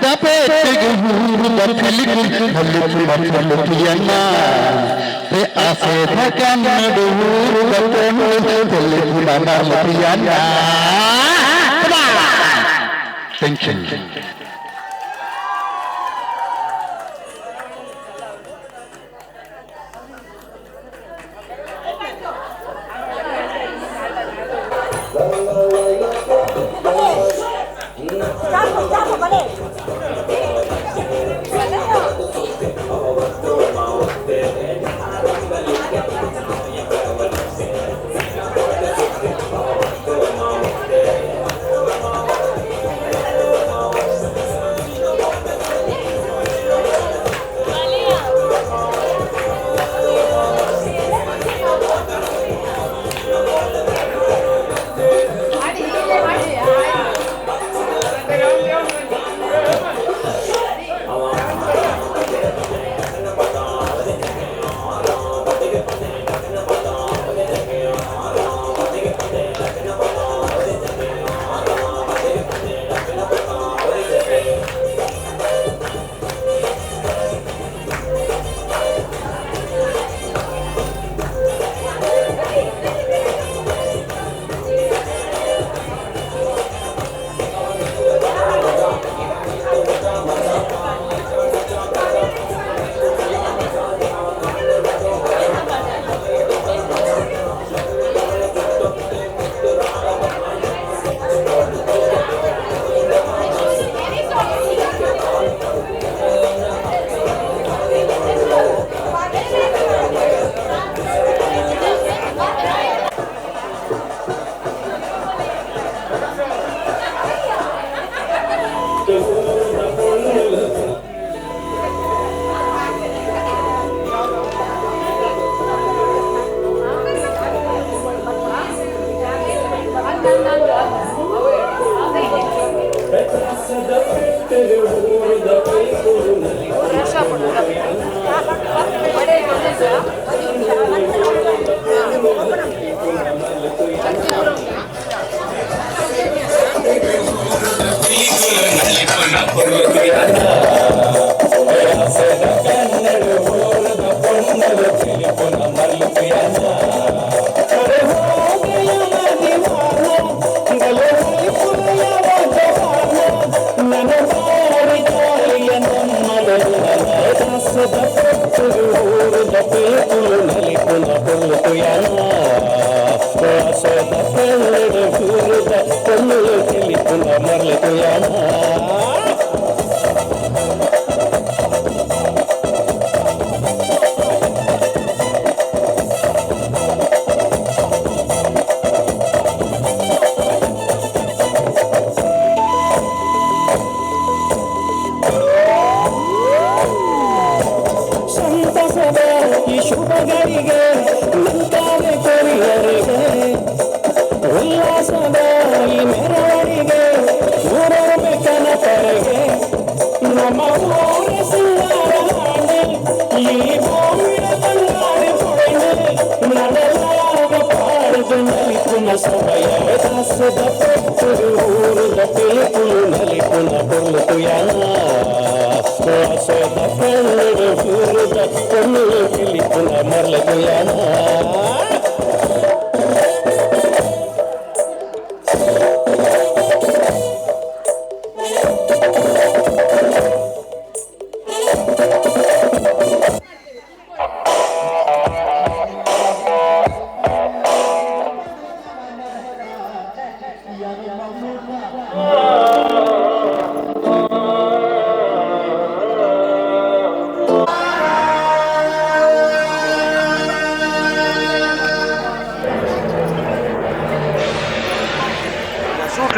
Speaker 17: ತಪ್ಪೆಟ್ಟಿಗೆ ಊರು ನಲ್ಲಿ ಪುಣ್ಣ ಪೊಲ್ಲತಿಯನ್ನ ಆಸೆದ ಕಣ್ಣು ಊರು ಪುಣ್ಣ ನಲ್ಲತಿಯನ್ನ. Thank you.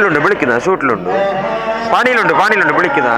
Speaker 18: പാണിയിലുണ്ട് വിളിക്കുന്ന ഷൂട്ടിലുണ്ട് പാണിയിലുണ്ട് വിളിക്കുന്ന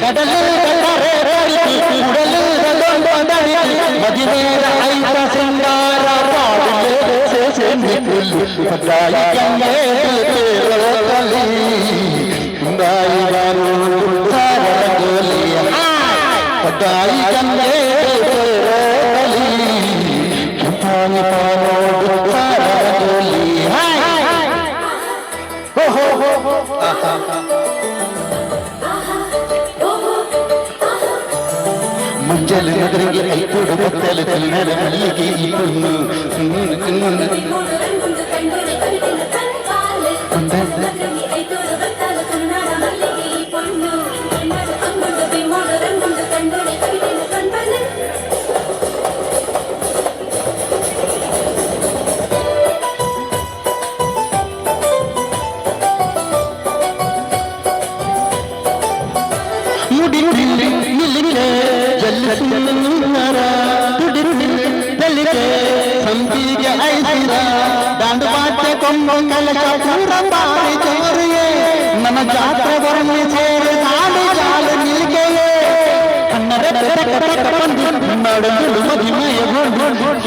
Speaker 17: ಕಡಲು ಪಟಾಯಿ ಗಂಗೆ ತೇರೋಲಿ ಕುಂದಾಯಿ ಬಾರು ಸಾರಗೋಲಿ ಪಟಾಯಿ ಗಂಗೆ ತೇರೋಲಿ ಕುಂದಾಯಿ ಬಾರು ಸಾರಗೋಲಿ ಹೋ ಹೋ ಹೋ ಮಂಜಲು ನಗರಿಗೆ ಐತೋಡು ಬತ್ತಲು ಕನ್ನಡ ಮಲ್ಲಿಗೆ ಈ ಪೊಣ್ಣು ಮುಡಿ ನಿಲ್ಲಿಗೆ ಜಲ್ಲಿಸುನ್ನರ ತುಡಿರುಡಿಗೆ ಸಂಪಿಗೆ ಐಸಿರ ದಾಂಡು ಬಾಟೆ ಕೊಂಬು ಕಲಶ ಪೂರ ಬಾರಿ ಚೋರಿಯೇ ನನ್ನ ಜಾತ್ರೆ ಬರಲಿ ಸೇರಿ ನಾಡು ಜಾಲು ನಿಲ್ಗೆಯೇ ಕನ್ನಡ ನಡುಗಳು ಮಹಿಮೆಯ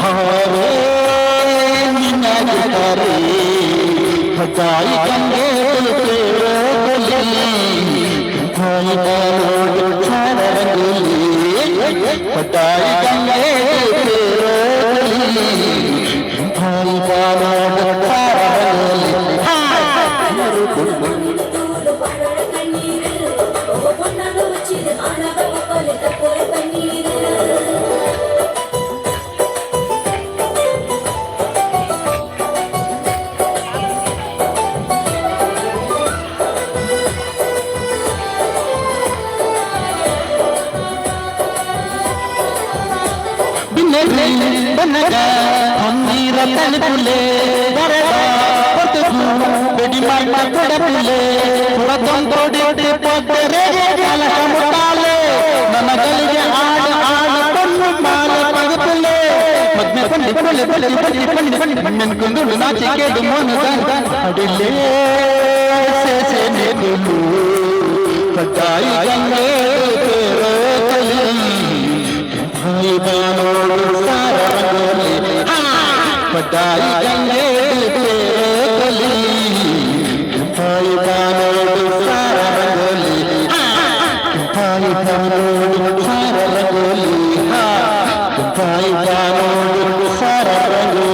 Speaker 17: ಹಾವೇ ನಿನ್ನಾಗಿದ್ದಾರೆ ಹತಾಯಿ ಗಂಗೆ ಪಟಾಯಿ ಗಂಗೆ ಬನ್ನಗ ಹಮ್ಮೀರ ತಲುಪುಲೆ ಬೆಡಿ ಕೊಡಪುಲೆ ಕೊಡತೊಂದೋಡಿ ಪೊತ್ತರೆ ಕಲಶ ಮುಟ್ಟಾಲೆ ನನ್ನ ಗಲಿಗೆ ಆಡ ಪನ್ನು ಮಾಲ ಪಗಪುಲೆ ಮಗ್ನೆ ಪಂಡಿ ಕುಂದು ನಾಚಿಕೆದು ಮೋನ ಅಡಿಲೇ ಸೇನೆ ನಿಲ್ಲು ಪಟಾಯಿ ಗಂಗೆ ಪಟಾಯಿ ಗಂಗೆ ತೇರೋಲಿ ಪಾಯಿ ಬಾನೋಡು ಸಾರ ರಂಗೋಲಿ ಪಾಯಿ ಬಾನೋಡು ಸಾರ ರಂಗೋಲಿ ಪಾಯಿ ಬಾನೋಡು ಸಾರ ರಂಗೋಲಿ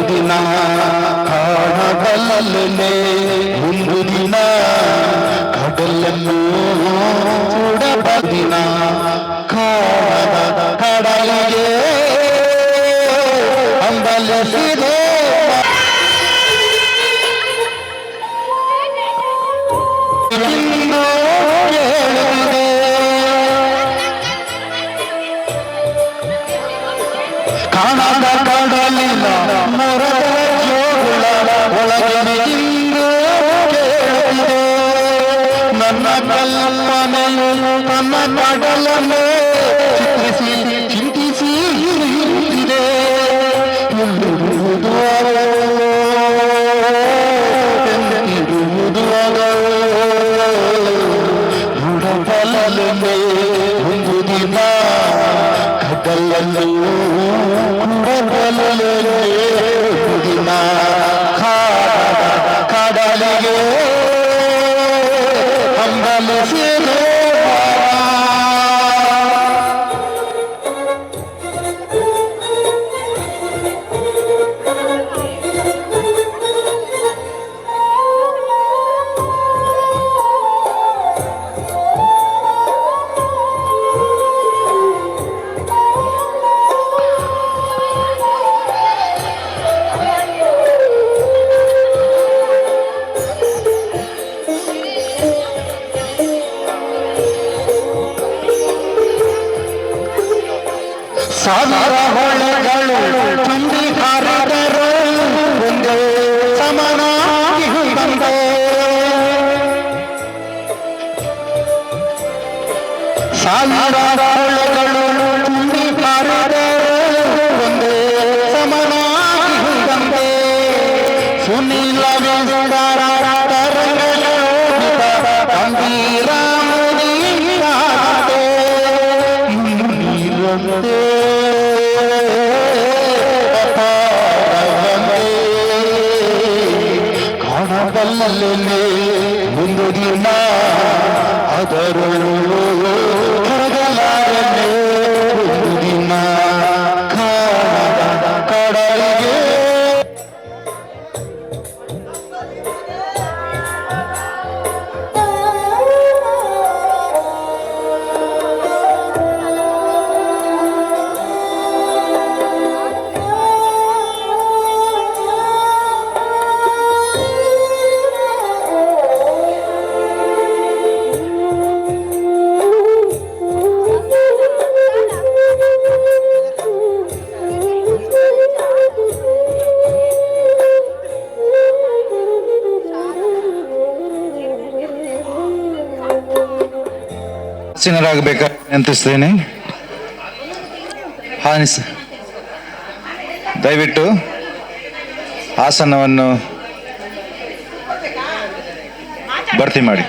Speaker 17: ದಿನ ಕಾಣಬಲ್ಲೇ ಒಂದು ದಿನ ಕಡಲನ್ನು ಕೂಡಬದಿನ ಕಾಣದ ಕಡಲಿಗೆ ಅಂಬಲಿಸಿದೆ ಕಾಣದ ಕಡಲಿನ ಮೊರದ ಜೋಗುಳ ಒಳಗನೆ ಇಂದು ಕೇಳಿದೆ ನನ್ನ ಕಲ್ಪನೆಯು ನನ್ನ ಕಡಲನ್ನು ಚಿಂತಿಸಿ ನಿಂತಿದೆ ಎಂದಿರುವುದು ಬುಡಬಲನೆ ಒಂದು ದಿನ ಕಡಲನ್ನು ದಿನ ಕಡಲಿಗೆ ಹಂಬಲಿಸಿದೆ ಸಾವಿರ ಹೊಳೆಗಳು ತುಂಬಿ ಹರಿದರು ಸಾವಿರ ಹೊಳೆಗಳು ತುಂಬಿ ಹರಿದರೆ ಒಂದೇ ಸಮನಾಗಿ ಹೋದಂತೆ ಸುನೀಲ ವಿಸ್ತಾರ ಗಂಭೀರ ಮುನಿಯಾದೆ ನೀರಂತೆ ಕಾಣಬಲ್ಲೇ ಒಂದು ದಿನ ಅದರೊಳು ಹೊರಗಲಾರನೆ ಒಂದು ದಿನ ಕಾಣದ ಕಡಲಿಗೆ
Speaker 2: ಆಸೀನರಾಗಬೇಕಾಗಿ ವಿನಂತಿಸ್ತೇನೆ. ದಯವಿಟ್ಟು ಆಸನವನ್ನು ಭರ್ತಿ ಮಾಡಿ.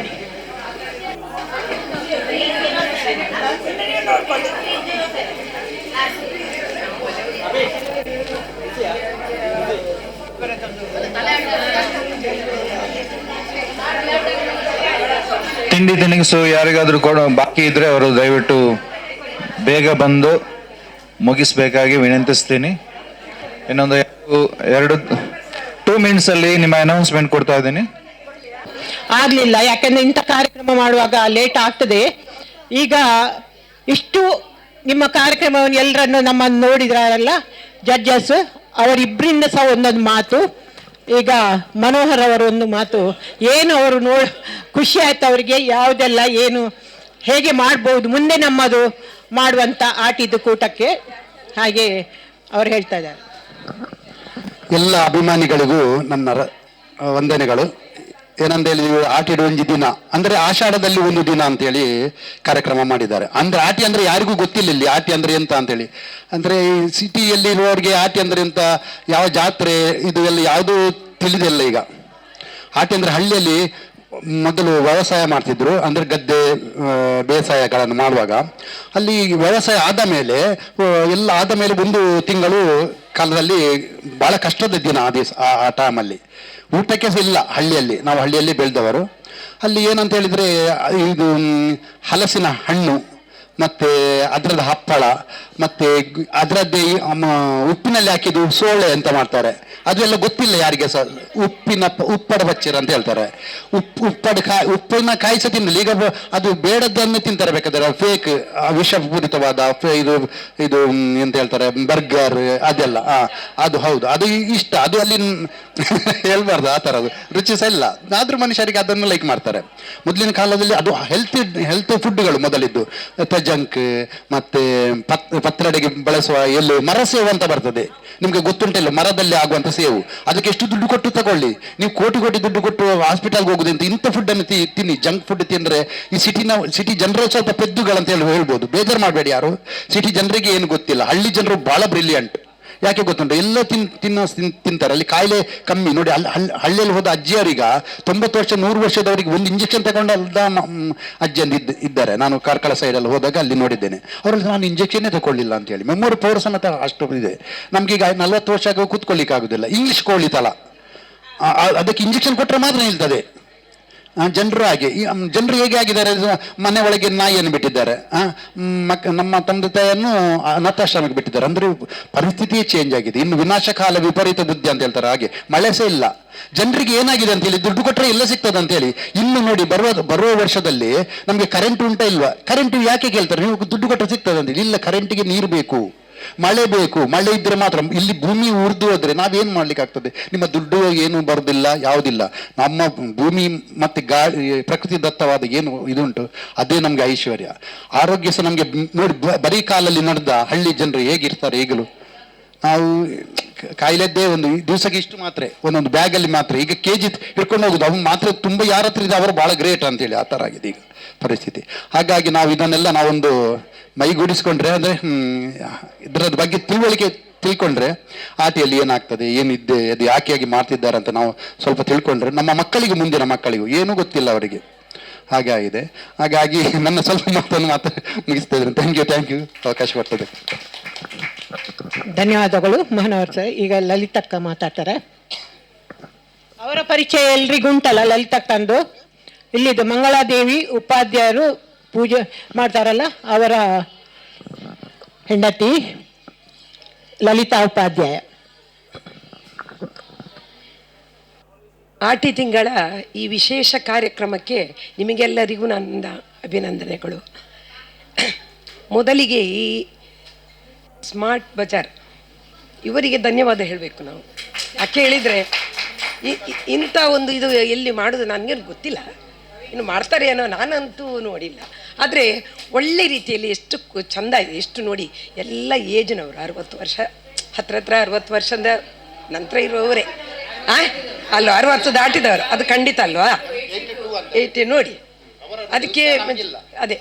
Speaker 2: ತಿಂಡಿ ತಿನಿಸು ಯಾರಿಗಾದ್ರೂ ಬಾಕಿ ಇದ್ರೆ ಅವರು ದಯವಿಟ್ಟು ಬೇಗ ಬಂದು ಮುಗಿಸ್ಬೇಕಾಗಿ ವಿನಂತಿಸ್ತೀನಿ. ಇನ್ನೊಂದು 2 ಮಿನಿಟ್ಸ್ ಅಲ್ಲಿ ನಿಮ್ಮ ಅನೌನ್ಸ್ಮೆಂಟ್ ಕೊಡ್ತಾ ಇದ್ದೀನಿ.
Speaker 1: ಆಗ್ಲಿಲ್ಲ, ಯಾಕಂದ್ರೆ ಇಂಥ ಕಾರ್ಯಕ್ರಮ ಮಾಡುವಾಗ ಲೇಟ್ ಆಗ್ತದೆ. ಈಗ ಇಷ್ಟು ನಿಮ್ಮ ಕಾರ್ಯಕ್ರಮವನ್ನು ಎಲ್ಲರನ್ನು ನಮ್ಮನ್ನು ನೋಡಿದ್ರಲ್ಲ ಜಡ್ಜಸ್, ಅವರಿಬ್ಬರಿಂದ ಸಹ ಒಂದೊಂದು ಮಾತು. ಈಗ ಮನೋಹರ್ ಅವರ ಒಂದು ಮಾತು ಏನು ಅವರು ಖುಷಿ ಆಯ್ತು ಅವರಿಗೆ, ಯಾವುದೆಲ್ಲ ಏನು ಹೇಗೆ ಮಾಡ್ಬೋದು ಮುಂದೆ ನಮ್ಮದು ಮಾಡುವಂಥ ಆಟಿದ್ದು ಕೂಟಕ್ಕೆ, ಹಾಗೆ ಅವ್ರು ಹೇಳ್ತಾ ಇದ್ದಾರೆ.
Speaker 17: ಎಲ್ಲ ಅಭಿಮಾನಿಗಳಿಗೂ ನನ್ನ ವಂದನೆಗಳು. ಏನಂದೇಳಿ ಆಟಿಡು ಒಂದು ದಿನ ಅಂದರೆ ಆಷಾಢದಲ್ಲಿ ಒಂದು ದಿನ ಅಂತೇಳಿ ಕಾರ್ಯಕ್ರಮ ಮಾಡಿದ್ದಾರೆ. ಅಂದ್ರೆ ಆಟಿ ಅಂದ್ರೆ ಯಾರಿಗೂ ಗೊತ್ತಿಲ್ಲ ಇಲ್ಲಿ ಆಟಿ ಅಂದ್ರೆ ಎಂತ ಅಂತೇಳಿ. ಅಂದ್ರೆ ಸಿಟಿಯಲ್ಲಿ ಇರುವವರಿಗೆ ಆಟಿ ಅಂದ್ರೆ ಎಂತ, ಯಾವ ಜಾತ್ರೆ ಇದು ಎಲ್ಲ ಯಾವುದೂ ತಿಳಿದಿಲ್ಲ. ಈಗ ಆಟಿ ಅಂದ್ರೆ ಹಳ್ಳಿಯಲ್ಲಿ ಮೊದಲು ವ್ಯವಸಾಯ ಮಾಡ್ತಿದ್ರು, ಅಂದ್ರೆ ಗದ್ದೆ ಬೇಸಾಯಗಳನ್ನು ಮಾಡುವಾಗ ಅಲ್ಲಿ ವ್ಯವಸಾಯ ಆದ ಮೇಲೆ ಎಲ್ಲ ಆದ ಮೇಲೆ 1 ತಿಂಗಳು ಕಾಲದಲ್ಲಿ ಬಹಳ ಕಷ್ಟದ ದಿನ ಆ ಟೈಮಲ್ಲಿ. ಊಟಕ್ಕೆ ಸಹ ಇಲ್ಲ ಹಳ್ಳಿಯಲ್ಲಿ, ನಾವು ಹಳ್ಳಿಯಲ್ಲಿ ಬೆಳೆದವರು. ಅಲ್ಲಿ ಏನಂತ ಹೇಳಿದರೆ ಇದು ಹಲಸಿನ ಹಣ್ಣು ಮತ್ತು ಅದರದ ಹಪ್ಪಳ ಮತ್ತು ಅದರದ್ದೇ ಉಪ್ಪಿನಲ್ಲಿ ಹಾಕಿದ್ದು ಸೋಳೆ ಅಂತ ಮಾಡ್ತಾರೆ, ಅದೆಲ್ಲ ಗೊತ್ತಿಲ್ಲ ಯಾರಿಗೆ ಸಹ. ಉಪ್ಪಡ ಬಚ್ಚಿರ ಅಂತ ಹೇಳ್ತಾರೆ. ಉಪ್ಪಿನ ಕಾಯಿ ಸಹ ತಿನ್ನಲಿ. ಈಗ ಅದು ಬೇಡದನ್ನು ತಿಂತಾರೆ, ಬೇಕಾದ್ರೆ ಫೇಕ್ ವಿಷಪೂರಿತವಾದ ಇದು ಎಂತ ಹೇಳ್ತಾರೆ ಬರ್ಗರ್ ಅದೆಲ್ಲ. ಅದು ಹೌದು, ಅದು ಇಷ್ಟ, ಅದು ಅಲ್ಲಿ ಹೇಳ್ಬಾರ್ದು ಆ ಥರದ್ದು ರುಚಿ ಸಹ ಇಲ್ಲ. ಆದರೂ ಮನುಷ್ಯರಿಗೆ ಅದನ್ನು ಲೈಕ್ ಮಾಡ್ತಾರೆ. ಮೊದಲಿನ ಕಾಲದಲ್ಲಿ ಅದು ಹೆಲ್ತ್ ಫುಡ್ಗಳು ಮೊದಲಿದ್ದು ಜಂಕ್ ಮತ್ತೆ ಪತ್ರೊಡೆಗೆ ಬಳಸುವ ಎಳ್ಳು, ಮರಸೇವು ಅಂತ ಬರ್ತದೆ, ನಿಮ್ಗೆ ಗೊತ್ತುಂಟಿಲ್ಲ, ಮರದಲ್ಲಿ ಆಗುವಂತ ಸೇವು. ಅದಕ್ಕೆ ಎಷ್ಟು ದುಡ್ಡು ಕೊಟ್ಟು ತಗೊಳ್ಳಿ, ನೀವು ಕೋಟಿ ದುಡ್ಡು ಕೊಟ್ಟು ಹಾಸ್ಪಿಟಲ್ಗೆ ಹೋಗುದಂತ ಇಂಥ ಫುಡ್ ಅನ್ನು ತಿನ್ನಿ. ಜಂಕ್ ಫುಡ್ ತಿಂದ್ರೆ ಈ ಸಿಟಿ ಜನರು ಸ್ವಲ್ಪ ಪೆದ್ದುಗಳಂತ ಹೇಳ್ಬೋದು, ಬೇಜಾರು ಮಾಡಬೇಡಿ ಯಾರು. ಸಿಟಿ ಜನರಿಗೆ ಏನು ಗೊತ್ತಿಲ್ಲ, ಹಳ್ಳಿ ಜನರು ಬಹಳ ಬ್ರಿಲಿಯಂಟ್. ಯಾಕೆ ಗೊತ್ತುಂಟು, ಎಲ್ಲ ತಿಂತಾರೆ, ಅಲ್ಲಿ ಕಾಯಿಲೆ ಕಮ್ಮಿ. ನೋಡಿ ಹಳ್ಳಿಯಲ್ಲಿ ಹೋದ ಅಜ್ಜಿಯರೀಗ 90 ವರ್ಷ 100 ವರ್ಷದವರಿಗೆ ಒಂದು ಇಂಜೆಕ್ಷನ್ ತಗೊಂಡಲ್ದ ಅಜ್ಜಿಯಂದು ಇದ್ದಾರೆ. ನಾನು ಕಾರ್ಕಳ ಸೈಡಲ್ಲಿ ಹೋದಾಗ ಅಲ್ಲಿ ನೋಡಿದ್ದೇನೆ. ಅವರಲ್ಲಿ ನಾನು ಇಂಜೆಕ್ಷನ್ನೇ ತಗೊಳ್ಳಿಲ್ಲ ಅಂತ ಹೇಳಿ. ಮೆಮೊರಿ ಪವರ್ ಸಮೇತ ಅಷ್ಟು ಇದೆ. ನಮ್ಗೀಗ 40 ವರ್ಷ ಆಗ ಕೂತ್ಕೊಳ್ಳಿಕ್ಕೆ ಆಗುದಿಲ್ಲ. ಇಂಗ್ಲಿಷ್ ಕೋಳಿತಲ್ಲ, ಅದಕ್ಕೆ ಇಂಜೆಕ್ಷನ್ ಕೊಟ್ಟರೆ ಮಾತ್ರ ನಿಲ್ತದೆ. ಜನರು ಹಾಗೆ, ಜನರು ಹೇಗೆ ಆಗಿದ್ದಾರೆ, ಮನೆ ಒಳಗೆ ನಾಯಿಯನ್ನು ಬಿಟ್ಟಿದ್ದಾರೆ, ನಮ್ಮ ತಂದೆ ತಾಯಿಯನ್ನು ಅನಾಥಾಶ್ರಮಕ್ಕೆ ಬಿಟ್ಟಿದ್ದಾರೆ. ಅಂದ್ರೆ ಪರಿಸ್ಥಿತಿಯೇ ಚೇಂಜ್ ಆಗಿದೆ. ಇನ್ನು ವಿನಾಶಕಾಲ ವಿಪರೀತ ಬುದ್ಧಿ ಅಂತ ಹೇಳ್ತಾರೆ, ಹಾಗೆ ಮಳೆ ಸಹ ಇಲ್ಲ. ಜನರಿಗೆ ಏನಾಗಿದೆ ಅಂತ ಹೇಳಿ, ದುಡ್ಡು ಕೊಟ್ಟರೆ ಎಲ್ಲ ಸಿಗ್ತದೆ ಅಂತ ಹೇಳಿ. ಇನ್ನು ನೋಡಿ ಬರುವ ವರ್ಷದಲ್ಲಿ ನಮಗೆ ಕರೆಂಟ್ ಉಂಟಾ ಇಲ್ವಾ, ಕರೆಂಟ್ ಯಾಕೆ ಕೇಳ್ತಾರೆ, ನೀವು ದುಡ್ಡು ಕೊಟ್ಟರೆ ಸಿಗ್ತದೆ ಅಂತ ಹೇಳಿ. ಇಲ್ಲ, ಕರೆಂಟಿಗೆ ನೀರು ಬೇಕು, ಮಳೆ ಬೇಕು. ಮಳೆ ಇದ್ರೆ ಮಾತ್ರ. ಇಲ್ಲಿ ಭೂಮಿ ಉರಿದು ಹೋದ್ರೆ ನಾವೇನ್ ಮಾಡ್ಲಿಕ್ಕೆ ಆಗ್ತದೆ? ನಿಮ್ಮ ದುಡ್ಡು ಏನು ಬರುದಿಲ್ಲ, ಯಾವುದಿಲ್ಲ. ನಮ್ಮ ಭೂಮಿ ಮತ್ತೆ ಗಾಳಿ, ಪ್ರಕೃತಿ ದತ್ತವಾದ ಏನು ಇದುಂಟು, ಅದೇ ನಮ್ಗೆ ಐಶ್ವರ್ಯ. ಆರೋಗ್ಯ ಸಹ ನಮ್ಗೆ ನೋಡಿ, ಬರೀ ಕಾಲಲ್ಲಿ ನಡೆದ ಹಳ್ಳಿ ಜನರು ಹೇಗಿರ್ತಾರೆ ಈಗಲೂ.
Speaker 19: ನಾವು ಕಾಯಿಲೆದ್ದೇ ಒಂದು ದಿವಸಕ್ಕೆ ಇಷ್ಟು ಮಾತ್ರೆ ಒಂದೊಂದು ಬ್ಯಾಗಲ್ಲಿ ಮಾತ್ರ ಈಗ KG ಹಿಡ್ಕೊಂಡು ಹೋಗೋದು. ಅವ್ನು ಮಾತ್ರ ತುಂಬ ಯಾರ ಹತ್ರ ಇದೆ ಅವರು ಭಾಳ ಗ್ರೇಟ್ ಅಂತೇಳಿ ಆ ಥರ ಆಗಿದೆ ಈಗ ಪರಿಸ್ಥಿತಿ. ಹಾಗಾಗಿ ನಾವು ಇದನ್ನೆಲ್ಲ ನಾವೊಂದು ಮೈಗೂಡಿಸ್ಕೊಂಡ್ರೆ ಅಂದರೆ ಇದರದ ಬಗ್ಗೆ ತಿಳ್ಕೊಂಡ್ರೆ ಆಟಿಯಲ್ಲಿ ಏನಾಗ್ತದೆ, ಏನಿದೆ, ಅದು ಯಾಕೆ ಮಾಡ್ತಿದ್ದಾರೆ ಅಂತ ನಾವು ಸ್ವಲ್ಪ ತಿಳ್ಕೊಂಡ್ರೆ ನಮ್ಮ ಮಕ್ಕಳಿಗೂ, ಮುಂದಿನ ಮಕ್ಕಳಿಗೂ ಏನೂ ಗೊತ್ತಿಲ್ಲ ಅವರಿಗೆ. ಹಾಗೆ ಆಗಿದೆ. ಹಾಗಾಗಿ ನನ್ನ ಸ್ವಲ್ಪ ಮಾತನ್ನು ಮುಗಿಸ್ತಾ ಇದ್ದೀನಿ. ಥ್ಯಾಂಕ್ ಯು ಅವಕಾಶ ಕೊಡ್ತದೆ.
Speaker 1: ಧನ್ಯವಾದಗಳು ಮಹನವರ್ ಸರ್. ಈಗ ಲಲಿತಕ್ಕ ಮಾತಾಡ್ತಾರೆ. ಅವರ ಪರಿಚಯ ಎಲ್ರಿಗೂ ಉಂಟಲ್ಲ ಲಲಿತಕ್ಕಂದು. ಇಲ್ಲಿದ್ದು ಮಂಗಳಾದೇವಿ ಉಪಾಧ್ಯಾಯರು ಪೂಜೆ ಮಾಡ್ತಾರಲ್ಲ, ಅವರ ಹೆಂಡತಿ ಲಲಿತಾ ಉಪಾಧ್ಯಾಯ.
Speaker 20: ಆಟಿ ತಿಂಗಳ ಈ ವಿಶೇಷ ಕಾರ್ಯಕ್ರಮಕ್ಕೆ ನಿಮಗೆಲ್ಲರಿಗೂ ನನ್ನ ಅಭಿನಂದನೆಗಳು. ಮೊದಲಿಗೆ ಈ ಸ್ಮಾರ್ಟ್ ಬಜಾರ್ ಇವರಿಗೆ ಧನ್ಯವಾದ ಹೇಳಬೇಕು ನಾವು. ಯಾಕೆ ಹೇಳಿದರೆ ಇಂಥ ಒಂದು ಇದು ಎಲ್ಲಿ ಮಾಡೋದು ನನಗೇನು ಗೊತ್ತಿಲ್ಲ, ಇನ್ನು ಮಾಡ್ತಾರೆ ಏನೋ, ನಾನಂತೂ ನೋಡಿಲ್ಲ. ಆದರೆ ಒಳ್ಳೆ ರೀತಿಯಲ್ಲಿ ಎಷ್ಟು ಚೆಂದ ಇದೆ, ಎಷ್ಟು ನೋಡಿ ಎಲ್ಲ ಏಜ್ನವರು 60 ವರ್ಷ ಹತ್ರ 60 ವರ್ಷದ ನಂತರ ಇರುವವರೇ ಅಲ್ವ, 60 ದಾಟಿದವರು, ಅದು ಖಂಡಿತ ಅಲ್ವಾ? 80 ನೋಡಿ. ಅದಕ್ಕೆ ಅದೇ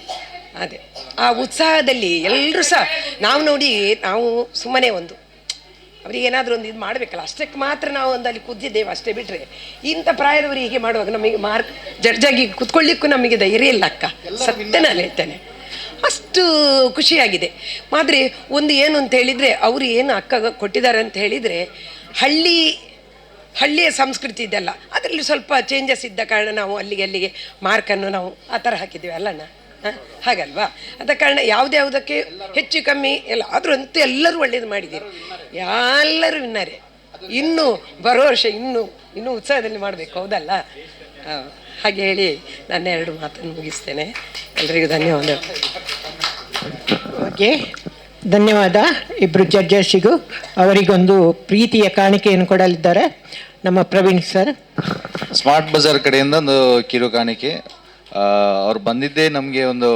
Speaker 20: ಅದೇ ಆ ಉತ್ಸಾಹದಲ್ಲಿ ಎಲ್ಲರೂ ಸಹ ನಾವು ನೋಡಿ, ನಾವು ಸುಮ್ಮನೆ ಒಂದು ಅವರಿಗೆ ಏನಾದರೂ ಒಂದು ಇದು ಮಾಡಬೇಕಲ್ಲ, ಅಷ್ಟಕ್ಕೆ ಮಾತ್ರ ನಾವು ಒಂದು ಅಲ್ಲಿ ಕುದ್ದಿದ್ದೇವೆ ಅಷ್ಟೇ. ಬಿಟ್ಟರೆ ಇಂಥ ಪ್ರಾಯದವರು ಹೀಗೆ ಮಾಡುವಾಗ ನಮಗೆ ಜಡ್ಜಾಗಿ ಕುತ್ಕೊಳ್ಳಿಕ್ಕೂ ನಮಗೆ ಧೈರ್ಯ ಇಲ್ಲ ಅಕ್ಕ, ಸತ್ಯ ನಾನು ಹೇಳ್ತೇನೆ. ಅಷ್ಟು ಖುಷಿಯಾಗಿದೆ. ಆದರೆ ಒಂದು ಏನು ಅಂತ ಹೇಳಿದರೆ, ಅವರು ಏನು ಅಕ್ಕ ಕೊಟ್ಟಿದ್ದಾರೆ ಅಂತ ಹೇಳಿದರೆ, ಹಳ್ಳಿಯ ಸಂಸ್ಕೃತಿ ಇದೆಲ್ಲ, ಅದರಲ್ಲಿ ಸ್ವಲ್ಪ ಚೇಂಜಸ್ ಇದ್ದ ಕಾರಣ ನಾವು ಅಲ್ಲಿಗೆ ಮಾರ್ಕನ್ನು ನಾವು ಆ ಥರ ಹಾಕಿದ್ದೀವಿ ಅಲ್ಲಣ್ಣ, ಹಾಗಲ್ವಾ? ಅದ ಕಾರಣ ಯಾವುದಕ್ಕೆ ಹೆಚ್ಚು ಕಮ್ಮಿ ಎಲ್ಲ ಆದರೂ ಅಂತೂ ಎಲ್ಲರೂ ಒಳ್ಳೇದು ಮಾಡಿದ್ದೀರಿ, ಎಲ್ಲರೂ ವಿನ್ನರೇ. ಇನ್ನೂ ಬರೋ ವರ್ಷ ಇನ್ನೂ ಉತ್ಸಾಹದಲ್ಲಿ ಮಾಡಬೇಕು, ಹೌದಲ್ಲ? ಹಾಗೆ ಹೇಳಿ ನನ್ನ 2 ಮಾತನ್ನು ಮುಗಿಸ್ತೇನೆ. ಎಲ್ರಿಗೂ ಧನ್ಯವಾದ.
Speaker 1: ಓಕೆ, ಧನ್ಯವಾದ ಇಬ್ಬರು ಜಡ್ಜಸ್ಸಿಗೂ. ಅವರಿಗೊಂದು ಪ್ರೀತಿಯ ಕಾಣಿಕೆಯನ್ನು ಕೊಡಲಿದ್ದಾರೆ ನಮ್ಮ ಪ್ರವೀಣ್ ಸರ್.
Speaker 2: ಸ್ಮಾರ್ಟ್ ಬಜಾರ್ ಕಡೆಯಿಂದ ಒಂದು ಕಿರು ಕಾಣಿಕೆ. ಅವ್ರು ಬಂದಿದ್ದೇ ನಮಗೆ ಒಂದು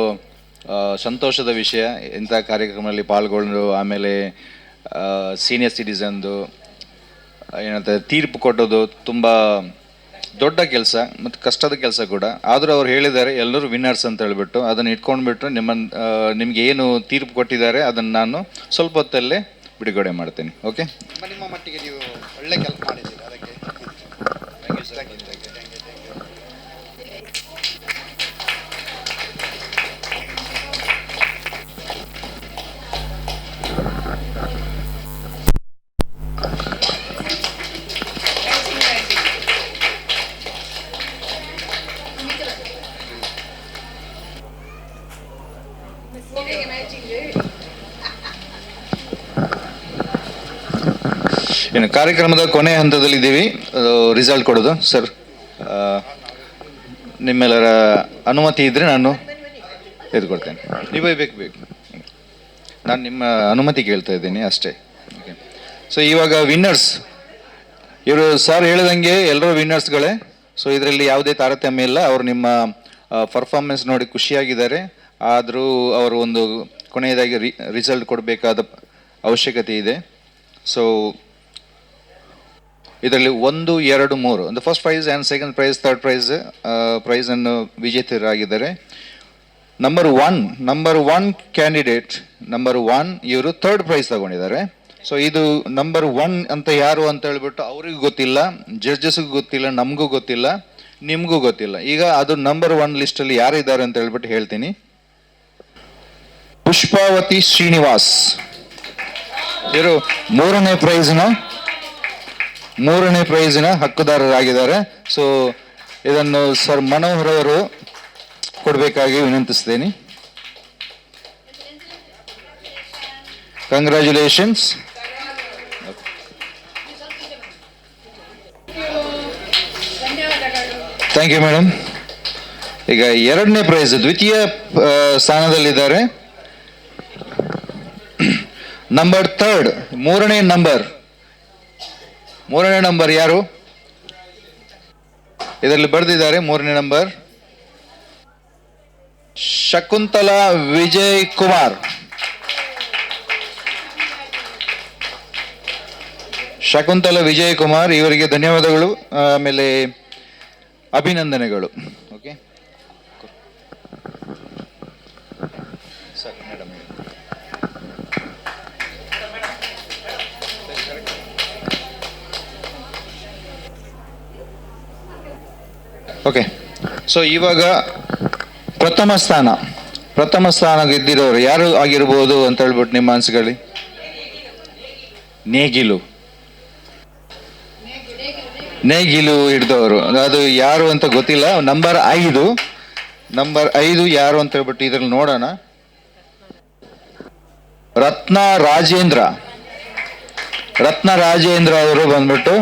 Speaker 2: ಸಂತೋಷದ ವಿಷಯ. ಇಂಥ ಕಾರ್ಯಕ್ರಮದಲ್ಲಿ ಪಾಲ್ಗೊಂಡು ಆಮೇಲೆ ಸೀನಿಯರ್ ಸಿಟಿಸನ್ದು ಏನಂತ ತೀರ್ಪು ಕೊಟ್ಟೋದು ತುಂಬ ದೊಡ್ಡ ಕೆಲಸ ಮತ್ತು ಕಷ್ಟದ ಕೆಲಸ ಕೂಡ. ಆದರೂ ಅವ್ರು ಹೇಳಿದ್ದಾರೆ ಎಲ್ಲರೂ ವಿನ್ನರ್ಸ್ ಅಂತ ಹೇಳ್ಬಿಟ್ಟು, ಅದನ್ನು ಇಟ್ಕೊಂಡ್ಬಿಟ್ಟು ನಿಮಗೆ ಏನು ತೀರ್ಪು ಕೊಟ್ಟಿದ್ದಾರೆ ಅದನ್ನು ನಾನು ಸ್ವಲ್ಪ ಹೊತ್ತಲ್ಲೇ ಬಿಡುಗಡೆ ಮಾಡ್ತೇನೆ. ಓಕೆ,
Speaker 19: ನಿಮ್ಮ ಮಟ್ಟಿಗೆ ನೀವು ಒಳ್ಳೆ ಕೆಲಸ ಮಾಡಿದ್ದೀರಿ, ಅದಕ್ಕೆ
Speaker 2: ಏನು ಕಾರ್ಯಕ್ರಮದ ಕೊನೆಯ ಹಂತದಲ್ಲಿದ್ದೀವಿ, ರಿಸಲ್ಟ್ ಕೊಡೋದು. ಸರ್, ನಿಮ್ಮೆಲ್ಲರ ಅನುಮತಿ ಇದ್ದರೆ ನಾನು ಎದುಕೊಡ್ತೇನೆ. ನೀವು ಬೇಕು, ನಾನು ನಿಮ್ಮ ಅನುಮತಿ ಕೇಳ್ತಾ ಇದ್ದೀನಿ ಅಷ್ಟೇ. ಓಕೆ, ಸೊ ಇವಾಗ ವಿನ್ನರ್ಸ್ ಇವರು ಸರ್ ಹೇಳಿದಂಗೆ ಎಲ್ಲರೂ ವಿನ್ನರ್ಸ್ಗಳೇ. ಸೊ ಇದರಲ್ಲಿ ಯಾವುದೇ ತಾರತಮ್ಯ ಇಲ್ಲ. ಅವರು ನಿಮ್ಮ ಪರ್ಫಾರ್ಮೆನ್ಸ್ ನೋಡಿ ಖುಷಿಯಾಗಿದ್ದಾರೆ. ಆದರೂ ಅವರು ಒಂದು ಕೊನೆಯದಾಗಿ ರಿಸಲ್ಟ್ ಕೊಡಬೇಕಾದ ಅವಶ್ಯಕತೆ ಇದೆ. ಸೊ ಇದರಲ್ಲಿ 1, 2, 3 ಒಂದು first prize and second prize, third ಪ್ರೈಸನ್ನು ವಿಜೇತರಾಗಿದ್ದಾರೆ. ನಂಬರ್ ಒನ್ ಕ್ಯಾಂಡಿಡೇಟ್ ನಂಬರ್ 1 ಇವರು 3rd ಪ್ರೈಸ್ ತಗೊಂಡಿದ್ದಾರೆ. ಸೊ ಇದು ನಂಬರ್ 1 ಅಂತ ಯಾರು ಅಂತ ಹೇಳ್ಬಿಟ್ಟು ಅವ್ರಿಗೂ ಗೊತ್ತಿಲ್ಲ, ಜಡ್ಜಸ್ಗೂ ಗೊತ್ತಿಲ್ಲ, ನಮಗೂ ಗೊತ್ತಿಲ್ಲ, ನಿಮಗೂ ಗೊತ್ತಿಲ್ಲ. ಈಗ ಅದು ನಂಬರ್ 1 ಲಿಸ್ಟಲ್ಲಿ ಯಾರಿದ್ದಾರೆ ಅಂತ ಹೇಳ್ಬಿಟ್ಟು ಹೇಳ್ತೀನಿ. ಪುಷ್ಪಾವತಿ ಶ್ರೀನಿವಾಸ್ ಇವರು 3ನೇ ಪ್ರೈಸ್ನ ಹಕ್ಕುದಾರರಾಗಿದ್ದಾರೆ. ಸೊ ಇದನ್ನು ಸರ್ ಮನೋಹರ್ ಅವರು ಕೊಡಬೇಕಾಗಿ ವಿನಂತಿಸ್ತೇನೆ. ಕಂಗ್ರ್ಯಾಚುಲೇಷನ್ಸ್. Thank you madam. ಈಗ 2ನೇ ಪ್ರೈಸ್ ದ್ವಿತೀಯ ಸ್ಥಾನದಲ್ಲಿದ್ದಾರೆ ನಂಬರ್ 3rd, 3ನೇ ನಂಬರ್ ಯಾರು ಇದರಲ್ಲಿ ಬರೆದಿದ್ದಾರೆ? 3ನೇ ನಂಬರ್ ಶಕುಂತಲಾ ವಿಜಯ್ ಕುಮಾರ್. ಶಕುಂತಲ ವಿಜಯಕುಮಾರ್ ಇವರಿಗೆ ಧನ್ಯವಾದಗಳು, ಆಮೇಲೆ ಅಭಿನಂದನೆಗಳು. Okay sir, madam. Okay, so ಇವಾಗ ಪ್ರಥಮ ಸ್ಥಾನ ಗೆದ್ದಿರೋರು ಯಾರು ಆಗಿರ್ಬೋದು ಅಂತ ಹೇಳ್ಬಿಟ್ಟು ನಿಮ್ಮ ಅನ್ಸುಗಳಿ. ನೇಗಿಲು ಹಿಡ್ದವರು ಅದು ಯಾರು ಅಂತ ಗೊತ್ತಿಲ್ಲ. ನಂಬರ್ 5 ಯಾರು ಅಂತ ಹೇಳ್ಬಿಟ್ಟು ಇದ್ರಲ್ಲಿ ನೋಡೋಣ. ರತ್ನ ರಾಜೇಂದ್ರ ಅವರು ಬಂದ್ಬಿಟ್ಟು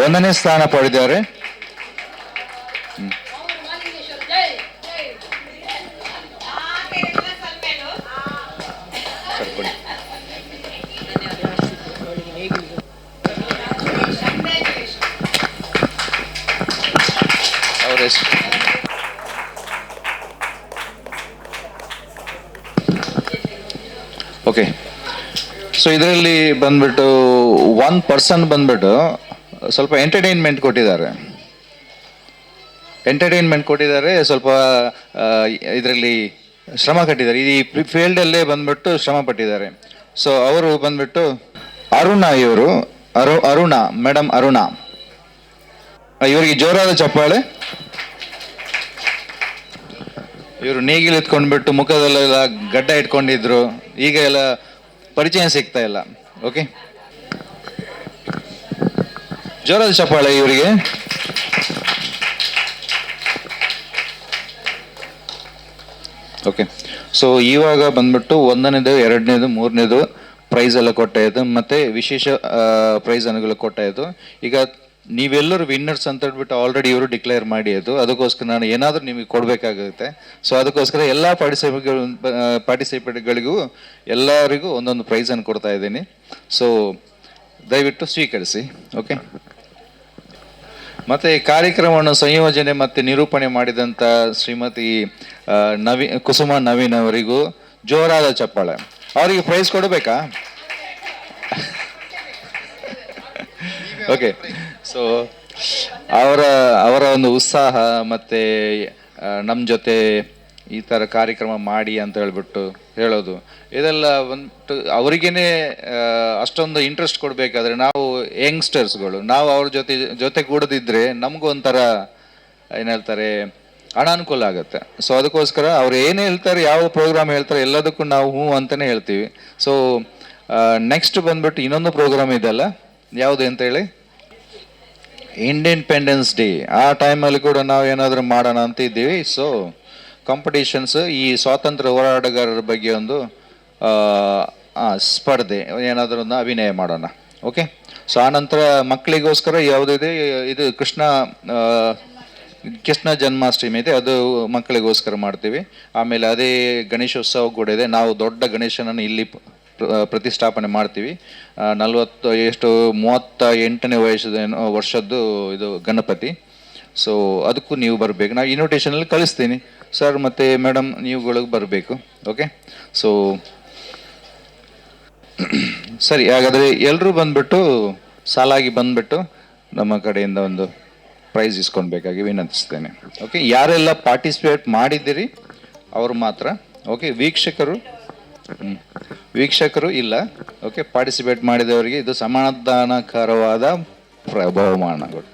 Speaker 2: 1ನೇ ಸ್ಥಾನ ಪಡೆದಿದ್ದಾರೆ. ಓಕೆ, ಸೊ ಇದರಲ್ಲಿ ಬಂದ್ಬಿಟ್ಟು 1 ಪರ್ಸನ್ ಬಂದ್ಬಿಟ್ಟು ಸ್ವಲ್ಪ ಎಂಟರ್ಟೈನ್ಮೆಂಟ್ ಕೊಟ್ಟಿದ್ದಾರೆ, ಸ್ವಲ್ಪ ಇದರಲ್ಲಿ ಶ್ರಮ ಕಟ್ಟಿದ್ದಾರೆ, ಈ ಫೀಲ್ಡಲ್ಲೇ ಬಂದ್ಬಿಟ್ಟು ಶ್ರಮ ಪಟ್ಟಿದ್ದಾರೆ. ಸೊ ಅವರು ಬಂದ್ಬಿಟ್ಟು ಮೇಡಮ್ ಅರುಣ, ಇವರಿಗೆ ಜೋರಾದ ಚಪ್ಪಾಳೆ. ಇವರು ನೇಗಿಲು ಎತ್ಕೊಂಡ್ಬಿಟ್ಟು ಮುಖದಲ್ಲೆಲ್ಲ ಗಡ್ಡ ಇಟ್ಕೊಂಡಿದ್ರು, ಈಗ ಎಲ್ಲ ಪರಿಚಯ ಸಿಗ್ತಾ ಇಲ್ಲ. ಓಕೆ, ಜೋರಾದ ಚಪ್ಪಾಳೆ ಇವರಿಗೆ. ಓಕೆ, ಸೊ ಇವಾಗ ಬಂದ್ಬಿಟ್ಟು 1ನೇದು 2ನೇದು 3ನೇದು ಪ್ರೈಸ್ ಎಲ್ಲ ಕೊಟ್ಟಾಯಿತು, ಮತ್ತೆ ವಿಶೇಷ ಪ್ರೈಸ್ಗಳು ಕೊಟ್ಟಾಯಿತು. ಈಗ ನೀವೆಲ್ಲರೂ ವಿನ್ನರ್ಸ್ ಅಂತ ಹೇಳ್ಬಿಟ್ಟು ಆಲ್ರೆಡಿ ಇವರು ಡಿಕ್ಲೇರ್ ಮಾಡಿ ಆಯಿತು. ಅದಕ್ಕೋಸ್ಕರ ನಾನು ಏನಾದರೂ ನಿಮಗೆ ಕೊಡಬೇಕಾಗುತ್ತೆ. ಸೊ ಅದಕ್ಕೋಸ್ಕರ ಎಲ್ಲ ಪಾರ್ಟಿಸಿಪೇಟ್ಗಳಿಗೂ ಎಲ್ಲರಿಗೂ ಒಂದೊಂದು ಪ್ರೈಸನ್ನು ಕೊಡ್ತಾ ಇದ್ದೀನಿ. ಸೊ ದಯವಿಟ್ಟು ಸ್ವೀಕರಿಸಿ. ಓಕೆ, ಮತ್ತು ಕಾರ್ಯಕ್ರಮವನ್ನು ಸಂಯೋಜನೆ ಮತ್ತು ನಿರೂಪಣೆ ಮಾಡಿದಂಥ ಶ್ರೀಮತಿ ಕುಸುಮ ನವೀನ್ ಅವರಿಗೂ ಜೋರಾದ ಚಪ್ಪಾಳೆ. ಅವರಿಗೆ ಪ್ರೈಸ್ ಕೊಡಬೇಕಾ? ಓಕೆ, ಸೊ ಅವರ ಒಂದು ಉತ್ಸಾಹ ಮತ್ತು ನಮ್ಮ ಜೊತೆ ಈ ಥರ ಕಾರ್ಯಕ್ರಮ ಮಾಡಿ ಅಂತ ಹೇಳ್ಬಿಟ್ಟು ಹೇಳೋದು, ಇದೆಲ್ಲ ಒಂದು ಅವರಿಗೇನೆ ಅಷ್ಟೊಂದು ಇಂಟ್ರೆಸ್ಟ್ ಕೊಡಬೇಕಾದ್ರೆ ನಾವು ಯಂಗ್ಸ್ಟರ್ಸ್ಗಳು ನಾವು ಅವ್ರ ಜೊತೆ ಕೂಡದಿದ್ರೆ ನಮಗೂ ಒಂಥರ ಏನು ಹೇಳ್ತಾರೆ ಅನಾನುಕೂಲ ಆಗುತ್ತೆ. ಸೊ ಅದಕ್ಕೋಸ್ಕರ ಅವ್ರು ಏನು ಹೇಳ್ತಾರೆ, ಯಾವ ಪ್ರೋಗ್ರಾಮ್ ಹೇಳ್ತಾರೆ ಎಲ್ಲದಕ್ಕೂ ನಾವು ಹ್ಞೂ ಅಂತಲೇ ಹೇಳ್ತೀವಿ. ಸೊ ನೆಕ್ಸ್ಟ್ ಬಂದ್ಬಿಟ್ಟು ಇನ್ನೊಂದು ಪ್ರೋಗ್ರಾಮ್ ಇದೆಲ್ಲ, ಯಾವುದು ಅಂತ ಹೇಳಿ, ಇಂಡಿಪೆಂಡೆನ್ಸ್ ಡೇ. ಆ ಟೈಮಲ್ಲಿ ಕೂಡ ನಾವು ಏನಾದರೂ ಮಾಡೋಣ ಅಂತ ಇದ್ದೀವಿ. ಸೊ ಕಾಂಪಿಟೇಷನ್ಸ್, ಈ ಸ್ವಾತಂತ್ರ್ಯ ಹೋರಾಟಗಾರರ ಬಗ್ಗೆ ಒಂದು ಸ್ಪರ್ಧೆ, ಏನಾದರೂ ಒಂದು ಅಭಿನಯ ಮಾಡೋಣ. ಓಕೆ, ಸೊ ಆನಂತರ ಮಕ್ಕಳಿಗೋಸ್ಕರ ಯಾವುದಿದೆ, ಇದು ಕೃಷ್ಣ ಜನ್ಮಾಷ್ಟಮಿ ಇದೆ, ಅದು ಮಕ್ಕಳಿಗೋಸ್ಕರ ಮಾಡ್ತೀವಿ. ಆಮೇಲೆ ಅದೇ ಗಣೇಶೋತ್ಸವ ಕೂಡ ಇದೆ. ನಾವು ದೊಡ್ಡ ಗಣೇಶನನ್ನು ಇಲ್ಲಿ ಪ್ರತಿಷ್ಠಾಪನೆ ಮಾಡ್ತೀವಿ. 38ನೇ ವರ್ಷದ್ದು ಇದು ಗಣಪತಿ. ಸೊ ಅದಕ್ಕೂ ನೀವು ಬರಬೇಕು. ನಾವು ಇನ್ವಿಟೇಷನಲ್ಲಿ ಕಳಿಸ್ತೀನಿ ಸರ್, ಮತ್ತು ಮೇಡಮ್ ನೀವುಗಳಿಗೆ ಬರಬೇಕು. ಓಕೆ, ಸೊ ಸರಿ, ಹಾಗಾದರೆ ಎಲ್ಲರೂ ಬಂದ್ಬಿಟ್ಟು ಸಾಲಾಗಿ ಬಂದ್ಬಿಟ್ಟು ನಮ್ಮ ಕಡೆಯಿಂದ ಒಂದು ಪ್ರೈಸ್ ಇಸ್ಕೊಳ್ಬೇಕಾಗಿ ವಿನಂತಿಸ್ತೇನೆ. ಓಕೆ, ಯಾರೆಲ್ಲ ಪಾರ್ಟಿಸಿಪೇಟ್ ಮಾಡಿದ್ದೀರಿ ಅವರು ಮಾತ್ರ. ಓಕೆ, ವೀಕ್ಷಕರು ಇಲ್ಲ. ಓಕೆ, ಪಾರ್ಟಿಸಿಪೇಟ್ ಮಾಡಿದವರಿಗೆ ಇದು ಸಮಾಧಾನಕರವಾದ ಬಹುಮಾನಗಳು.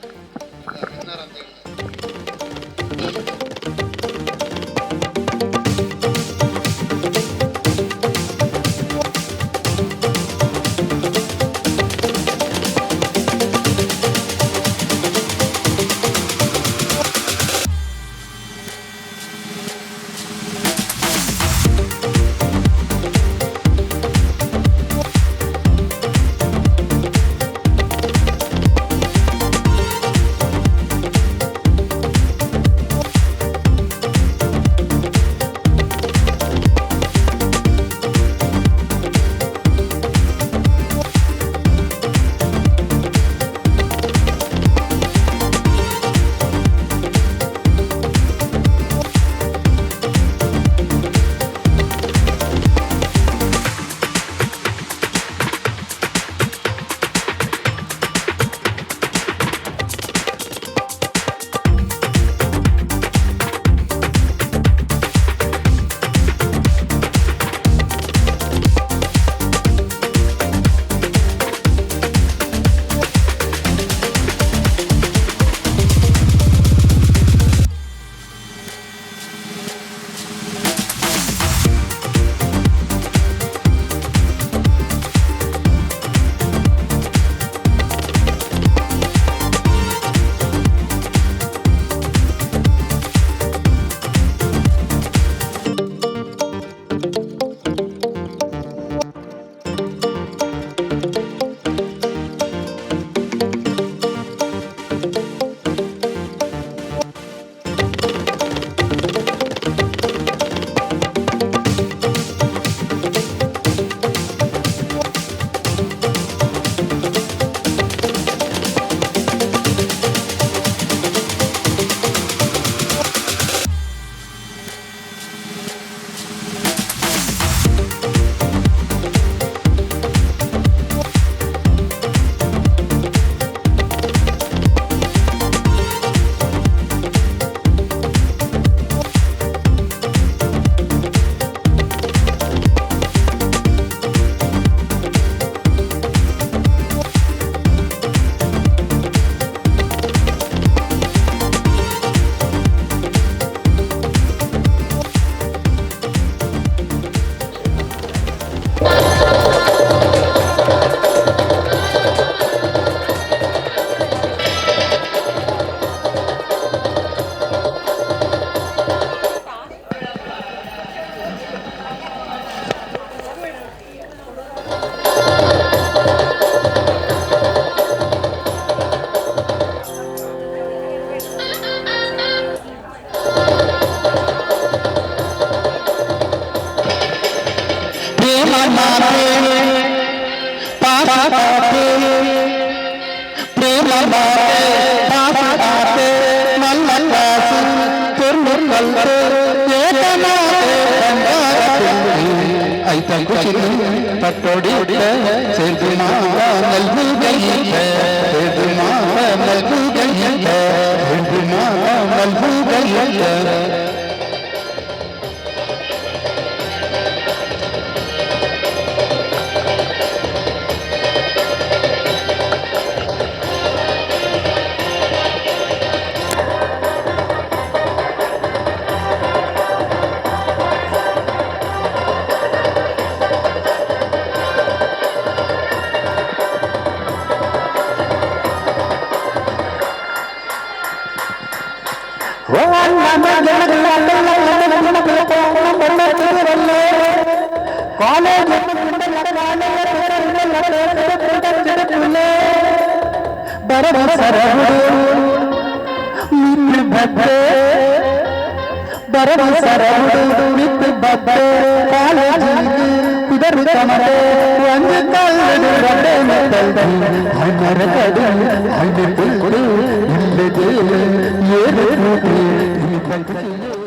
Speaker 17: ಮಾತೆ ಪಾಪ ಪಾತೆ ಪ್ರೇಮ ಮಾತೆ ಪಾಪ ಪಾತೆ ಮಲ್ಲ ಕಾಸು ತುರ್ಮುರ್ಮಲ್ತೆ ಏಕಮಾತೆ ಐತ ಖುಷಿ ಪಟ್ಟೋಡಿ ಸೇರ್ದು ಮಾವ ನಲ್ಗು ಗೈತೆ ಸೇರ್ದು ಮಾವ ನಲ್ಗು ಗೈತೆ ಸೇರ್ದು ಮಾವ ನಲ್ಗು ಗೈತೆ ಒಂದು